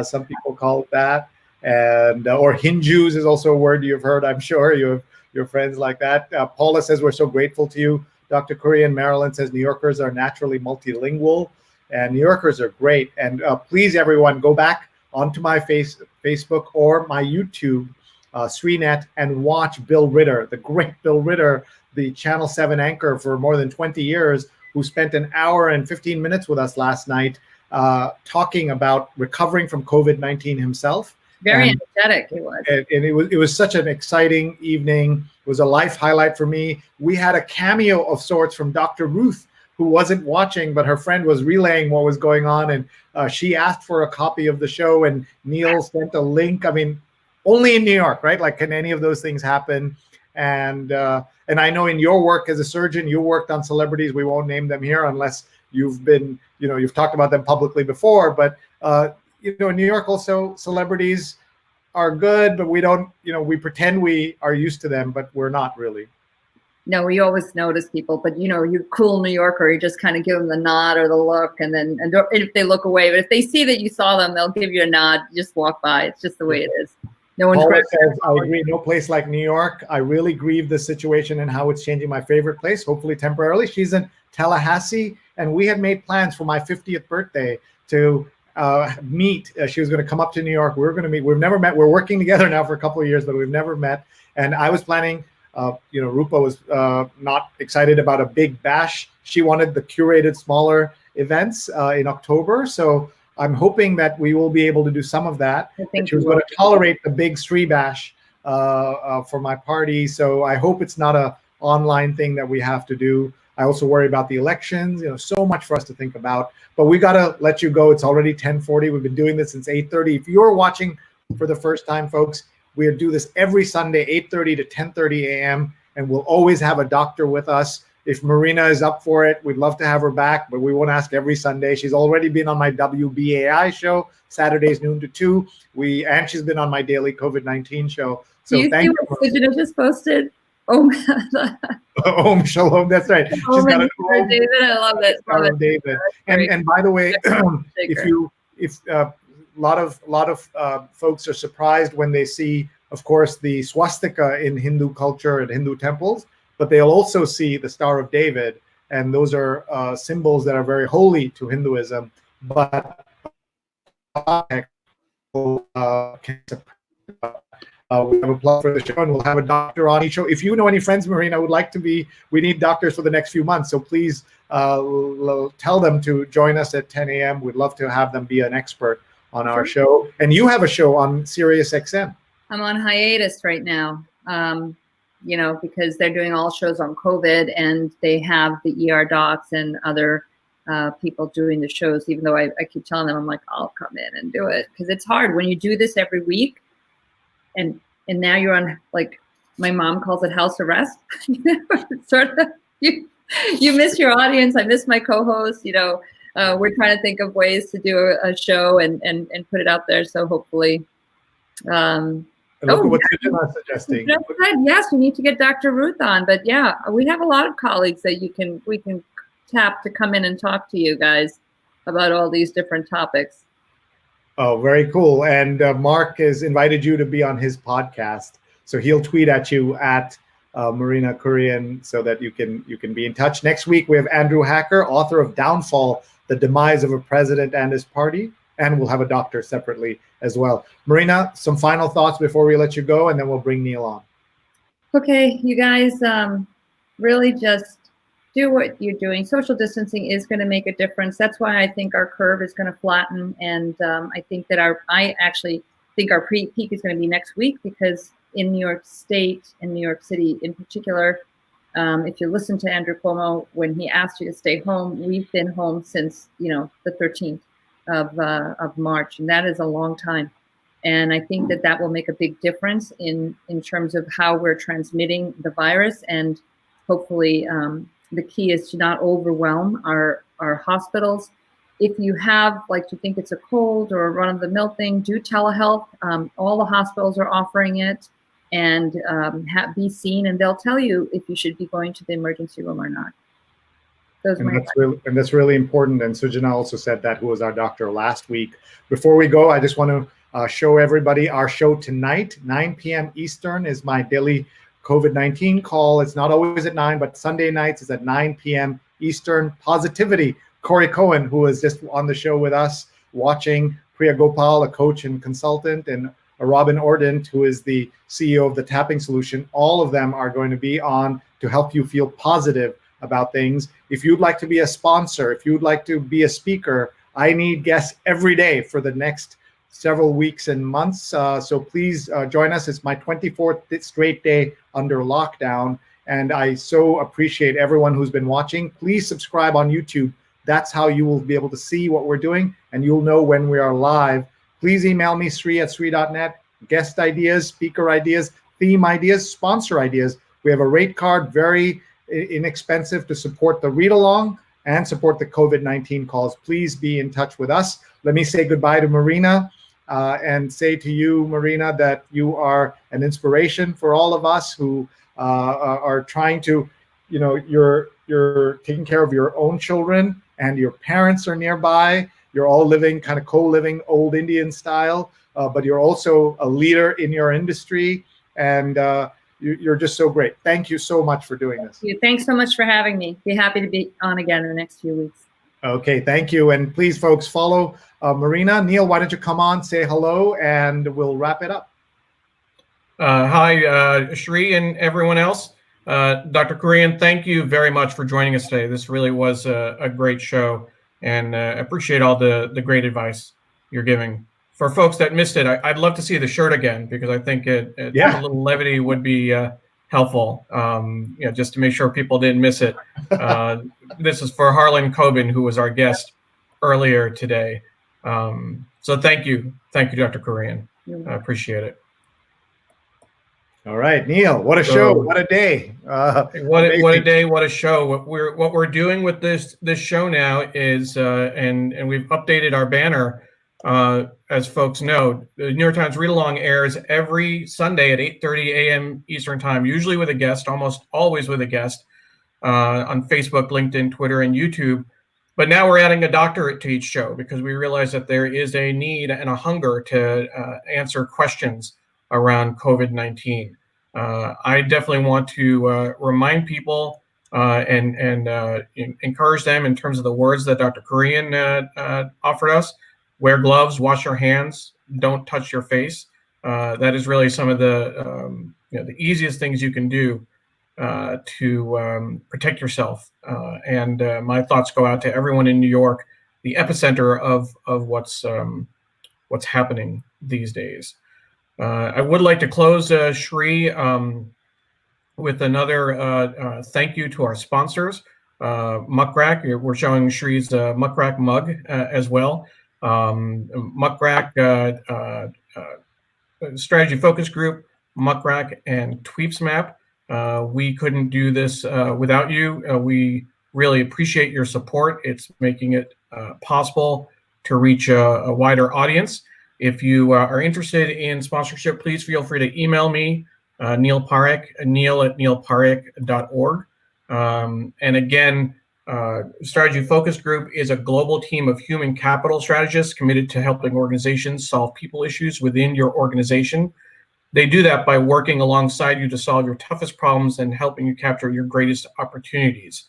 Some people call it that. And or Hindus is also a word you've heard, I'm sure. You have your friends like that. Paula says, we're so grateful to you. Dr. Kurian. Marilyn says, New Yorkers are naturally multilingual, and New Yorkers are great. And please, everyone, go back onto my Facebook or my YouTube, SreeNet, and watch Bill Ritter, the great Bill Ritter, the Channel 7 anchor for more than 20 years, who spent an hour and 15 minutes with us last night talking about recovering from COVID-19 himself. Very energetic he was. And it was such an exciting evening. It was a life highlight for me. We had a cameo of sorts from Dr. Ruth, who wasn't watching, but her friend was relaying what was going on. And she asked for a copy of the show, and Neil sent a link. I mean, only in New York, right? Like, can any of those things happen? And I know in your work as a surgeon, you worked on celebrities. We won't name them here unless you've been, you've talked about them publicly before. But in New York also, celebrities are good, but we don't, we pretend we are used to them, but we're not really. No, we always notice people, but you cool New Yorker, you just kind of give them the nod or the look, and if they look away, but if they see that you saw them, they'll give you a nod. You just walk by. It's just the way it is. No one's. Paula says, I agree. No place like New York. I really grieve the situation and how it's changing my favorite place. Hopefully temporarily. She's in Tallahassee, and we had made plans for my 50th birthday to meet. She was going to come up to New York. We were going to meet. We've never met. We're working together now for a couple of years, but we've never met. And I was planning. Rupa was not excited about a big bash. She wanted the curated smaller events in October. So I'm hoping that we will be able to do some of that. She was going to tolerate the big Sree bash for my party. So I hope it's not a online thing that we have to do. I also worry about the elections. So much for us to think about. But we got to let you go. It's already 10:40. We've been doing this since 8:30. If you're watching for the first time, folks, we do this every Sunday, 8:30 to 10:30 a.m., and we'll always have a doctor with us. If Marina is up for it, we'd love to have her back, but we won't ask every Sunday. She's already been on my WBAI show, Saturdays noon to 2. And she's been on my daily COVID-19 show. So thank you. What Sujana just posted? Oh, Om Shalom. That's right. She's got an Om, David. I love it. David. And by the way, if a lot of folks are surprised when they see, of course, the swastika in Hindu culture and Hindu temples, but they'll also see the Star of David, and those are symbols that are very holy to Hinduism. But we have a plug for the show, and we'll have a doctor on each show. If you know any friends, Marina, would like to be, we need doctors for the next few months. So please tell them to join us at 10 a.m. We'd love to have them be an expert on our show. And you have a show on Sirius XM. I'm on hiatus right now, because they're doing all shows on COVID, and they have the ER docs and other people doing the shows, even though I keep telling them, I'm like, I'll come in and do it. Because it's hard when you do this every week. And now you're on, like, my mom calls it house arrest. It's sort of, you miss your audience. I miss my co-host. We're trying to think of ways to do a show and put it out there. So hopefully. And look at what Sujana is suggesting. Yes, we need to get Dr. Ruth on. But yeah, we have a lot of colleagues that we can tap to come in and talk to you guys about all these different topics. Oh, very cool. And Mark has invited you to be on his podcast. So he'll tweet at you at Marina Kurian so that you can be in touch. Next week, we have Andrew Hacker, author of Downfall, The Demise of a President and His Party. And we'll have a doctor separately as well. Marina, some final thoughts before we let you go, and then we'll bring Neil on. Okay, you guys, really just do what you're doing. Social distancing is going to make a difference. That's why I think our curve is going to flatten. And I think that I actually think our peak is going to be next week, because in New York State and New York City in particular, if you listen to Andrew Cuomo, when he asked you to stay home, we've been home since, the 13th of March. And that is a long time. And I think that will make a big difference in terms of how we're transmitting the virus. And hopefully, the key is to not overwhelm our hospitals. If you have, you think it's a cold or a run-of-the-mill thing, do telehealth. All the hospitals are offering it, and be seen, and they'll tell you if you should be going to the emergency room or not. That's really important. And Sujana also said that, who was our doctor last week. Before we go, I just want to show everybody our show tonight, 9 p.m. Eastern is my daily COVID-19 call. It's not always at 9, but Sunday nights is at 9 p.m. Eastern. Positivity. Corey Cohen, who is just on the show with us, watching. Priya Gopal, a coach and consultant, and Robin Ordent, who is the CEO of the Tapping Solution. All of them are going to be on to help you feel positive about things. If you'd like to be a sponsor, if you'd like to be a speaker, I need guests every day for the next several weeks and months. So please join us. It's my 24th straight day under lockdown. And I so appreciate everyone who's been watching. Please subscribe on YouTube. That's how you will be able to see what we're doing, and you'll know when we are live. Please email me, Sree@Sree.net. Guest ideas, speaker ideas, theme ideas, sponsor ideas. We have a rate card, very inexpensive, to support the read-along and support the COVID-19 calls. Please be in touch with us. Let me say goodbye to Marina and say to you, Marina, that you are an inspiration for all of us who are trying to, you're taking care of your own children, and your parents are nearby. You're all living kind of co-living old Indian style, but you're also a leader in your industry, and you're just so great. Thank you so much for doing this. Thanks so much for having me. Be happy to be on again in the next few weeks. Okay, thank you. And please, folks, follow Marina. Neil, why don't you come on, say hello, and we'll wrap it up. Hi, Sree and everyone else. Dr. Kurian, thank you very much for joining us today. This really was a great show, and appreciate all the great advice you're giving. For folks that missed it, I'd love to see the shirt again, because I think a little levity would be helpful, just to make sure people didn't miss it. This is for Harlan Coben, who was our guest earlier today. So thank you, Dr. Kurian. I appreciate it. All right, Neil, what a show, what a day. What a day, what a show. What we're doing with this show now is, and we've updated our banner, as folks know, the New York Times Read Along airs every Sunday at 8:30 a.m. Eastern Time, usually with a guest, almost always with a guest, on Facebook, LinkedIn, Twitter, and YouTube. But now we're adding a doctorate to each show, because we realize that there is a need and a hunger to answer questions around COVID-19. I definitely want to remind people and encourage them in terms of the words that Dr. Kurian offered us. Wear gloves, wash your hands, don't touch your face. That is really some of the easiest things you can do to protect yourself. And my thoughts go out to everyone in New York, the epicenter of what's happening these days. I would like to close, Sree, with another thank you to our sponsors. Muck Rack. We're showing Shree's Muck Rack mug as well. Muck Rack Strategy Focus Group, Muck Rack, and Tweeps Map. We couldn't do this without you. We really appreciate your support. It's making it possible to reach a wider audience. If you are interested in sponsorship, please feel free to email me, Neil Parekh, neil@neilparekh.org. And again, Strategy Focus Group is a global team of human capital strategists committed to helping organizations solve people issues within your organization. They do that by working alongside you to solve your toughest problems and helping you capture your greatest opportunities.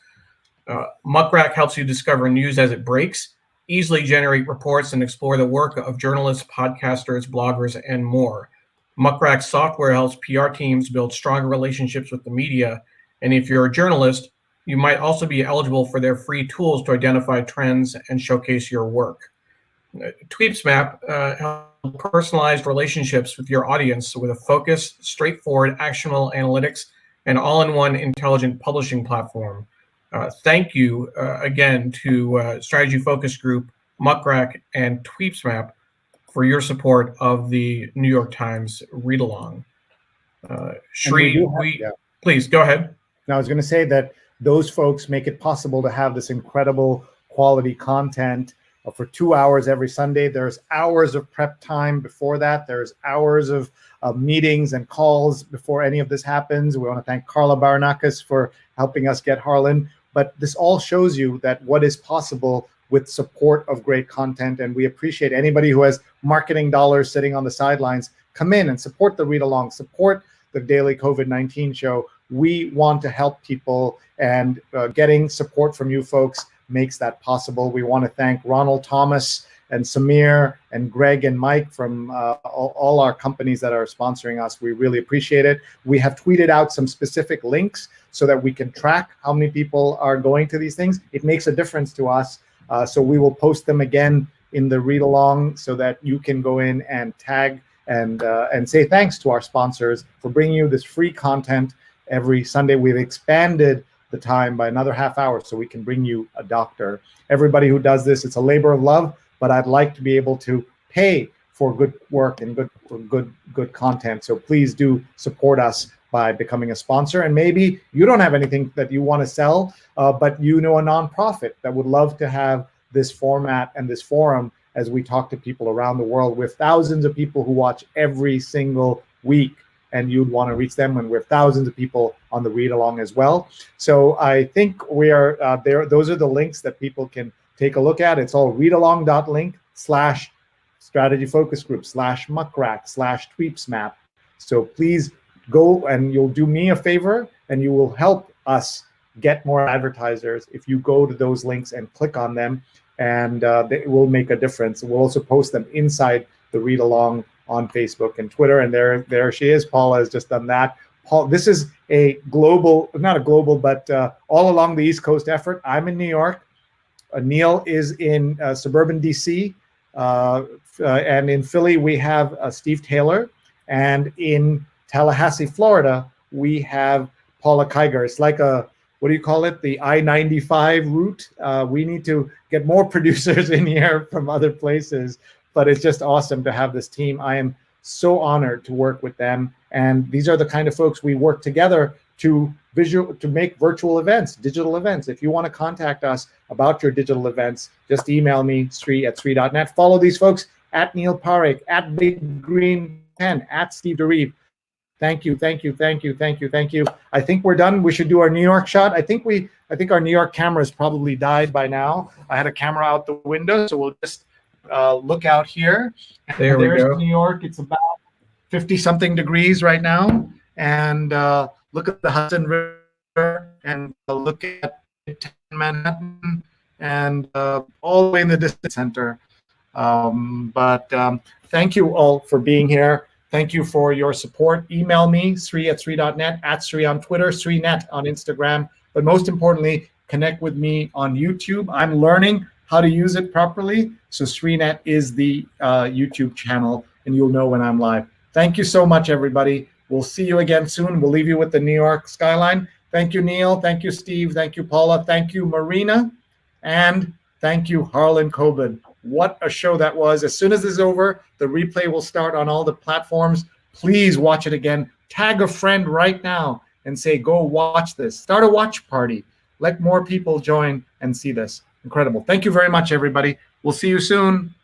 Muck Rack helps you discover news as it breaks, easily generate reports, and explore the work of journalists, podcasters, bloggers, and more. Muck Rack software helps PR teams build stronger relationships with the media. And if you're a journalist, you might also be eligible for their free tools to identify trends and showcase your work. Tweeps Map helps personalized relationships with your audience with a focused, straightforward, actionable analytics and all-in-one intelligent publishing platform. Thank you again to Strategy Focus Group, Muck Rack, and Tweeps Map for your support of the New York Times read-along. Sree, please go ahead. Now, I was going to say that those folks make it possible to have this incredible quality content for 2 hours every Sunday. There's hours of prep time before that. There's hours of meetings and calls before any of this happens. We want to thank Carla Baranakis for helping us get Harlan. But this all shows you that what is possible with support of great content. And we appreciate anybody who has marketing dollars sitting on the sidelines. Come in and support the read along, support the daily COVID-19 show. We want to help people, and getting support from you folks makes that possible. We want to thank Ronald Thomas and Samir and Greg and Mike from all our companies that are sponsoring us. We really appreciate it. We have tweeted out some specific links so that we can track how many people are going to these things. It makes a difference to us. So we will post them again in the read along so that you can go in and tag and say thanks to our sponsors for bringing you this free content every Sunday. We've expanded the time by another half hour so we can bring you a doctor. Everybody who does this, it's a labor of love, but I'd like to be able to pay for good work and good content. So please do support us by becoming a sponsor. And maybe you don't have anything that you want to sell, but you know a nonprofit that would love to have this format and this forum as we talk to people around the world. With thousands of people who watch every single week, and you'd want to reach them, and we have thousands of people on the read along as well. So I think we are there. Those are the links that people can take a look at. It's all readalong.link/strategy focus group /muckrack/tweepsmap. So please go, and you'll do me a favor, and you will help us get more advertisers if you go to those links and click on them, and it will make a difference. We'll also post them inside the read along on Facebook and Twitter, and there she is. Paula has just done that. Paul, this is a global, not a global, but all along the East Coast effort. I'm in New York. Neil is in suburban DC, and in Philly we have Steve Taylor, and in Tallahassee, Florida, we have Paula Kiger. It's like a, what do you call it? The I-95 route. We need to get more producers in here from other places. But it's just awesome to have this team. I am so honored to work with them. And these are the kind of folks we work together to make virtual events, digital events. If you want to contact us about your digital events, just email me, Sree@Sree.net. Follow these folks at Neil Parekh, at Big Green Pen, at Steve DeReeve. Thank you, thank you, thank you, thank you, thank you. I think we're done. We should do our New York shot. I think our New York camera's probably died by now. I had a camera out the window, so we'll just look out here. There's New York. It's about 50-something degrees right now. And look at the Hudson River, and look at Manhattan, and all the way in the distance center. Thank you all for being here. Thank you for your support. Email me, Sree@Sree.net, at Sree on Twitter, SreeNet on Instagram. But most importantly, connect with me on YouTube. I'm learning how to use it properly. So SreeNet is the YouTube channel, and you'll know when I'm live. Thank you so much, everybody. We'll see you again soon. We'll leave you with the New York skyline. Thank you, Neil. Thank you, Steve. Thank you, Paula. Thank you, Marina. And thank you, Harlan Coben. What a show that was. As soon as this is over, the replay will start on all the platforms. Please watch it again. Tag a friend right now and say, go watch this. Start a watch party. Let more people join and see this. Incredible. Thank you very much, everybody. We'll see you soon.